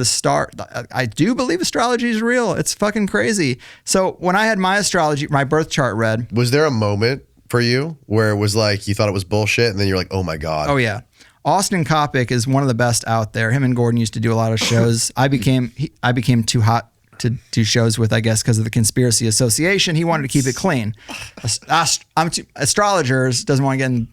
I do believe astrology is real. It's fucking crazy. So when I had my birth chart read. Was there a moment for you where it was like, you thought it was bullshit, and then you're like, oh my God. Oh yeah. Austin Coppock is one of the best out there. Him and Gordon used to do a lot of shows. I became too hot to do shows with, I guess, because of the Conspiracy Association. He wanted to keep it clean. Astrologers doesn't want to get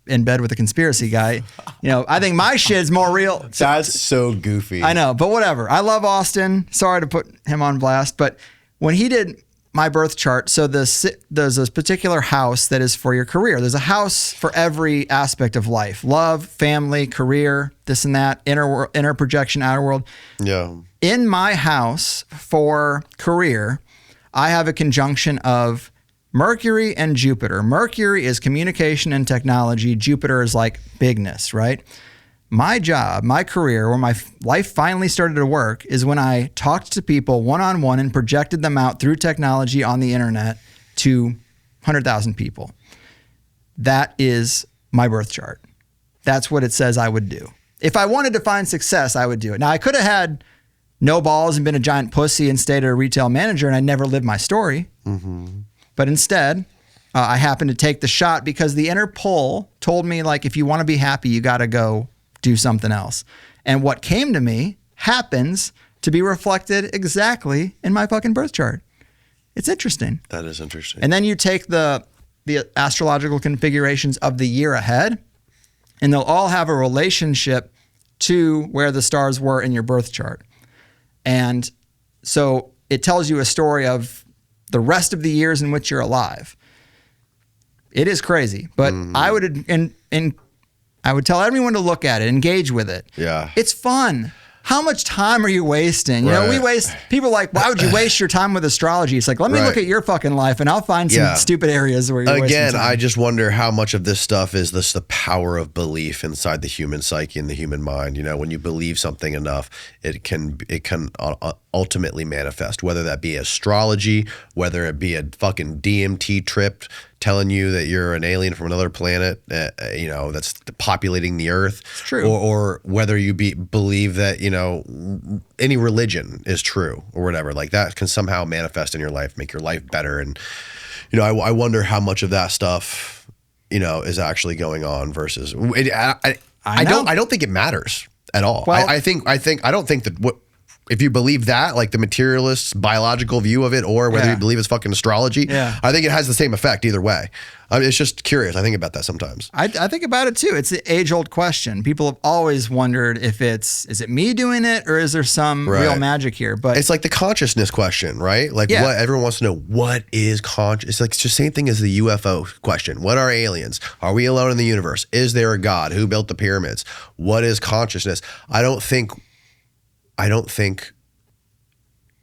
in bed with a conspiracy guy. I think my shit's more real. That's so goofy. I know, but whatever. I love Austin. Sorry to put him on blast, but when he did my birth chart, so there's a particular house that is for your career. There's a house for every aspect of life: love, family, career, this and that, inner projection, outer world. Yeah. In my house for career, I have a conjunction of Mercury and Jupiter. Mercury is communication and technology. Jupiter is like bigness, right? My job, my career, where my life finally started to work, is when I talked to people one-on-one and projected them out through technology on the internet to 100,000 people. That is my birth chart. That's what it says I would do. If I wanted to find success, I would do it. Now, I could have had no balls and been a giant pussy and stayed a retail manager, and I never lived my story. But instead, I happened to take the shot because the inner pull told me, like, if you want to be happy, you got to go do something else. And what came to me happens to be reflected exactly in my fucking birth chart. It's interesting. That is interesting. And then you take the astrological configurations of the year ahead, and they'll all have a relationship to where the stars were in your birth chart. And so it tells you a story of the rest of the years in which you're alive. It is crazy, but I would tell everyone to look at it, engage with it. Yeah. It's fun. how much time are you wasting? You know, we waste, people are like, why would you waste your time with astrology? It's like, let me look at your fucking life and I'll find some stupid areas where you're wasting time. I just wonder how much of this stuff is the power of belief inside the human psyche and the human mind. You know, when you believe something enough, it can ultimately manifest, whether that be astrology, whether it be a fucking DMT trip telling you that you're an alien from another planet, you know, that's populating the earth. It's true. Or whether you believe that, you know, any religion is true or whatever, like that can somehow manifest in your life, make your life better. And, you know, I wonder how much of that stuff, you know, is actually going on versus, I don't think it matters at all. Well, I don't think that if you believe that, like the materialist's biological view of it, or whether you believe it's fucking astrology, I think it has the same effect either way. I mean, it's just curious. I think about that sometimes. I think about it too. It's the age-old question. People have always wondered if is it me doing it or is there some real magic here? But it's like the consciousness question, right? Like what everyone wants to know, what is conscious? It's like it's the same thing as the UFO question. What are aliens? Are we alone in the universe? Is there a God? Who built the pyramids? What is consciousness? I don't think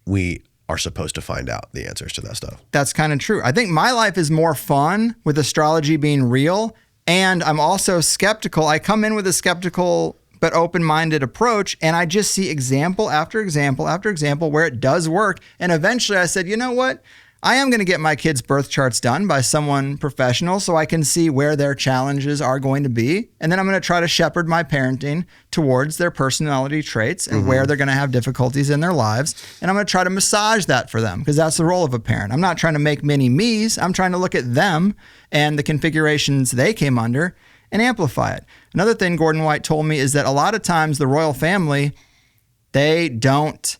we are supposed to find out the answers to that stuff. That's kind of true. I think my life is more fun with astrology being real, and I'm also skeptical. I come in with a skeptical but open-minded approach, and I just see example after example after example where it does work. And eventually I said, you know what? I am going to get my kids' birth charts done by someone professional so I can see where their challenges are going to be. And then I'm going to try to shepherd my parenting towards their personality traits and where they're going to have difficulties in their lives. And I'm going to try to massage that for them because that's the role of a parent. I'm not trying to make mini me's. I'm trying to look at them and the configurations they came under and amplify it. Another thing Gordon White told me is that a lot of times the royal family, they don't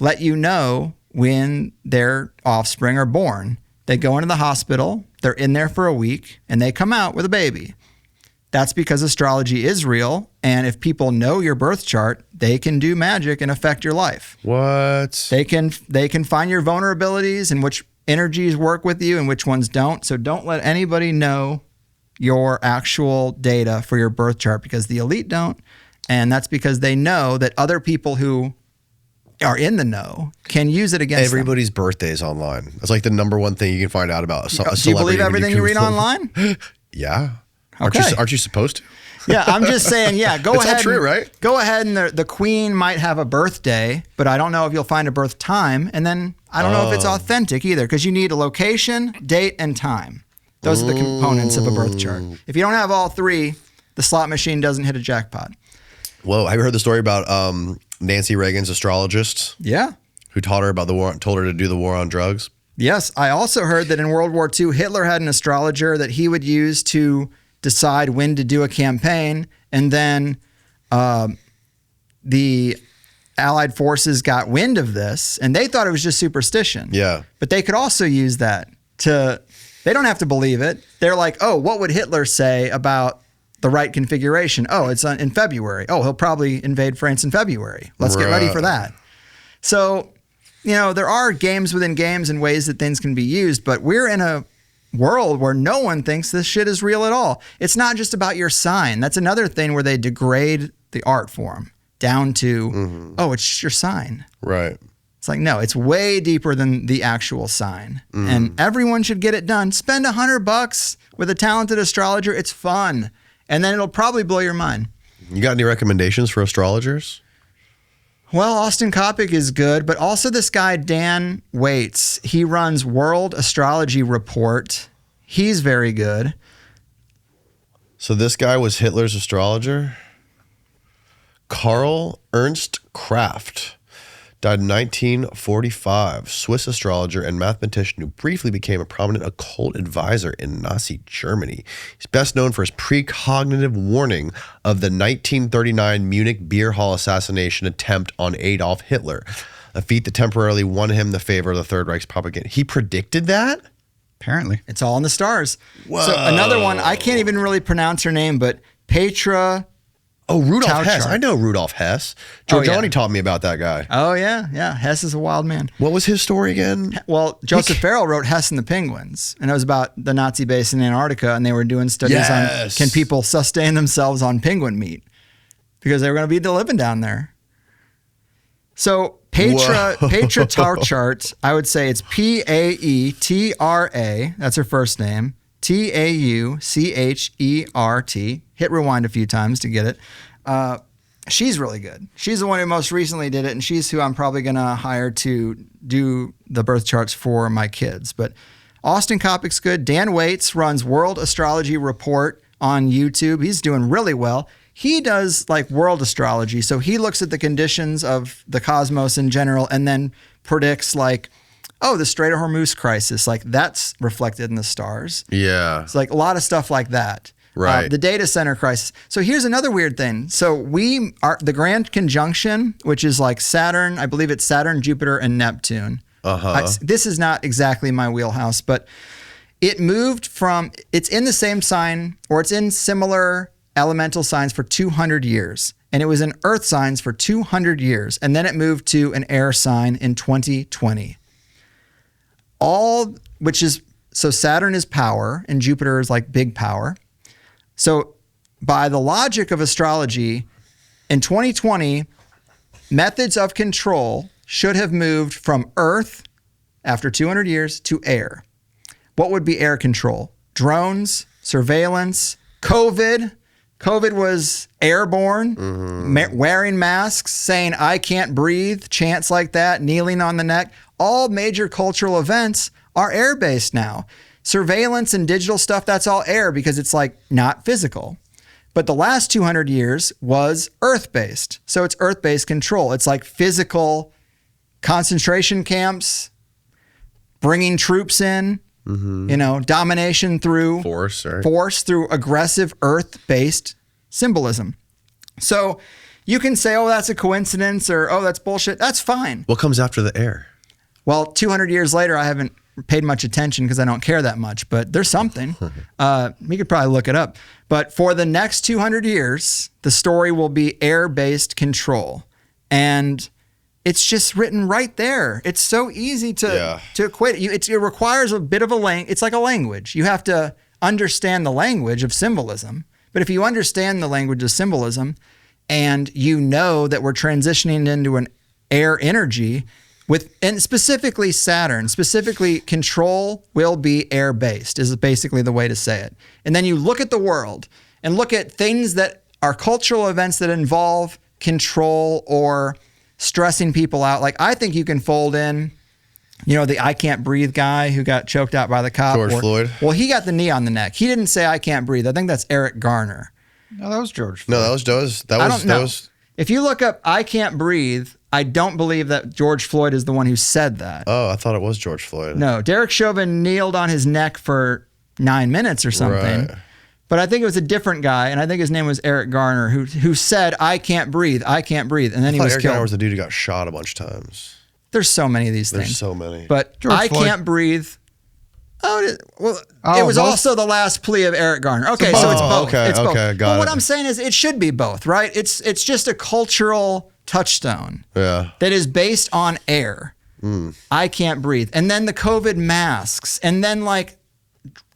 let you know when their offspring are born. They go into the hospital, they're in there for a week, and they come out with a baby. That's because astrology is real, and if people know your birth chart, they can do magic and affect your life. What? They can find your vulnerabilities and which energies work with you and which ones don't. So don't let anybody know your actual data for your birth chart because the elite don't, and that's because they know that other people who are in the know can use it against everybody's birthdays online. It's like the number one thing you can find out about a celebrity. Do you believe everything you read online? Yeah. Okay. Aren't you supposed to? Yeah, I'm just saying, go it's ahead. It's all true, right? Go ahead and the queen might have a birthday, but I don't know if you'll find a birth time. And then I don't know if it's authentic either because you need a location, date, and time. Those are the components of a birth chart. If you don't have all three, the slot machine doesn't hit a jackpot. Whoa, have you heard the story about Nancy Reagan's astrologist? Yeah. Who taught her about the war, told her to do the war on drugs? Yes. I also heard that in World War II, Hitler had an astrologer that he would use to decide when to do a campaign. And then the Allied forces got wind of this and they thought it was just superstition. Yeah. But they could also use that they don't have to believe it. They're like, oh, what would Hitler say about the right configuration? Oh, it's in February. Oh, he'll probably invade France in February. Let's get ready for that. So, you know, there are games within games and ways that things can be used, but we're in a world where no one thinks this shit is real at all. It's not just about your sign. That's another thing where they degrade the art form down to, oh, it's just your sign. Right. It's like, no, it's way deeper than the actual sign. And everyone should get it done. Spend $100 with a talented astrologer. It's fun. And then it'll probably blow your mind. You got any recommendations for astrologers? Well, Austin Coppock is good, but also this guy, Dan Waits. He runs World Astrology Report. He's very good. So this guy was Hitler's astrologer? Karl Ernst Kraft. Died in 1945, Swiss astrologer and mathematician who briefly became a prominent occult advisor in Nazi Germany. He's best known for his precognitive warning of the 1939 Munich beer hall assassination attempt on Adolf Hitler, a feat that temporarily won him the favor of the Third Reich's propaganda. He predicted that? Apparently. It's all in the stars. Whoa. So another one, I can't even really pronounce her name, but Petra. Oh, Rudolf Hess. Chart. I know Rudolf Hess. Giorgiani taught me about that guy. Oh, yeah. Hess is a wild man. What was his story again? Well, Joseph Farrell wrote Hess and the Penguins, and it was about the Nazi base in Antarctica, and they were doing studies on can people sustain themselves on penguin meat because they were going to be living down there. So Petra Tarchart, I would say it's Paetra. That's her first name. Tauchert. Hit rewind a few times to get it. She's really good. She's the one who most recently did it, and she's who I'm probably going to hire to do the birth charts for my kids. But Austin Kopic's good. Dan Waits runs World Astrology Report on YouTube. He's doing really well. He does like world astrology. So he looks at the conditions of the cosmos in general and then predicts like, oh, the Strait of Hormuz crisis, like that's reflected in the stars. Yeah. It's like a lot of stuff like that. Right. The data center crisis. So here's another weird thing. So we are the Grand Conjunction, which is like Saturn, I believe it's Saturn, Jupiter, and Neptune. This is not exactly my wheelhouse, but it moved from, it's in the same sign or it's in similar elemental signs for 200 years. And it was in earth signs for 200 years. And then it moved to an air sign in 2020. So Saturn is power and Jupiter is like big power. So by the logic of astrology, in 2020, methods of control should have moved from earth after 200 years to air. What would be air control? Drones, surveillance, COVID. COVID was airborne, wearing masks, saying, I can't breathe, chants like that, kneeling on the neck. All major cultural events are air-based now. Surveillance and digital stuff, that's all air because it's like not physical. But the last 200 years was earth-based. So it's earth-based control. It's like physical concentration camps, bringing troops in, domination through force through aggressive earth-based symbolism. So you can say, oh, that's a coincidence or, oh, that's bullshit. That's fine. What comes after the air? Well, 200 years later, I haven't paid much attention because I don't care that much, but there's something. We could probably look it up. But for the next 200 years, the story will be air-based control. And it's just written right there. It's so easy to equate it. It requires a bit of it's like a language. You have to understand the language of symbolism. But if you understand the language of symbolism and you know that we're transitioning into an air energy and specifically Saturn, specifically control will be air-based is basically the way to say it. And then you look at the world and look at things that are cultural events that involve control or stressing people out. Like I think you can fold in, the I can't breathe guy who got choked out by the cop. George Floyd. Well, he got the knee on the neck. He didn't say I can't breathe. I think that's Eric Garner. No, that was George Floyd. No, that was If you look up I can't breathe, I don't believe that George Floyd is the one who said that. Oh, I thought it was George Floyd. No, Derek Chauvin kneeled on his neck for 9 minutes or something. Right. But I think it was a different guy, and I think his name was Eric Garner, who said, I can't breathe, and then he was Eric killed. Garner was the dude who got shot a bunch of times. There's so many of these There's things. so many. But George I Floyd. can't breathe. It was also the last plea of Eric Garner. Okay, so it's both. Okay, it's both. got but what it. I'm saying is it should be both, right? It's just a cultural touchstone that is based on air. I can't breathe. And then the COVID masks, and then like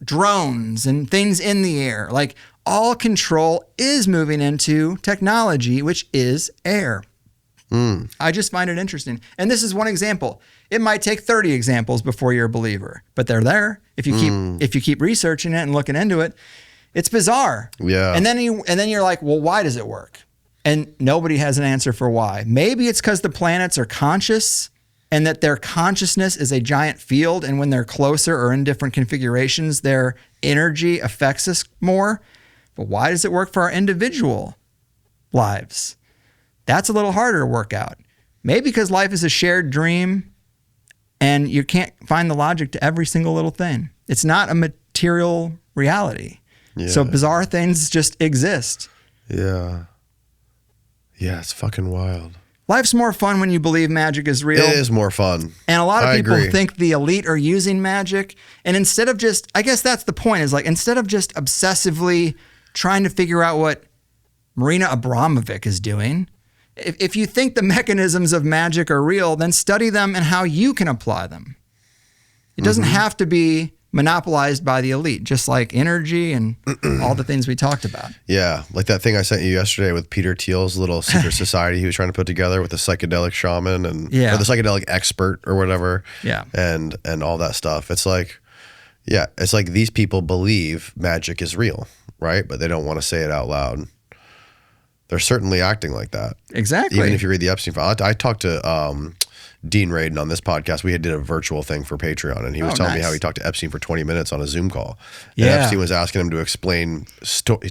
drones and things in the air. Like all control is moving into technology, which is air. I just find it interesting. And this is one example. It might take 30 examples before you're a believer, but they're there. If you keep researching it and looking into it, it's bizarre. Yeah. And then you're like, well, why does it work? And nobody has an answer for why. Maybe it's because the planets are conscious and that their consciousness is a giant field. And when they're closer or in different configurations, their energy affects us more. But why does it work for our individual lives? That's a little harder to work out. Maybe because life is a shared dream and you can't find the logic to every single little thing. It's not a material reality. Yeah. So bizarre things just exist. Yeah. Yeah, it's fucking wild. Life's more fun when you believe magic is real. It is more fun. And a lot of I people agree. think the elite are using magic. And instead of just, I guess that's the point, is like instead of just obsessively trying to figure out what Marina Abramovic is doing, if you think the mechanisms of magic are real, then study them and how you can apply them. It doesn't have to be monopolized by the elite, just like energy and all the things we talked about. Yeah, like that thing I sent you yesterday with Peter Thiel's little secret society he was trying to put together with the psychedelic shaman and or the psychedelic expert or whatever. Yeah, and all that stuff. It's like, yeah, it's like these people believe magic is real, right? But they don't want to say it out loud. They're certainly acting like that. Exactly. Even if you read the Epstein file, I talked to Dean Radin on this podcast. We did a virtual thing for Patreon, and he was telling me how he talked to Epstein for 20 minutes on a Zoom call. And Epstein was asking him to explain,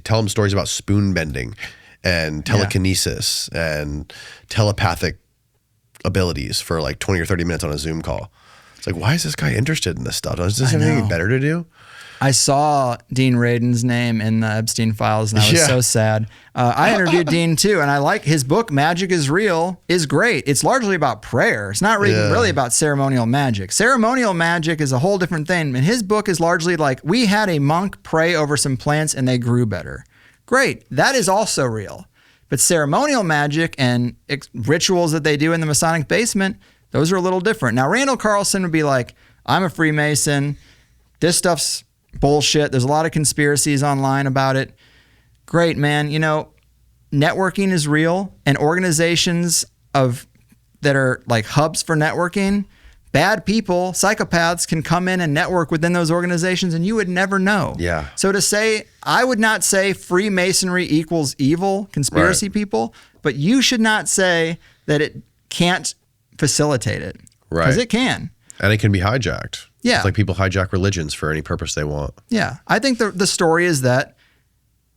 tell him stories about spoon bending and telekinesis and telepathic abilities for like 20 or 30 minutes on a Zoom call. It's like, why is this guy interested in this stuff? Does this have anything better to do? I saw Dean Radin's name in the Epstein files, and I was so sad. I interviewed Dean too, and I like his book, Magic is Real, is great. It's largely about prayer. It's not really about ceremonial magic. Ceremonial magic is a whole different thing, and his book is largely like, we had a monk pray over some plants and they grew better. Great. That is also real. But ceremonial magic and rituals that they do in the Masonic basement, those are a little different. Now, Randall Carlson would be like, I'm a Freemason. This stuff's bullshit. There's a lot of conspiracies online about it. Great, man. You know, networking is real, and organizations that are like hubs for networking, bad people, psychopaths can come in and network within those organizations and you would never know. Yeah. So I would not say Freemasonry equals evil, conspiracy people, but you should not say that it can't facilitate it. Right. Because it can. And it can be hijacked. Yeah. It's like people hijack religions for any purpose they want. Yeah. I think the story is that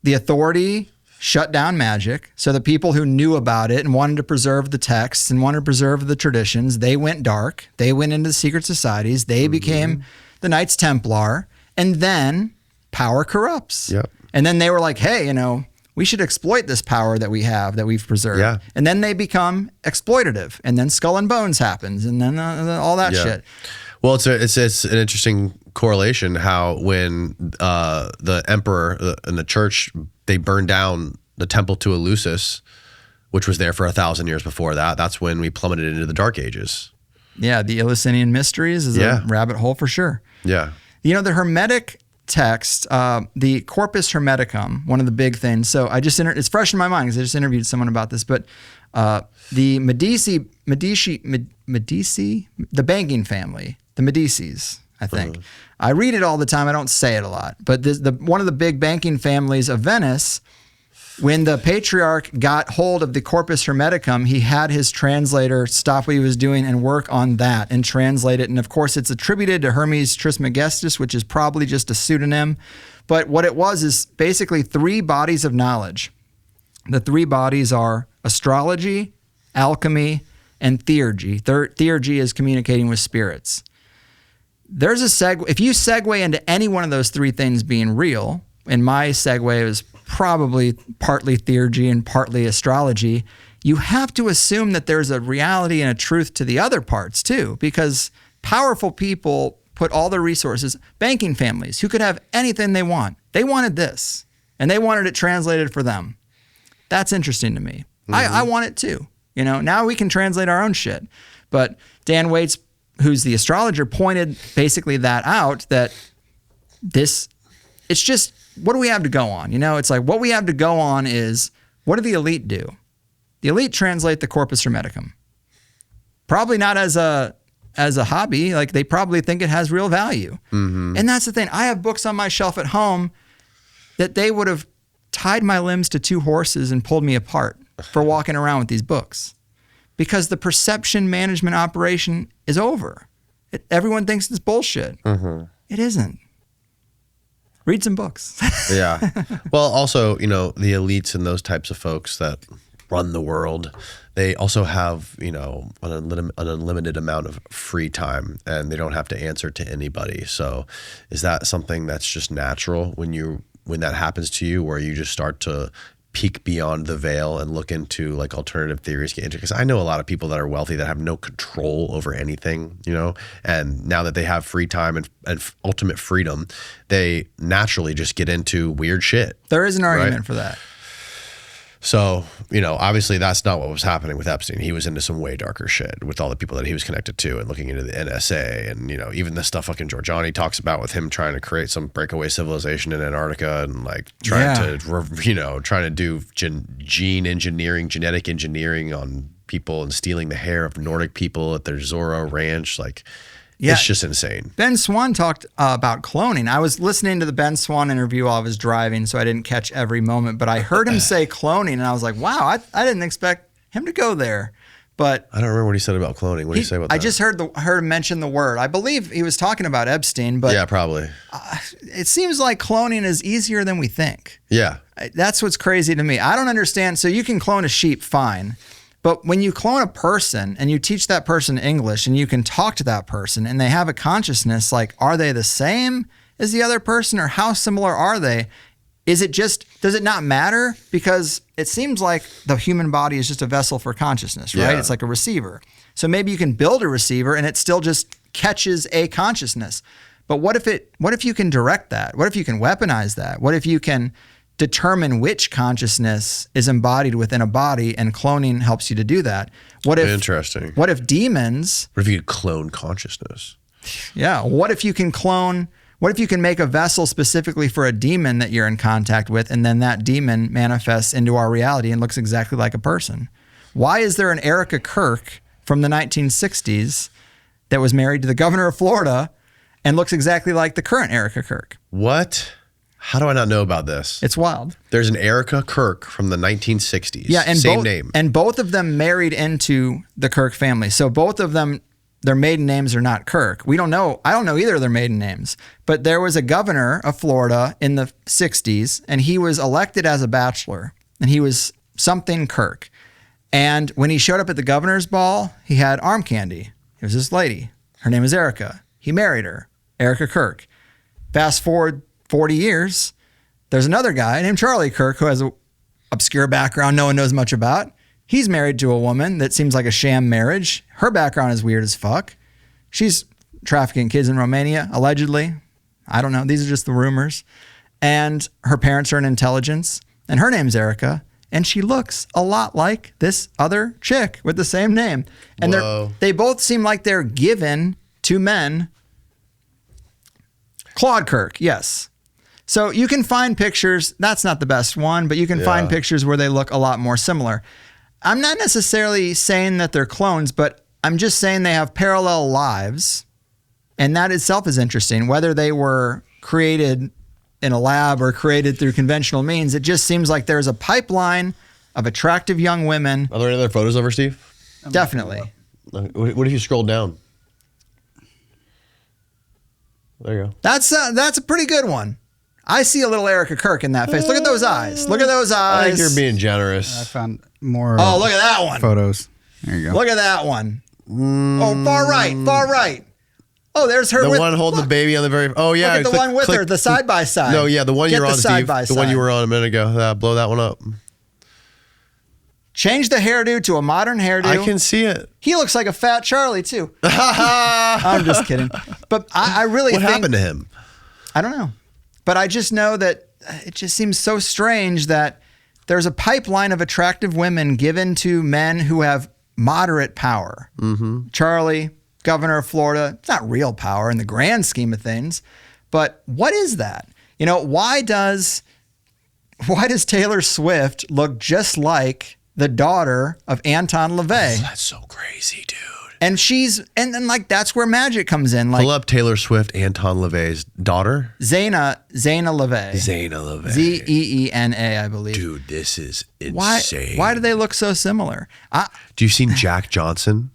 the authority shut down magic. So the people who knew about it and wanted to preserve the texts and wanted to preserve the traditions, they went dark. They went into the secret societies. They became the Knights Templar. And then power corrupts. Yep. And then they were like, hey, you know, we should exploit this power that we have, that we've preserved. Yeah. And then they become exploitative. And then Skull and Bones happens. And then all that shit. Well, it's an interesting correlation how when the emperor and the church, they burned down the temple to Eleusis, which was there for 1,000 years before that. That's when we plummeted into the Dark Ages. Yeah, the Eleusinian Mysteries is a rabbit hole for sure. Yeah. You know, the Hermetic text, the Corpus Hermeticum, one of the big things. So it's fresh in my mind because I just interviewed someone about this, but the Medici, the banking family, the Medicis, I think. I read it all the time. I don't say it a lot. But one of the big banking families of Venice, when the patriarch got hold of the Corpus Hermeticum, he had his translator stop what he was doing and work on that and translate it. And of course, it's attributed to Hermes Trismegistus, which is probably just a pseudonym. But what it was is basically 3 bodies of knowledge. The 3 bodies are astrology, alchemy, and theurgy. Theurgy is communicating with spirits. There's a segue. If you segue into any one of those 3 things being real, and my segue is probably partly theurgy and partly astrology, you have to assume that there's a reality and a truth to the other parts too, because powerful people put all their resources, banking families who could have anything they want. They wanted this, and they wanted it translated for them. That's interesting to me. I want it too. You know, now we can translate our own shit. But Dan Waits, who's the astrologer, pointed basically that out, that it's just, what do we have to go on? You know, it's like what we have to go on is, what do the elite do? The elite translate the Corpus Hermeticum. Probably not as a hobby. Like, they probably think it has real value. And that's the thing. I have books on my shelf at home that they would have tied my limbs to 2 horses and pulled me apart for walking around with these books, because the perception management operation is over. Everyone thinks it's bullshit. It isn't. Read some books. Yeah. Well, also, you know, the elites and those types of folks that run the world, they also have, you know, an unlimited amount of free time, and they don't have to answer to anybody. So is that something that's just natural when that happens to you, where you just start to peek beyond the veil and look into like alternative theories? Because I know a lot of people that are wealthy that have no control over anything, you know, and now that they have free time and ultimate freedom, they naturally just get into weird shit. There is an argument for that. So, obviously that's not what was happening with Epstein. He was into some way darker shit with all the people that he was connected to and looking into the NSA and, even the stuff fucking Giorgiani talks about with him trying to create some breakaway civilization in Antarctica and like trying to do genetic engineering on people and stealing the hair of Nordic people at their Zorro ranch. Like, it's just insane. Ben Swan talked about cloning. I was listening to the Ben Swan interview while I was driving, so I didn't catch every moment, but I heard him say cloning, and I was like, wow, I didn't expect him to go there. But I don't remember what he said about cloning. What did he say about that? I just heard him mention the word. I believe he was talking about Epstein, but yeah, probably. It seems like cloning is easier than we think. Yeah. That's what's crazy to me. I don't understand. So you can clone a sheep, fine. But when you clone a person and you teach that person English and you can talk to that person and they have a consciousness, like, are they the same as the other person or how similar are they? Does it not matter? Because it seems like the human body is just a vessel for consciousness, right? Yeah. It's like a receiver. So maybe you can build a receiver and it still just catches a consciousness. But what if you can direct that? What if you can weaponize that? What if you can determine which consciousness is embodied within a body, and cloning helps you to do that? Interesting. What if demons? What if you could clone consciousness? Yeah. What if you can make a vessel specifically for a demon that you're in contact with, and then that demon manifests into our reality and looks exactly like a person? Why is there an Erica Kirk from the 1960s that was married to the governor of Florida and looks exactly like the current Erica Kirk? What? How do I not know about this? It's wild. There's an Erica Kirk from the 1960s. Yeah, and same name. And both of them married into the Kirk family. So both of them, their maiden names are not Kirk. We don't know. I don't know either of their maiden names. But there was a governor of Florida in the 60s, and he was elected as a bachelor, and he was something Kirk. And when he showed up at the governor's ball, he had arm candy. It was this lady. Her name is Erica. He married her, Erica Kirk. Fast forward 40 years, there's another guy named Charlie Kirk who has an obscure background no one knows much about. He's married to a woman that seems like a sham marriage. Her background is weird as fuck. She's trafficking kids in Romania, allegedly. I don't know. These are just the rumors. And her parents are in intelligence. And her name's Erica. And she looks a lot like this other chick with the same name. And they both seem like they're given to men. Claude Kirk, yes. So you can find pictures. That's not the best one, but you can find pictures where they look a lot more similar. I'm not necessarily saying that they're clones, but I'm just saying they have parallel lives. And that itself is interesting. Whether they were created in a lab or created through conventional means, it just seems like there's a pipeline of attractive young women. Are there any other photos of her, Steve? Definitely. What if you scroll down? There you go. That's a pretty good one. I see a little Erica Kirk in that face. Look at those eyes. Look at those eyes. I think you're being generous. I found more. Oh, look at that one. Photos. There you go. Look at that one. Oh, far right. Far right. Oh, there's her. The one holding the baby on the very. Oh yeah. Look at the one with her. The side by side. No, yeah, the one you're on, Steve. The one you were on a minute ago. Blow that one up. Change the hairdo to a modern hairdo. I can see it. He looks like a fat Charlie too. I'm just kidding. But I really think. What happened to him? I don't know. But I just know that it just seems so strange that there's a pipeline of attractive women given to men who have moderate power. Mm-hmm. Charlie, governor of Florida, it's not real power in the grand scheme of things. But what is that? You know, why does Taylor Swift look just like the daughter of Anton LaVey? Oh, that's so crazy, dude. And and like that's where magic comes in. Like, pull up Taylor Swift, Anton LaVey's daughter. Zaina LaVey. Zaina LaVey. Zeena, I believe. Dude, this is insane. Why do they look so similar? Do you seen Jack Johnson?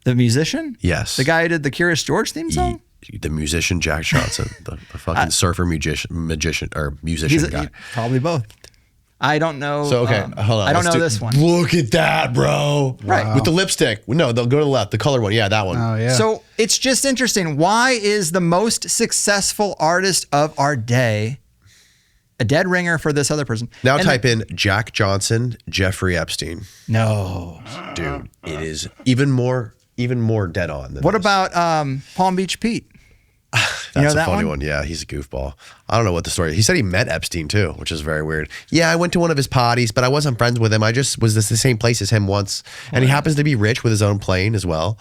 The musician? Yes. The guy who did the Curious George theme song? The musician Jack Johnson, the fucking surfer musician guy. Probably both. I don't know. So, okay, hold on. I don't know this one. Look at that, bro. Right. With the lipstick. No, they'll go to the left. The colored one. Yeah, that one. Oh, yeah. So it's just interesting. Why is the most successful artist of our day a dead ringer for this other person? Now type in Jack Johnson, Jeffrey Epstein. No. Dude, it is even more dead on than What this. about Palm Beach Pete? That's that a funny one? one. Yeah, he's a goofball. I don't know what the story is. He said he met Epstein too, which is very weird. Yeah, I went to one of his parties, but I wasn't friends with him. I just was the same place as him once. And he happens to be rich with his own plane as well.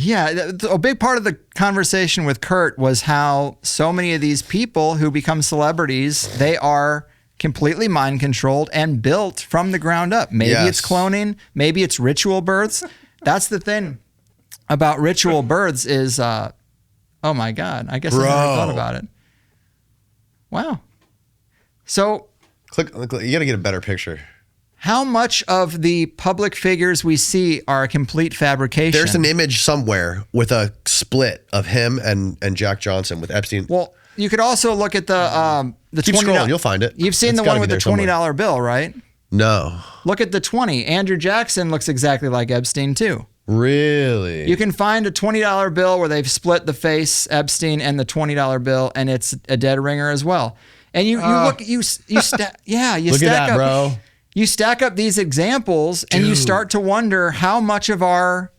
Yeah, a big part of the conversation with Kurt was how so many of these people who become celebrities, they are completely mind controlled and built from the ground up. Maybe it's cloning, maybe it's ritual births. That's the thing about ritual births is, oh my God, I guess I never thought about it. Wow. So Click, you got to get a better picture. how much of the public figures we see are a complete fabrication? There's an image somewhere with a split of him and Jack Johnson with Epstein. Well, you could also look at the Keep $20. scrolling, you'll find it. You've seen It's the gotta one with be the there $20 somewhere. bill, right? No. Look at the 20. Andrew Jackson looks exactly like Epstein too. Really? You can find a $20 bill where they've split the face, Epstein, and the $20 bill, and it's a dead ringer as well. And you look, you stack, yeah, you Look at stack that, up, bro. You stack up these examples, and you start to wonder how much of our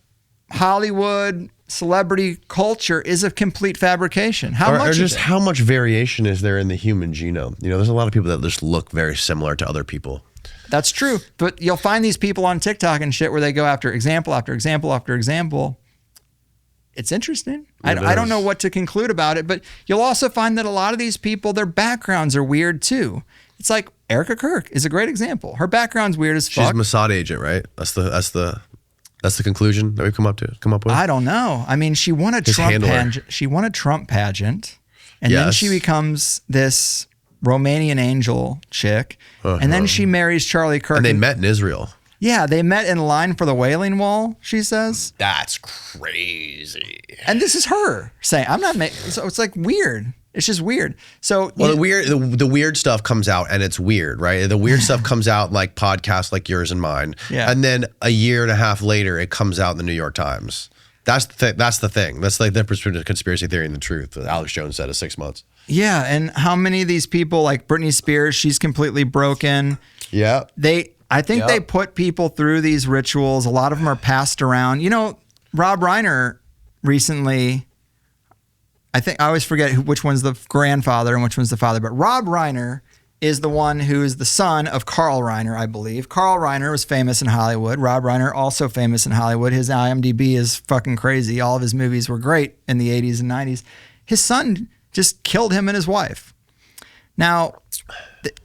Hollywood celebrity culture is a complete fabrication. How much? Or is just it? how much variation is there in the human genome? You know, there's a lot of people that just look very similar to other people. That's true. But you'll find these people on TikTok and shit where they go after example after example after example. It's interesting. I don't know what to conclude about it, but you'll also find that a lot of these people, their backgrounds are weird too. It's like Erica Kirk is a great example. Her background's weird as She's fuck. a Mossad agent, right? That's the conclusion that we've come up with. I don't know. I mean, she won a Trump handler. pageant. She won a Trump pageant, and then Yes. she becomes this Romanian angel chick, and then she marries Charlie Kirk. And they met in Israel. Yeah, they met in line for the Wailing Wall, she says. That's crazy. And this is her saying, I'm not making, so it's like weird. It's just weird. So, Well, the weird stuff comes out, and it's weird, right? The weird stuff comes out like podcasts like yours and mine. Yeah. And then a year and a half later, it comes out in the New York Times. That's the thing. That's like the difference between conspiracy theory and the truth. That Alex Jones said is 6 months. yeah. And how many of these people, like Britney Spears, she's completely broken. Yeah. I think they put people through these rituals. A lot of them are passed around. You know, Rob Reiner recently, I always forget which one's the grandfather and which one's the father, but Rob Reiner is the one who is the son of Carl Reiner, I believe. Carl Reiner was famous in Hollywood. Rob Reiner also famous in Hollywood. His IMDb is fucking crazy. All of his movies were great in the 80s and 90s. His son just killed him and his wife. Now,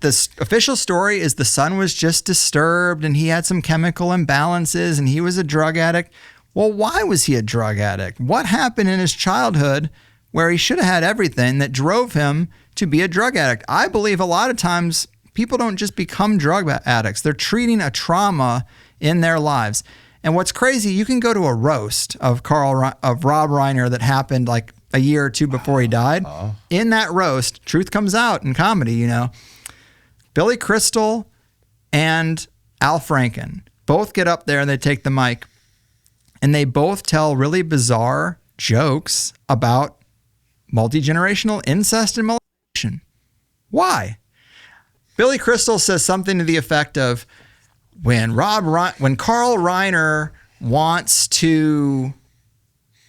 the official story is the son was just disturbed and he had some chemical imbalances and he was a drug addict. Well, why was he a drug addict? What happened in his childhood where he should have had everything that drove him to be a drug addict? I believe a lot of times people don't just become drug addicts. They're treating a trauma in their lives. And what's crazy, you can go to a roast of Rob Reiner that happened like a year or two before he died. In that roast, truth comes out in comedy, you know. Billy Crystal and Al Franken both get up there and they take the mic and they both tell really bizarre jokes about multi-generational incest and molestation. Why? Billy Crystal says something to the effect of, when Carl Reiner wants to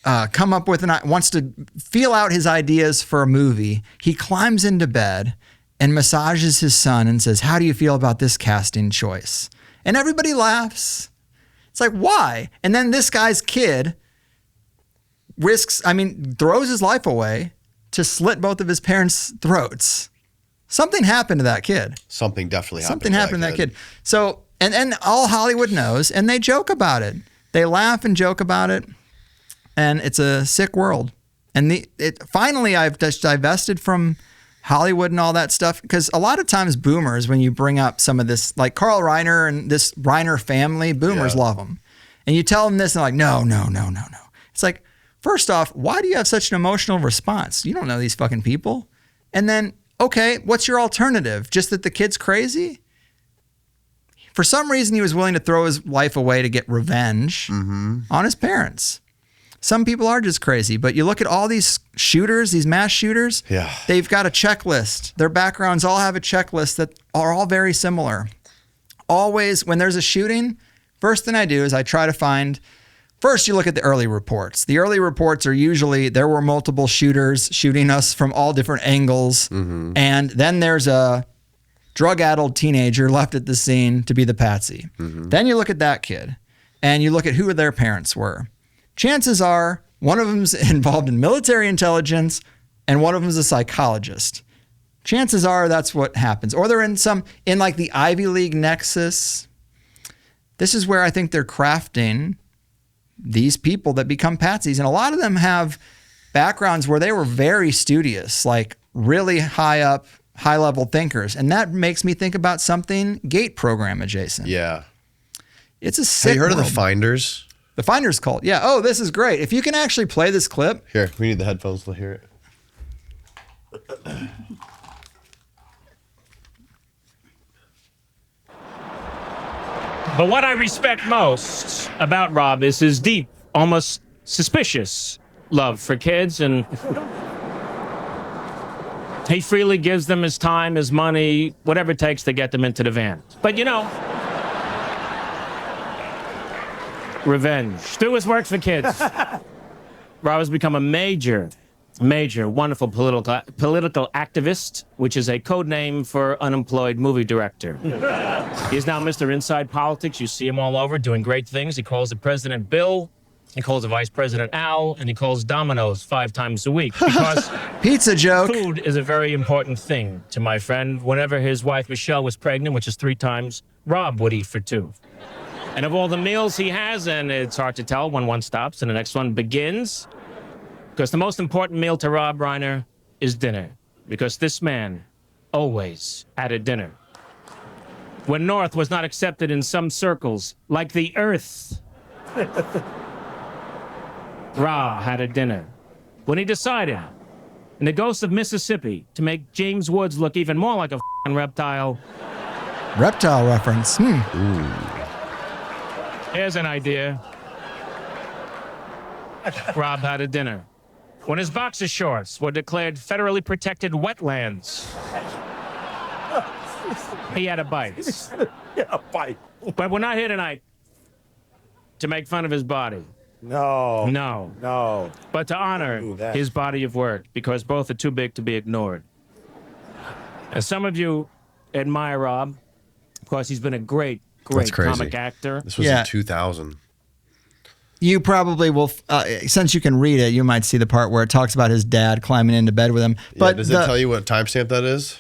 wants to feel out his ideas for a movie, he climbs into bed and massages his son and says, how do you feel about this casting choice? And everybody laughs. It's like, why? And then this guy's kid throws his life away to slit both of his parents' throats. Something happened to that kid. Something definitely happened. Something happened to that kid. So, and all Hollywood knows, and they joke about it. They laugh and joke about it, and it's a sick world. And finally, I've just divested from Hollywood and all that stuff, because a lot of times boomers, when you bring up some of this, like Carl Reiner and this Reiner family, boomers love them. And you tell them this, and they're like, no. It's like, first off, why do you have such an emotional response? You don't know these fucking people. And then, okay, what's your alternative? Just that the kid's crazy? For some reason, he was willing to throw his life away to get revenge on his parents. Some people are just crazy, but you look at all these shooters, these mass shooters, they've got a checklist. Their backgrounds all have a checklist that are all very similar. Always, when there's a shooting, first thing I do is I try to find First, you look at the early reports. The early reports are usually there were multiple shooters shooting us from all different angles. And then there's a drug-addled teenager left at the scene to be the patsy. Then you look at that kid and you look at who their parents were. Chances are one of them's involved in military intelligence and one of them's a psychologist. Chances are that's what happens. Or they're in like the Ivy League nexus. This is where I think they're crafting these people that become patsies. And a lot of them have backgrounds where they were very studious, like really high-level thinkers. And that makes me think about something gate program adjacent. Yeah. It's a sick Have you heard of world. the Finders? The Finders cult. Yeah. Oh, this is great. If you can actually play this clip. Here, we need the headphones to hear it. But what I respect most about Rob is his deep, almost suspicious love for kids, and he freely gives them his time, his money, whatever it takes to get them into the van. But you know, revenge. Through his work for kids, Rob has become a major, wonderful political activist, which is a code name for unemployed movie director. He's now Mr. Inside Politics. You see him all over doing great things. He calls the president Bill, he calls the vice president Al, and he calls Domino's 5 times a week because Pizza joke. food is a very important thing to my friend. Whenever his wife Michel was pregnant, which is 3 times, Rob would eat for 2. And of all the meals he has, and it's hard to tell when one stops and the next one begins, because the most important meal to Rob Reiner is dinner. Because this man always had a dinner. When North was not accepted in some circles, like the Earth, Ra had a dinner. When he decided, in the Ghost of Mississippi, to make James Woods look even more like a f***ing reptile, Reptile reference. here's an idea. Rob had a dinner. When his boxer shorts were declared federally protected wetlands, he had a bite. A bite. But we're not here tonight to make fun of his body. No. No. But to honor that. his body of work, because both are too big to be ignored. As some of you admire Rob, of course, he's been a great That's crazy. comic actor. This was Yeah. in 2000. You probably will, since you can read it, you might see the part where it talks about his dad climbing into bed with him. But Does it tell you what timestamp that is?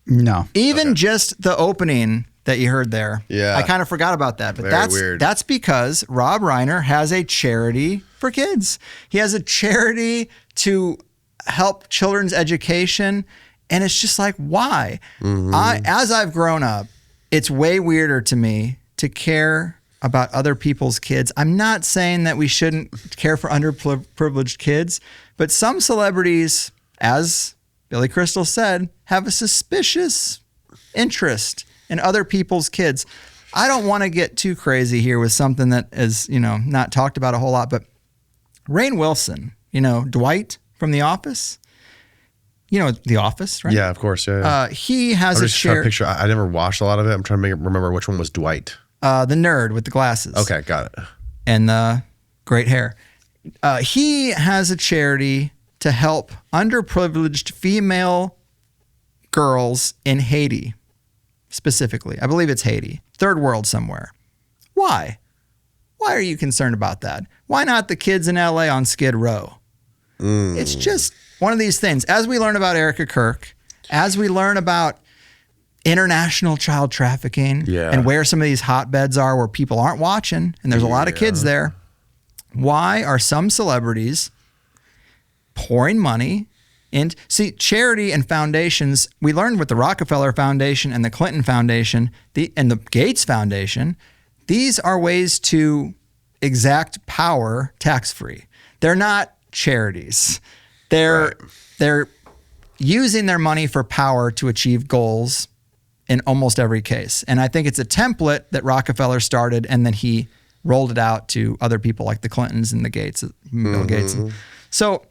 No. even just the opening that you heard there, Yeah. I kind of forgot about that. But Very weird. that's because Rob Reiner has a charity for kids. He has a charity to help children's education. And it's just like, why? As I've grown up, it's way weirder to me to care about other people's kids. I'm not saying that we shouldn't care for underprivileged kids, but some celebrities, as Billy Crystal said, have a suspicious interest in other people's kids. I don't want to get too crazy here with something that is, not talked about a whole lot, but Rainn Wilson, Dwight from The Office. The Office, right? Yeah, of course. Yeah. He has I'm a just trying to chair. picture. I never watched a lot of it. I'm trying to remember which one was Dwight. The nerd with the glasses. Okay, got it. And the great hair. He has a charity to help underprivileged female girls in Haiti, specifically. I believe it's Haiti, third world somewhere. Why? Why are you concerned about that? Why not the kids in LA on Skid Row? It's just one of these things. As we learn about Erica Kirk, as we learn about international child trafficking and where some of these hotbeds are where people aren't watching, and there's a lot of kids there, why are some celebrities pouring money in? See, charity and foundations, we learned with the Rockefeller Foundation and the Clinton Foundation and the Gates Foundation, these are ways to exact power tax-free. They're not charities. They're using their money for power to achieve goals in almost every case. And I think it's a template that Rockefeller started, and then he rolled it out to other people like the Clintons and the Gates, Bill Gates. So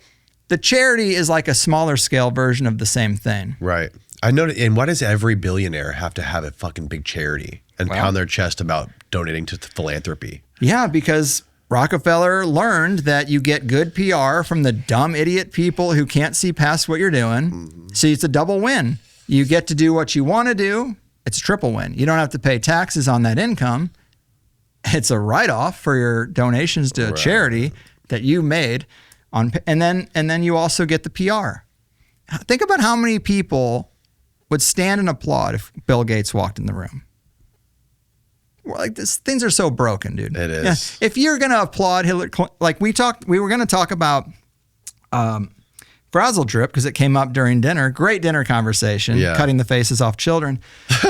the charity is like a smaller scale version of the same thing. Right. I know. And why does every billionaire have to have a fucking big charity and pound their chest about donating to philanthropy? Yeah, because Rockefeller learned that you get good PR from the dumb idiot people who can't see past what you're doing. So it's a double win. You get to do what you want to do. It's a triple win. You don't have to pay taxes on that income. It's a write-off for your donations to a charity that you made and then you also get the PR. Think about how many people would stand and applaud if Bill Gates walked in the room. Like things are so broken, dude. It is. Yeah. If you're gonna applaud Hillary, like we were gonna talk about Frazzle Drip because it came up during dinner. Great dinner conversation, cutting the faces off children.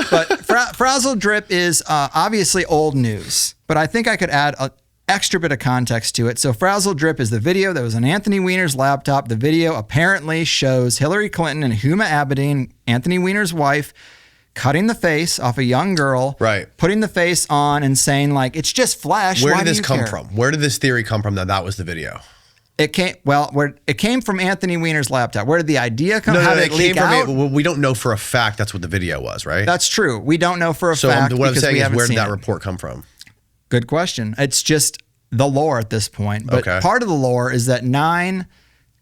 But Frazzle Drip is obviously old news, but I think I could add an extra bit of context to it. So Frazzle Drip is the video that was on Anthony Weiner's laptop. The video apparently shows Hillary Clinton and Huma Abedin, Anthony Weiner's wife, cutting the face off a young girl, putting the face on and saying like, it's just flesh. Where did this come from? Where did this theory come from that was the video? It came from Anthony Weiner's laptop. Where did the idea come? How did it leak out? We don't know for a fact that's what the video was, right? That's true. We don't know for a fact. So what I'm saying is, where did that it. report come from? Good question. It's just the lore at this point. But part of the lore is that 9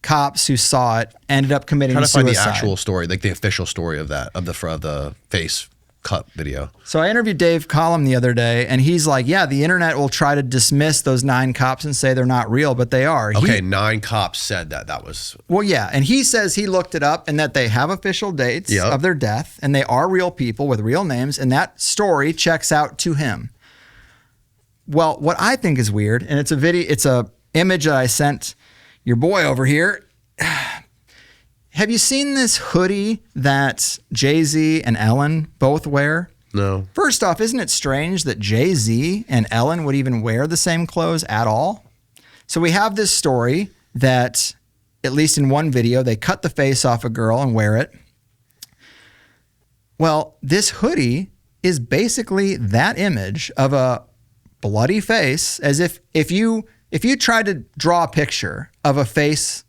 cops who saw it ended up committing suicide. Trying to find the actual story, like the official story of that, of the face cut video. So I interviewed Dave Collum the other day, and he's like, yeah, the internet will try to dismiss those 9 cops and say they're not real, but they are. Okay, 9 cops said that was... Well, yeah, and he says he looked it up and that they have official dates of their death, and they are real people with real names, and that story checks out to him. Well, what I think is weird, and it's a image that I sent your boy over here. Have you seen this hoodie that Jay-Z and Ellen both wear? No. First off, isn't it strange that Jay-Z and Ellen would even wear the same clothes at all? So we have this story that, at least in one video, they cut the face off a girl and wear it. Well, this hoodie is basically that image of a bloody face, as if you tried to draw a picture of a face,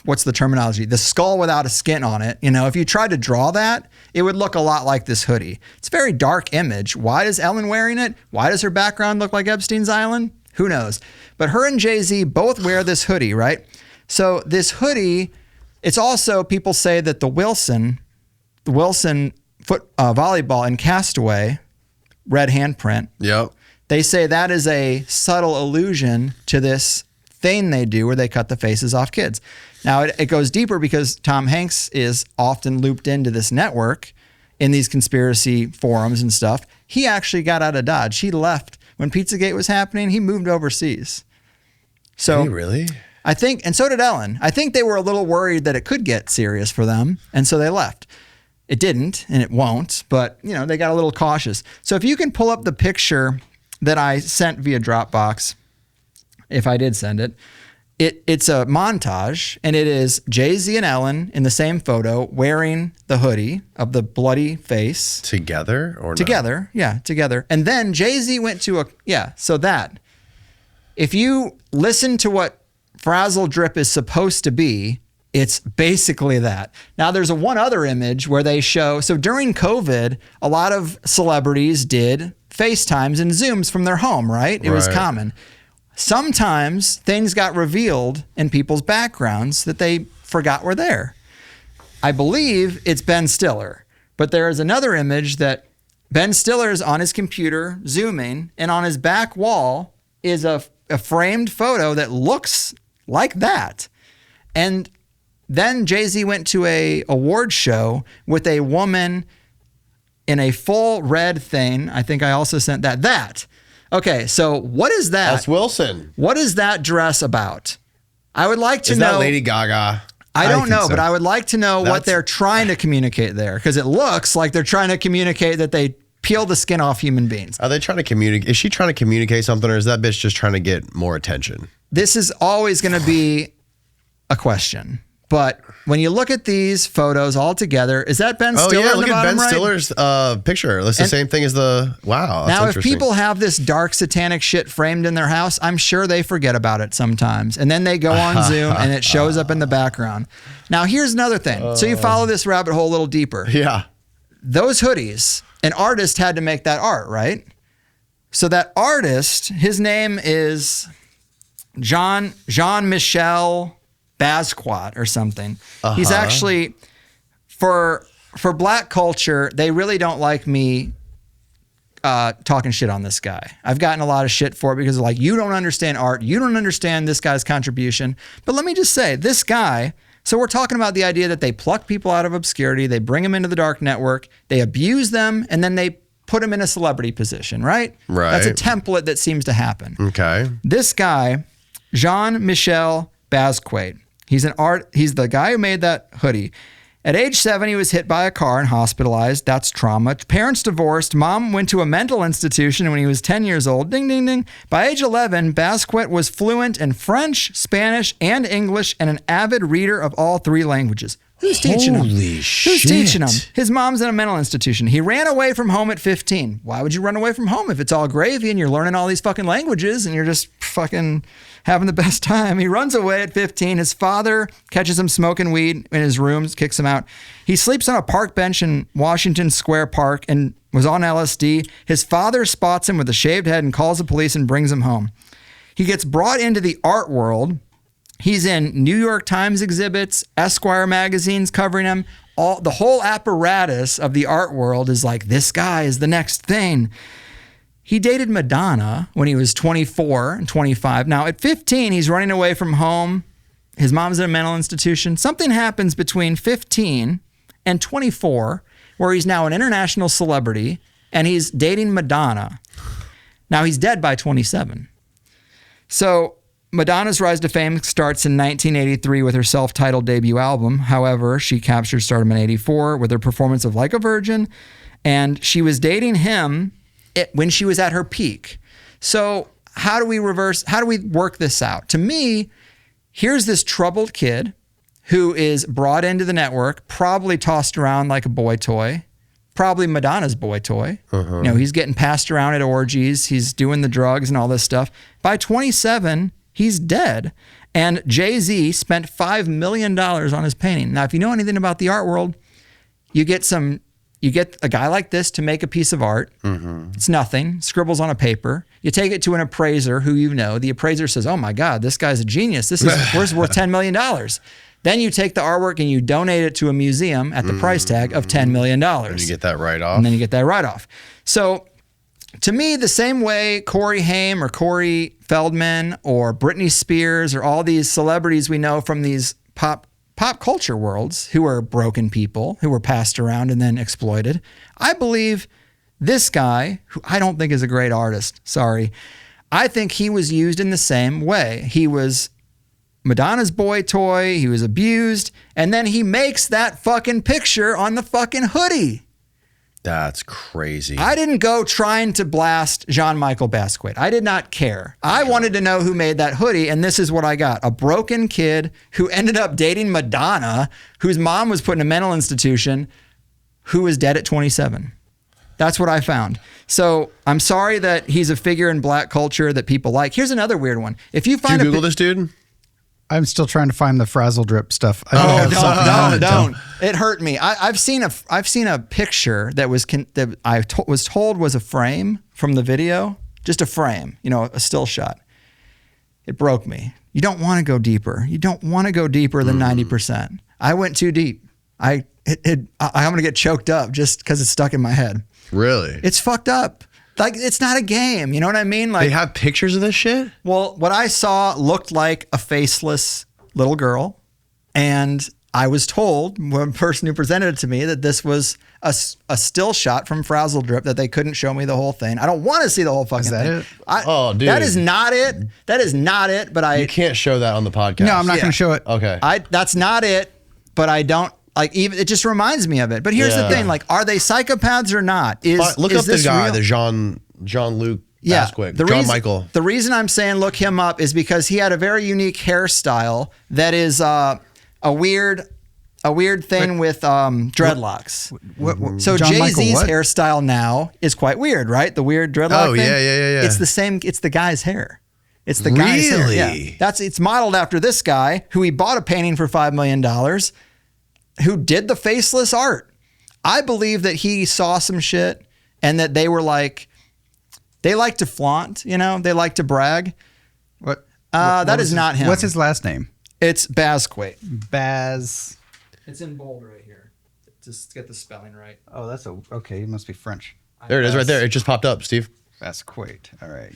what's the terminology? The skull without a skin on it. If you tried to draw that, it would look a lot like this hoodie. It's a very dark image. Why is Ellen wearing it? Why does her background look like Epstein's Island? Who knows? But her and Jay-Z both wear this hoodie, right? So this hoodie, it's also, people say that the Wilson foot volleyball in Castaway, red handprint. Yep. They say that is a subtle allusion to this thing they do where they cut the faces off kids. Now, it goes deeper because Tom Hanks is often looped into this network in these conspiracy forums and stuff. He actually got out of Dodge. He left when Pizzagate was happening. He moved overseas. So, really? I think, and so did Ellen. I think they were a little worried that it could get serious for them, and so they left. It didn't, and it won't, but they got a little cautious. So if you can pull up the picture that I sent via Dropbox, if I did send it, it's a montage, and it is Jay-Z and Ellen in the same photo wearing the hoodie of the bloody face. Together or together? No? Yeah, together. And then Jay-Z went to so that. If you listen to what Frazzle Drip is supposed to be, it's basically that. Now, there's one other image where they show, so during COVID, a lot of celebrities did FaceTimes and Zooms from their home, right? It was common. Sometimes things got revealed in people's backgrounds that they forgot were there. I believe it's Ben Stiller, but there is another image that Ben Stiller's on his computer Zooming, and on his back wall is a framed photo that looks like that. And then Jay-Z went to a award show with a woman in a full red thing. I think I also sent that. Okay, so what is that? That's Wilson. What is that dress about? I would like to know. Is that Lady Gaga? I don't know, but I would like to know what they're trying to communicate there, because it looks like they're trying to communicate that they peel the skin off human beings. Are they trying to communicate? Is she trying to communicate something, or is that bitch just trying to get more attention? This is always going to be a question. But when you look at these photos all together, is that Ben Stiller? Oh yeah, look at Ben Stiller's picture. That's the same thing as the, wow. Now, if people have this dark satanic shit framed in their house, I'm sure they forget about it sometimes. And then they go on Zoom and it shows up in the background. Now, here's another thing. So you follow this rabbit hole a little deeper. Yeah. Those hoodies, an artist had to make that art, right? So that artist, his name is Jean-Michel Basquiat or something. He's actually, for black culture, they really don't like me talking shit on this guy. I've gotten a lot of shit for it because like, you don't understand art. You don't understand this guy's contribution. But let me just say, this guy, so we're talking about the idea that they pluck people out of obscurity, they bring them into the dark network, they abuse them, and then they put them in a celebrity position, right? Right. That's a template that seems to happen. Okay. This guy, Jean-Michel Basquiat, he's the guy who made that hoodie. At age 7, he was hit by a car and hospitalized. That's trauma. Parents divorced. Mom went to a mental institution when he was 10 years old. Ding, ding, ding. By age 11, Basquiat was fluent in French, Spanish, and English and an avid reader of all 3 languages. Who's teaching him? Holy Who's shit. teaching him? His mom's in a mental institution. He ran away from home at 15. Why would you run away from home if it's all gravy and you're learning all these fucking languages and you're just fucking having the best time? He runs away at 15. His father catches him smoking weed in his room, kicks him out. He sleeps on a park bench in Washington Square Park and was on LSD. His father spots him with a shaved head and calls the police and brings him home. He gets brought into the art world. He's in New York Times exhibits, Esquire magazines covering him. The whole apparatus of the art world is like, this guy is the next thing. He dated Madonna when he was 24 and 25. Now, at 15, he's running away from home. His mom's in a mental institution. Something happens between 15 and 24 where he's now an international celebrity and he's dating Madonna. Now, he's dead by 27. So Madonna's rise to fame starts in 1983 with her self-titled debut album. However, she captured stardom in 84 with her performance of Like a Virgin, and she was dating him when she was at her peak. So how do we work this out? To me, here's this troubled kid who is brought into the network, probably tossed around like a boy toy, probably Madonna's boy toy. You know, he's getting passed around at orgies, he's doing the drugs and all this stuff. By 27, he's dead. And Jay-Z spent $5 million on his painting. Now, if you know anything about the art world, you get a guy like this to make a piece of art. It's nothing, scribbles on a paper. You take it to an appraiser who you know. The appraiser says, oh my God, this guy's a genius. This is worth $10 million. Then you take the artwork and you donate it to a museum at the price tag of $10 million. And you get that write-off. And then you get that write-off. So to me, the same way Corey Haim or Corey Feldman or Britney Spears or all these celebrities we know from these pop culture worlds who are broken people, who were passed around and then exploited, I believe this guy, who I don't think is a great artist, sorry, I think he was used in the same way. He was Madonna's boy toy, he was abused, and then he makes that fucking picture on the fucking hoodie. That's crazy. I didn't go trying to blast Jean-Michel Basquiat. I did not care. I wanted to know who made that hoodie, and this is what I got. A broken kid who ended up dating Madonna, whose mom was put in a mental institution, who was dead at 27. That's what I found. So I'm sorry that he's a figure in black culture that people like. Here's another weird one. If you find Did you Google this dude? I'm still trying to find the frazzle drip stuff. Don't. It hurt me. I've seen a picture that was was told was a frame from the video, just a frame, a still shot. It broke me. You don't want to go deeper. You don't want to go deeper than 90%. I went too deep. I'm gonna get choked up just because it's stuck in my head. Really? It's fucked up. Like, it's not a game. You know what I mean? Like, they have pictures of this shit? Well, what I saw looked like a faceless little girl. And I was told, one person who presented it to me, that this was a still shot from Frazzle Drip, that they couldn't show me the whole thing. I don't want to see the whole fucking thing. Is that it? Oh, dude. That is not it. That is not it. But You can't show that on the podcast. No, I'm not going to show it. Okay. That's not it. But I don't. Like, even it just reminds me of it. But here's the thing: like, are they psychopaths or not? Look up the guy, real? the Jean-Luc Basquiat, Jean-Michel. The reason I'm saying look him up is because he had a very unique hairstyle that is a weird thing with dreadlocks. So Jay-Z's hairstyle now is quite weird, right? The weird dreadlock thing. Yeah. It's the same. It's the guy's hair. It's the guy's hair. Yeah. It's modeled after this guy who he bought a painting for $5 million. Who did the faceless art. I believe that he saw some shit and that they were like, They like to flaunt, you know, they like to brag. What? That is not him. What's his last name? It's Basquiat. Baz. It's in bold right here. Just get the spelling right. Oh, that's okay. He must be French. There it is right there. It just popped up, Steve. Basquiat. All right.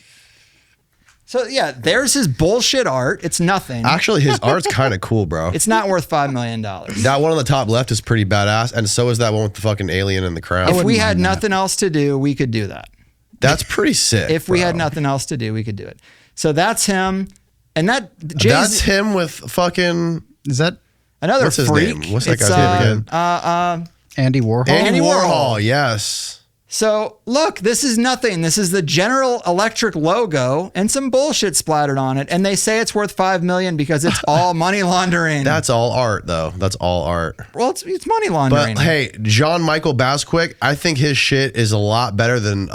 So yeah, there's his bullshit art. It's nothing. Actually, his art's kind of cool, bro. It's not worth $5 million. That one on the top left is pretty badass, and so is that one with the fucking alien and the crown. If we had nothing else to do, we could do that. That's pretty sick. If we bro. had nothing else to do, we could do it. So that's him. And That's him with fucking... Is that another what's his freak. name? What's that guy's name again? Andy Warhol? Andy Warhol. Warhol, yes. So look, this is nothing. This is the General Electric logo and some bullshit splattered on it. And they say it's worth $5 million because it's all money laundering. That's all art, though. That's all art. Well, it's money laundering. But hey, Jean-Michel Basquiat, I think his shit is a lot better than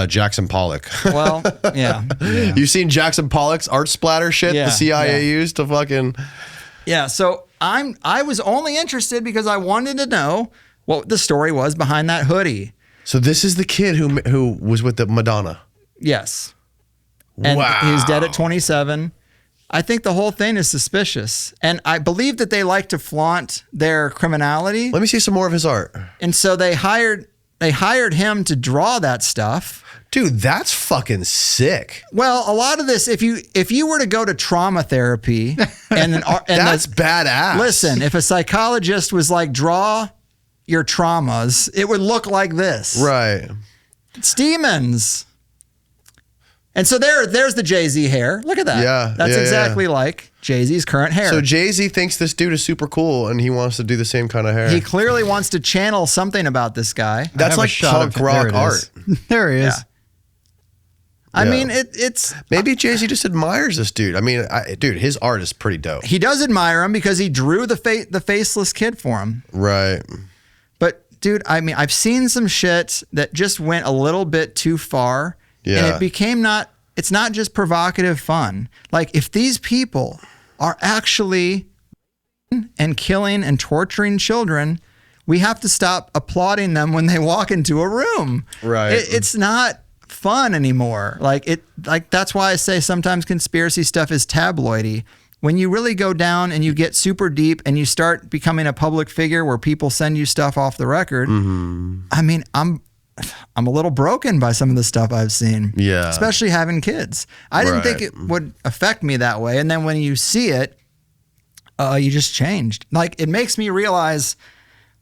Jackson Pollock. Well, yeah. You seen Jackson Pollock's art splatter shit Yeah, the CIA yeah. used to fucking... Yeah. So I was only interested because I wanted to know what the story was behind that hoodie. So this is the kid who was with the Madonna. Yes. And Wow. he's dead at 27. I think the whole thing is suspicious. And I believe that they like to flaunt their criminality. Let me see some more of his art. And so they hired him to draw that stuff. Dude, that's fucking sick. Well, a lot of this, if you were to go to trauma therapy and That's badass. Listen, if a psychologist was like, draw your traumas, it would look like this. Right. It's demons. And so there's the Jay-Z hair. Look at that. Yeah, That's yeah, exactly like Jay-Z's current hair. So Jay-Z thinks this dude is super cool and he wants to do the same kind of hair. He clearly wants to channel something about this guy. That's have a like shot punk of- rock there it art. is. There he is. Yeah. I Yeah. mean, it's Maybe Jay-Z just admires this dude. I mean, dude, his art is pretty dope. he does admire him because he drew the faceless kid for him. Right. But dude, I mean, I've seen some shit that just went a little bit too far, and Yeah. it became it's not just provocative fun. Like if these people are actually and killing and torturing children, we have to stop applauding them when they walk into a room. Right. It's not fun anymore. Like that's why I say sometimes conspiracy stuff is tabloidy. When you really go down and you get super deep and you start becoming a public figure where people send you stuff off the record, I mean, I'm a little broken by some of the stuff I've seen. Yeah. Especially having kids. I didn't think Right. it would affect me that way. And then when you see it, you just changed. Like it makes me realize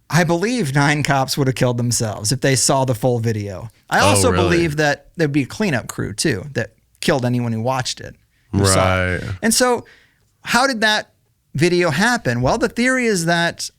I believe 9 cops would have killed themselves if they saw the full video. I also really? believe that there'd be a cleanup crew too that killed anyone who watched it. who saw it. Right. And so how did that video happen? Well, the theory is that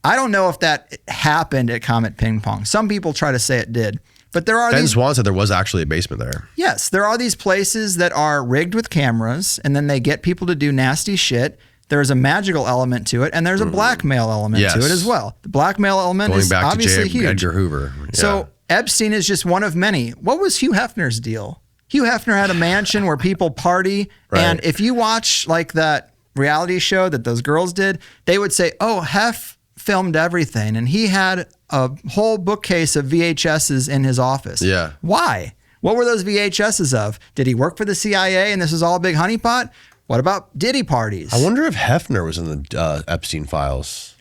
I don't know if that happened at Comet Ping Pong. Some people try to say it did. But there are Ben these Swan said there was actually a basement there. Yes, there are these places that are rigged with cameras, and then they get people to do nasty shit. There's a magical element to it, and there's a blackmail element to Yes. it as well. The blackmail element Going is back to obviously J. huge. Edgar Hoover. Yeah. So Epstein is just one of many. What was Hugh Hefner's deal? Hugh Hefner had a mansion where people party, Right. and if you watch like that reality show that those girls did, they would say, "Oh, Hef filmed everything," and he had a whole bookcase of VHSs in his office. Yeah. Why? What were those VHSs of? Did he work for the CIA and this was all a big honeypot? What about Diddy parties? I wonder if Hefner was in the Epstein files.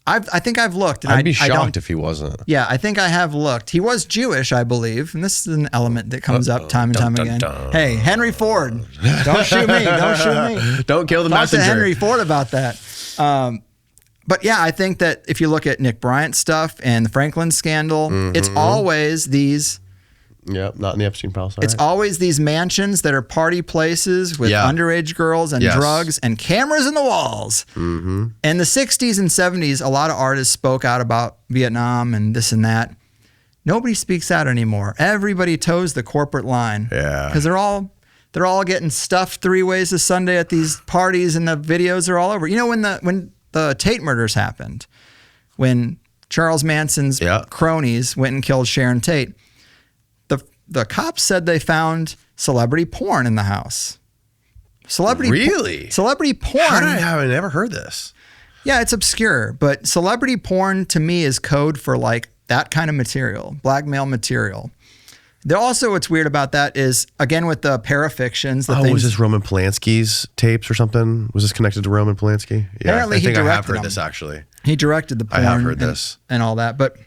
I think I've looked. And I'd be I don't- shocked if he wasn't. Yeah, I think I have looked. He was Jewish, I believe, and this is an element that comes up time and time Dun, again. dun, dun. Hey, Henry Ford, don't shoot me! Don't shoot me! Don't kill the Talk messenger. to Henry Ford about that. But yeah, I think that if you look at Nick Bryant stuff and the Franklin scandal, it's always these. Yep, not in the Epstein files. It's always these mansions that are party places with Yeah. underage girls and Yes. drugs and cameras in the walls. Mm-hmm. In the 60s and 70s, a lot of artists spoke out about Vietnam and this and that. Nobody speaks out anymore. Everybody toes the corporate line. Yeah. Because they're all getting stuffed 3 ways a Sunday at these parties, and the videos are all over. You know, when the Tate murders happened, when Charles Manson's Yeah. cronies went and killed Sharon Tate, the cops said they found celebrity porn in the house. Really? Celebrity porn. How did I never heard this? Yeah, it's obscure, but celebrity porn to me is code for like that kind of material, blackmail material. There also, what's weird about that is, again, with the parafictions, was this Roman Polanski's tapes or something? Was this connected to Roman Polanski? Yeah, Apparently I think I have directed heard them. this actually. He directed the porn. I have heard this. And all that. But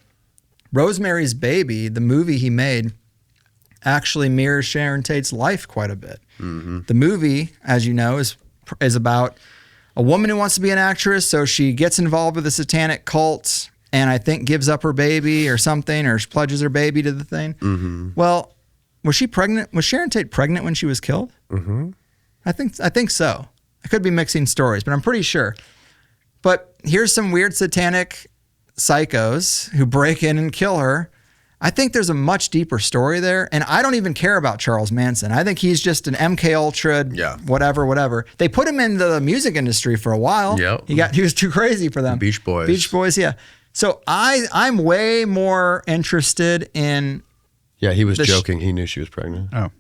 Rosemary's Baby, the movie he made, actually mirrors Sharon Tate's life quite a bit. Mm-hmm. The movie, as you know, is about a woman who wants to be an actress, so she gets involved with a satanic cult and I think gives up her baby or something, or pledges her baby to the thing. Mm-hmm. Well, was she pregnant? Was Sharon Tate pregnant when she was killed? Mm-hmm. I think so. I could be mixing stories, but I'm pretty sure. But here's some weird satanic psychos who break in and kill her. I think there's a much deeper story there, and I don't even care about Charles Manson. I think he's just an MK Ultra, whatever. They put him in the music industry for a while. Yep. He was too crazy for them. Beach Boys. Beach Boys, yeah. So I'm way more interested in. Yeah, he was joking. He knew she was pregnant. Oh.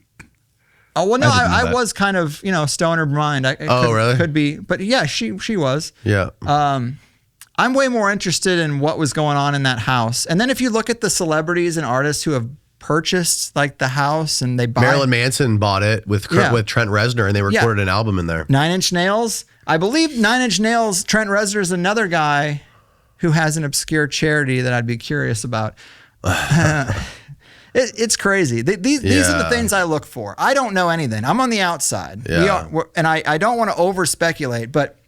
Oh well, no, I didn't know I that. was kind of stoner mind. Really? Could be, but yeah, she was. Yeah. I'm way more interested in what was going on in that house. And then if you look at the celebrities and artists who have purchased like the house and they buy Marilyn Manson bought it with Trent Reznor, and they recorded an album in there. 9 Inch Nails. I believe 9 Inch Nails, Trent Reznor is another guy who has an obscure charity that I'd be curious about. It's crazy. These are the things I look for. I don't know anything. I'm on the outside. Yeah. And I don't want to over speculate, but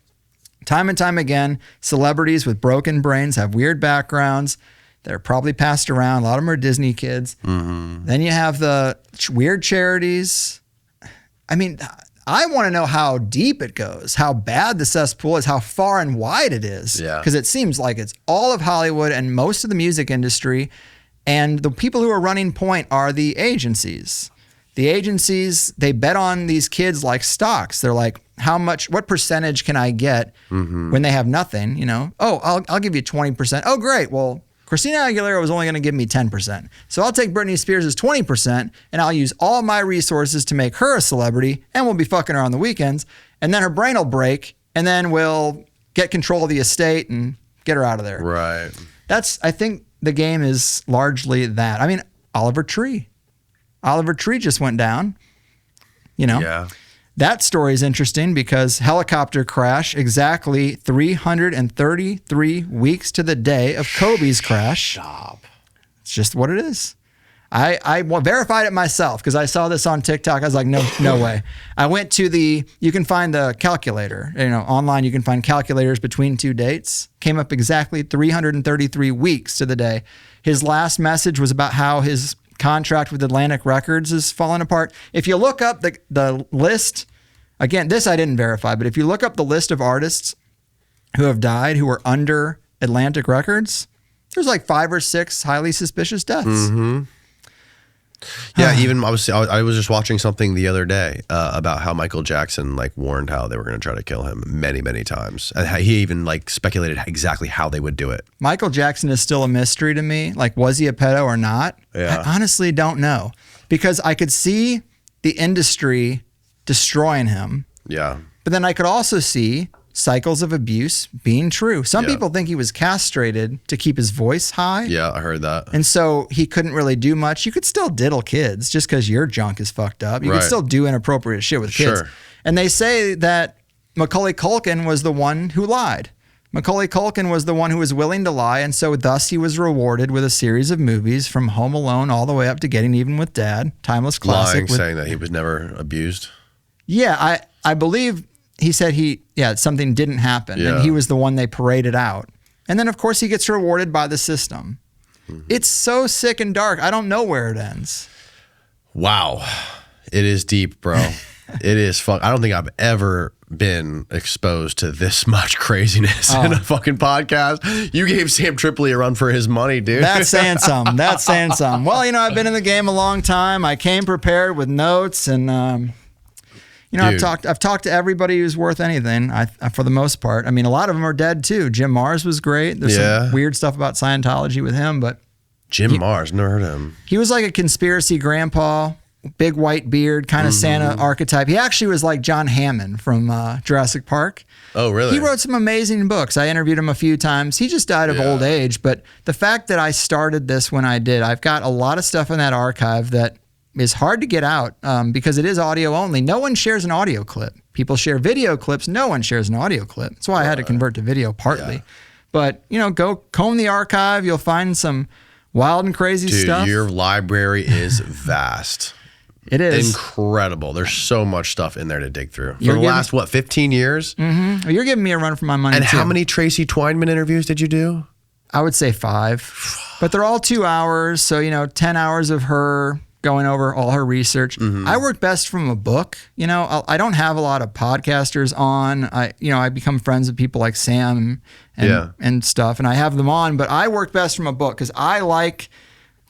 time and time again, celebrities with broken brains have weird backgrounds. They're probably passed around. A lot of them are Disney kids. Mm-hmm. Then you have the weird charities. I mean, I want to know how deep it goes, how bad the cesspool is, how far and wide it is. Yeah. Because it seems like it's all of Hollywood and most of the music industry. And the people who are running point are the agencies. The agencies, they bet on these kids like stocks. They're like, what percentage can I get when they have nothing? Oh, I'll give you 20%. Oh, great. Well, Christina Aguilera was only going to give me 10%. So I'll take Britney Spears' 20% and I'll use all my resources to make her a celebrity, and we'll be fucking her on the weekends. And then her brain will break, and then we'll get control of the estate and get her out of there. Right. I think the game is largely that. I mean, Oliver Tree just went down, Yeah. That story is interesting because helicopter crash exactly 333 weeks to the day of Kobe's crash. Stop. It's just what it is. I verified it myself because I saw this on TikTok. I was like, no way. I went to you can find the calculator, online you can find calculators between two dates. Came up exactly 333 weeks to the day. His last message was about how his contract with Atlantic Records is falling apart. If you look up the list, again, this I didn't verify, but if you look up the list of artists who have died who were under Atlantic Records, there's like 5 or 6 highly suspicious deaths. Mm-hmm. Yeah, even I was just watching something the other day about how Michael Jackson warned how they were going to try to kill him many, many times, and how he even speculated exactly how they would do it. Michael Jackson is still a mystery to me. Was he a pedo or not? Yeah. I honestly don't know, because I could see the industry destroying him. Yeah. But then I could also see cycles of abuse being true. Some people think he was castrated to keep his voice high. Yeah, I heard that. And so he couldn't really do much. You could still diddle kids just because your junk is fucked up. You could still do inappropriate shit with kids. Sure. And they say that Macaulay Culkin was the one who lied. Macaulay Culkin was the one who was willing to lie, and so thus he was rewarded with a series of movies from Home Alone all the way up to Getting Even with Dad, timeless classic. Saying that he was never abused. Yeah, I believe he said something didn't happen, and he was the one they paraded out. And then, of course, he gets rewarded by the system. Mm-hmm. It's so sick and dark. I don't know where it ends. Wow. It is deep, bro. It is fun. I don't think I've ever been exposed to this much craziness in a fucking podcast. You gave Sam Tripoli a run for his money, dude. That's saying something. That's saying something. Well, I've been in the game a long time. I came prepared with notes, and I've talked to everybody who's worth anything. For the most part. I mean, a lot of them are dead too. Jim Mars was great. There's some weird stuff about Scientology with him, but Jim Mars, never heard of him. He was like a conspiracy grandpa big white beard, kind of Santa archetype. He actually was like John Hammond from Jurassic Park. Oh, really? He wrote some amazing books. I interviewed him a few times. He just died of old age. But the fact that I started this when I did, I've got a lot of stuff in that archive that is hard to get out because it is audio only. No one shares an audio clip. People share video clips. No one shares an audio clip. That's why I had to convert to video partly. Yeah. But, go comb the archive. You'll find some wild and crazy stuff. Dude, your library is vast. It is. Incredible. There's so much stuff in there to dig through. For the last, 15 years? Mm-hmm. You're giving me a run for my money, And how many Tracy Twyman interviews did you do? I would say 5. But they're all 2 hours. So, 10 hours of her going over all her research. I work best from a book. I don't have a lot of podcasters on. I become friends with people like Sam and stuff, and I have them on, but I work best from a book because I like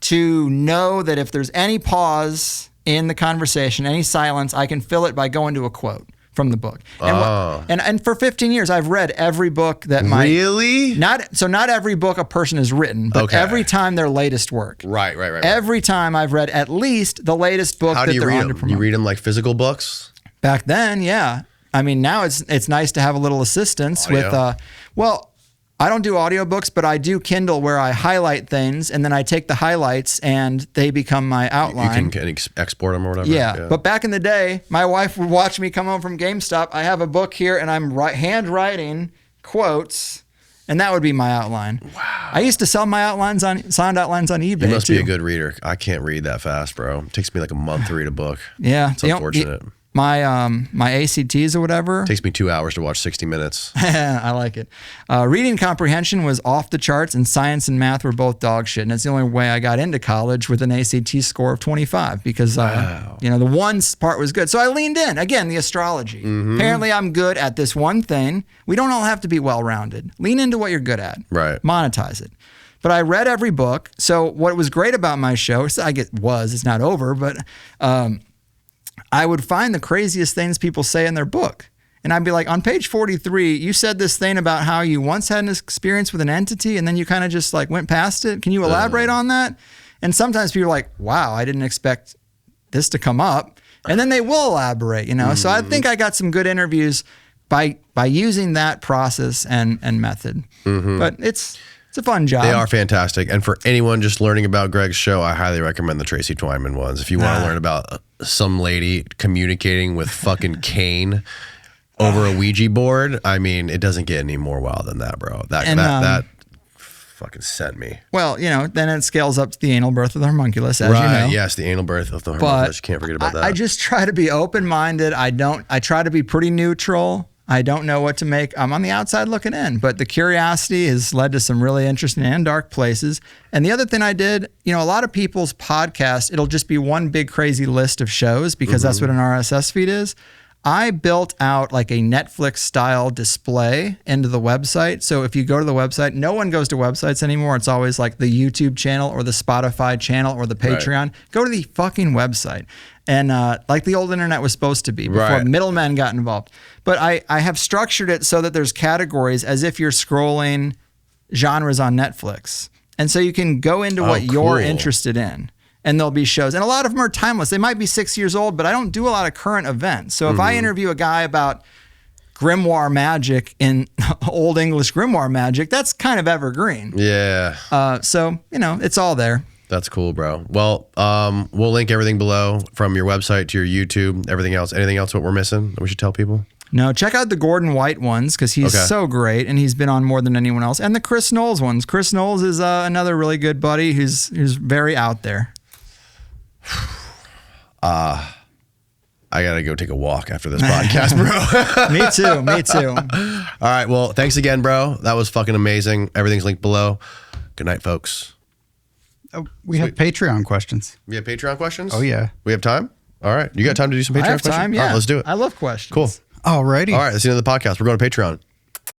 to know that if there's any pause in the conversation, any silence, I can fill it by going to a quote from the book. And for 15 years, I've read every book that Really? Not every book a person has written, but every time their latest work. Right. Every time I've read at least the latest book that they're on to promote. You read them like physical books? Back then, yeah. I mean, now it's nice to have a little assistance with, I don't do audiobooks, but I do Kindle where I highlight things and then I take the highlights and they become my outline. You can export them or whatever. Yeah. But back in the day, my wife would watch me come home from GameStop. I have a book here and I'm handwriting quotes and that would be my outline. Wow. I used to sell my sound outlines on eBay. You must be a good reader. I can't read that fast, bro. It takes me like a month to read a book. Yeah. It's unfortunate. My ACTs or whatever. It takes me 2 hours to watch 60 Minutes. I like it. Reading comprehension was off the charts, and science and math were both dog shit. And it's the only way I got into college with an ACT score of 25 because the one part was good. So I leaned in. Again, the astrology. Apparently, I'm good at this one thing. We don't all have to be well-rounded. Lean into what you're good at. Right. Monetize it. But I read every book. So what was great about my show, it's not over, but I would find the craziest things people say in their book. And I'd be like, on page 43, you said this thing about how you once had an experience with an entity and then you kind of just like went past it. Can you elaborate on that? And sometimes people are like, wow, I didn't expect this to come up. And then they will elaborate, So I think I got some good interviews by using that process and method. But it's a fun job. They are fantastic. And for anyone just learning about Greg's show, I highly recommend the Tracy Twyman ones. If you want to learn about some lady communicating with fucking Cain over a Ouija board, I mean, it doesn't get any more wild than that, bro. That fucking sent me. Well, then it scales up to the anal birth of the homunculus, as you know. Yes, the anal birth of the homunculus. You can't forget about that. I just try to be open-minded. I try to be pretty neutral. I don't know what to make. I'm on the outside looking in, but the curiosity has led to some really interesting and dark places. And the other thing I did, a lot of people's podcasts, it'll just be one big crazy list of shows because that's what an RSS feed is. I built out like a Netflix style display into the website. So if you go to the website, no one goes to websites anymore. It's always like the YouTube channel or the Spotify channel or the Patreon. Right. Go to the fucking website. And like the old internet was supposed to be before middlemen got involved. But I have structured it so that there's categories as if you're scrolling genres on Netflix. And so you can go into what you're interested in. And there'll be shows. And a lot of them are timeless. They might be 6 years old, but I don't do a lot of current events. So if I interview a guy about grimoire magic in Old English grimoire magic, that's kind of evergreen. Yeah. So, it's all there. That's cool, bro. Well, we'll link everything below from your website to your YouTube, everything else. Anything else what we're missing that we should tell people? No, check out the Gordon White ones because he's so great and he's been on more than anyone else. And the Chris Knowles ones. Chris Knowles is another really good buddy who's very out there. I gotta go take a walk after this podcast, bro. Me too. All right, well, thanks again, bro. That was fucking amazing. Everything's linked below. Good night, folks. We have Patreon questions. We have Patreon questions? Oh, yeah. We have time? All right. You got time to do some Patreon questions? I have time, yeah. All right, let's do it. I love questions. Cool. Alrighty. All right, that's the end of the podcast. We're going to Patreon.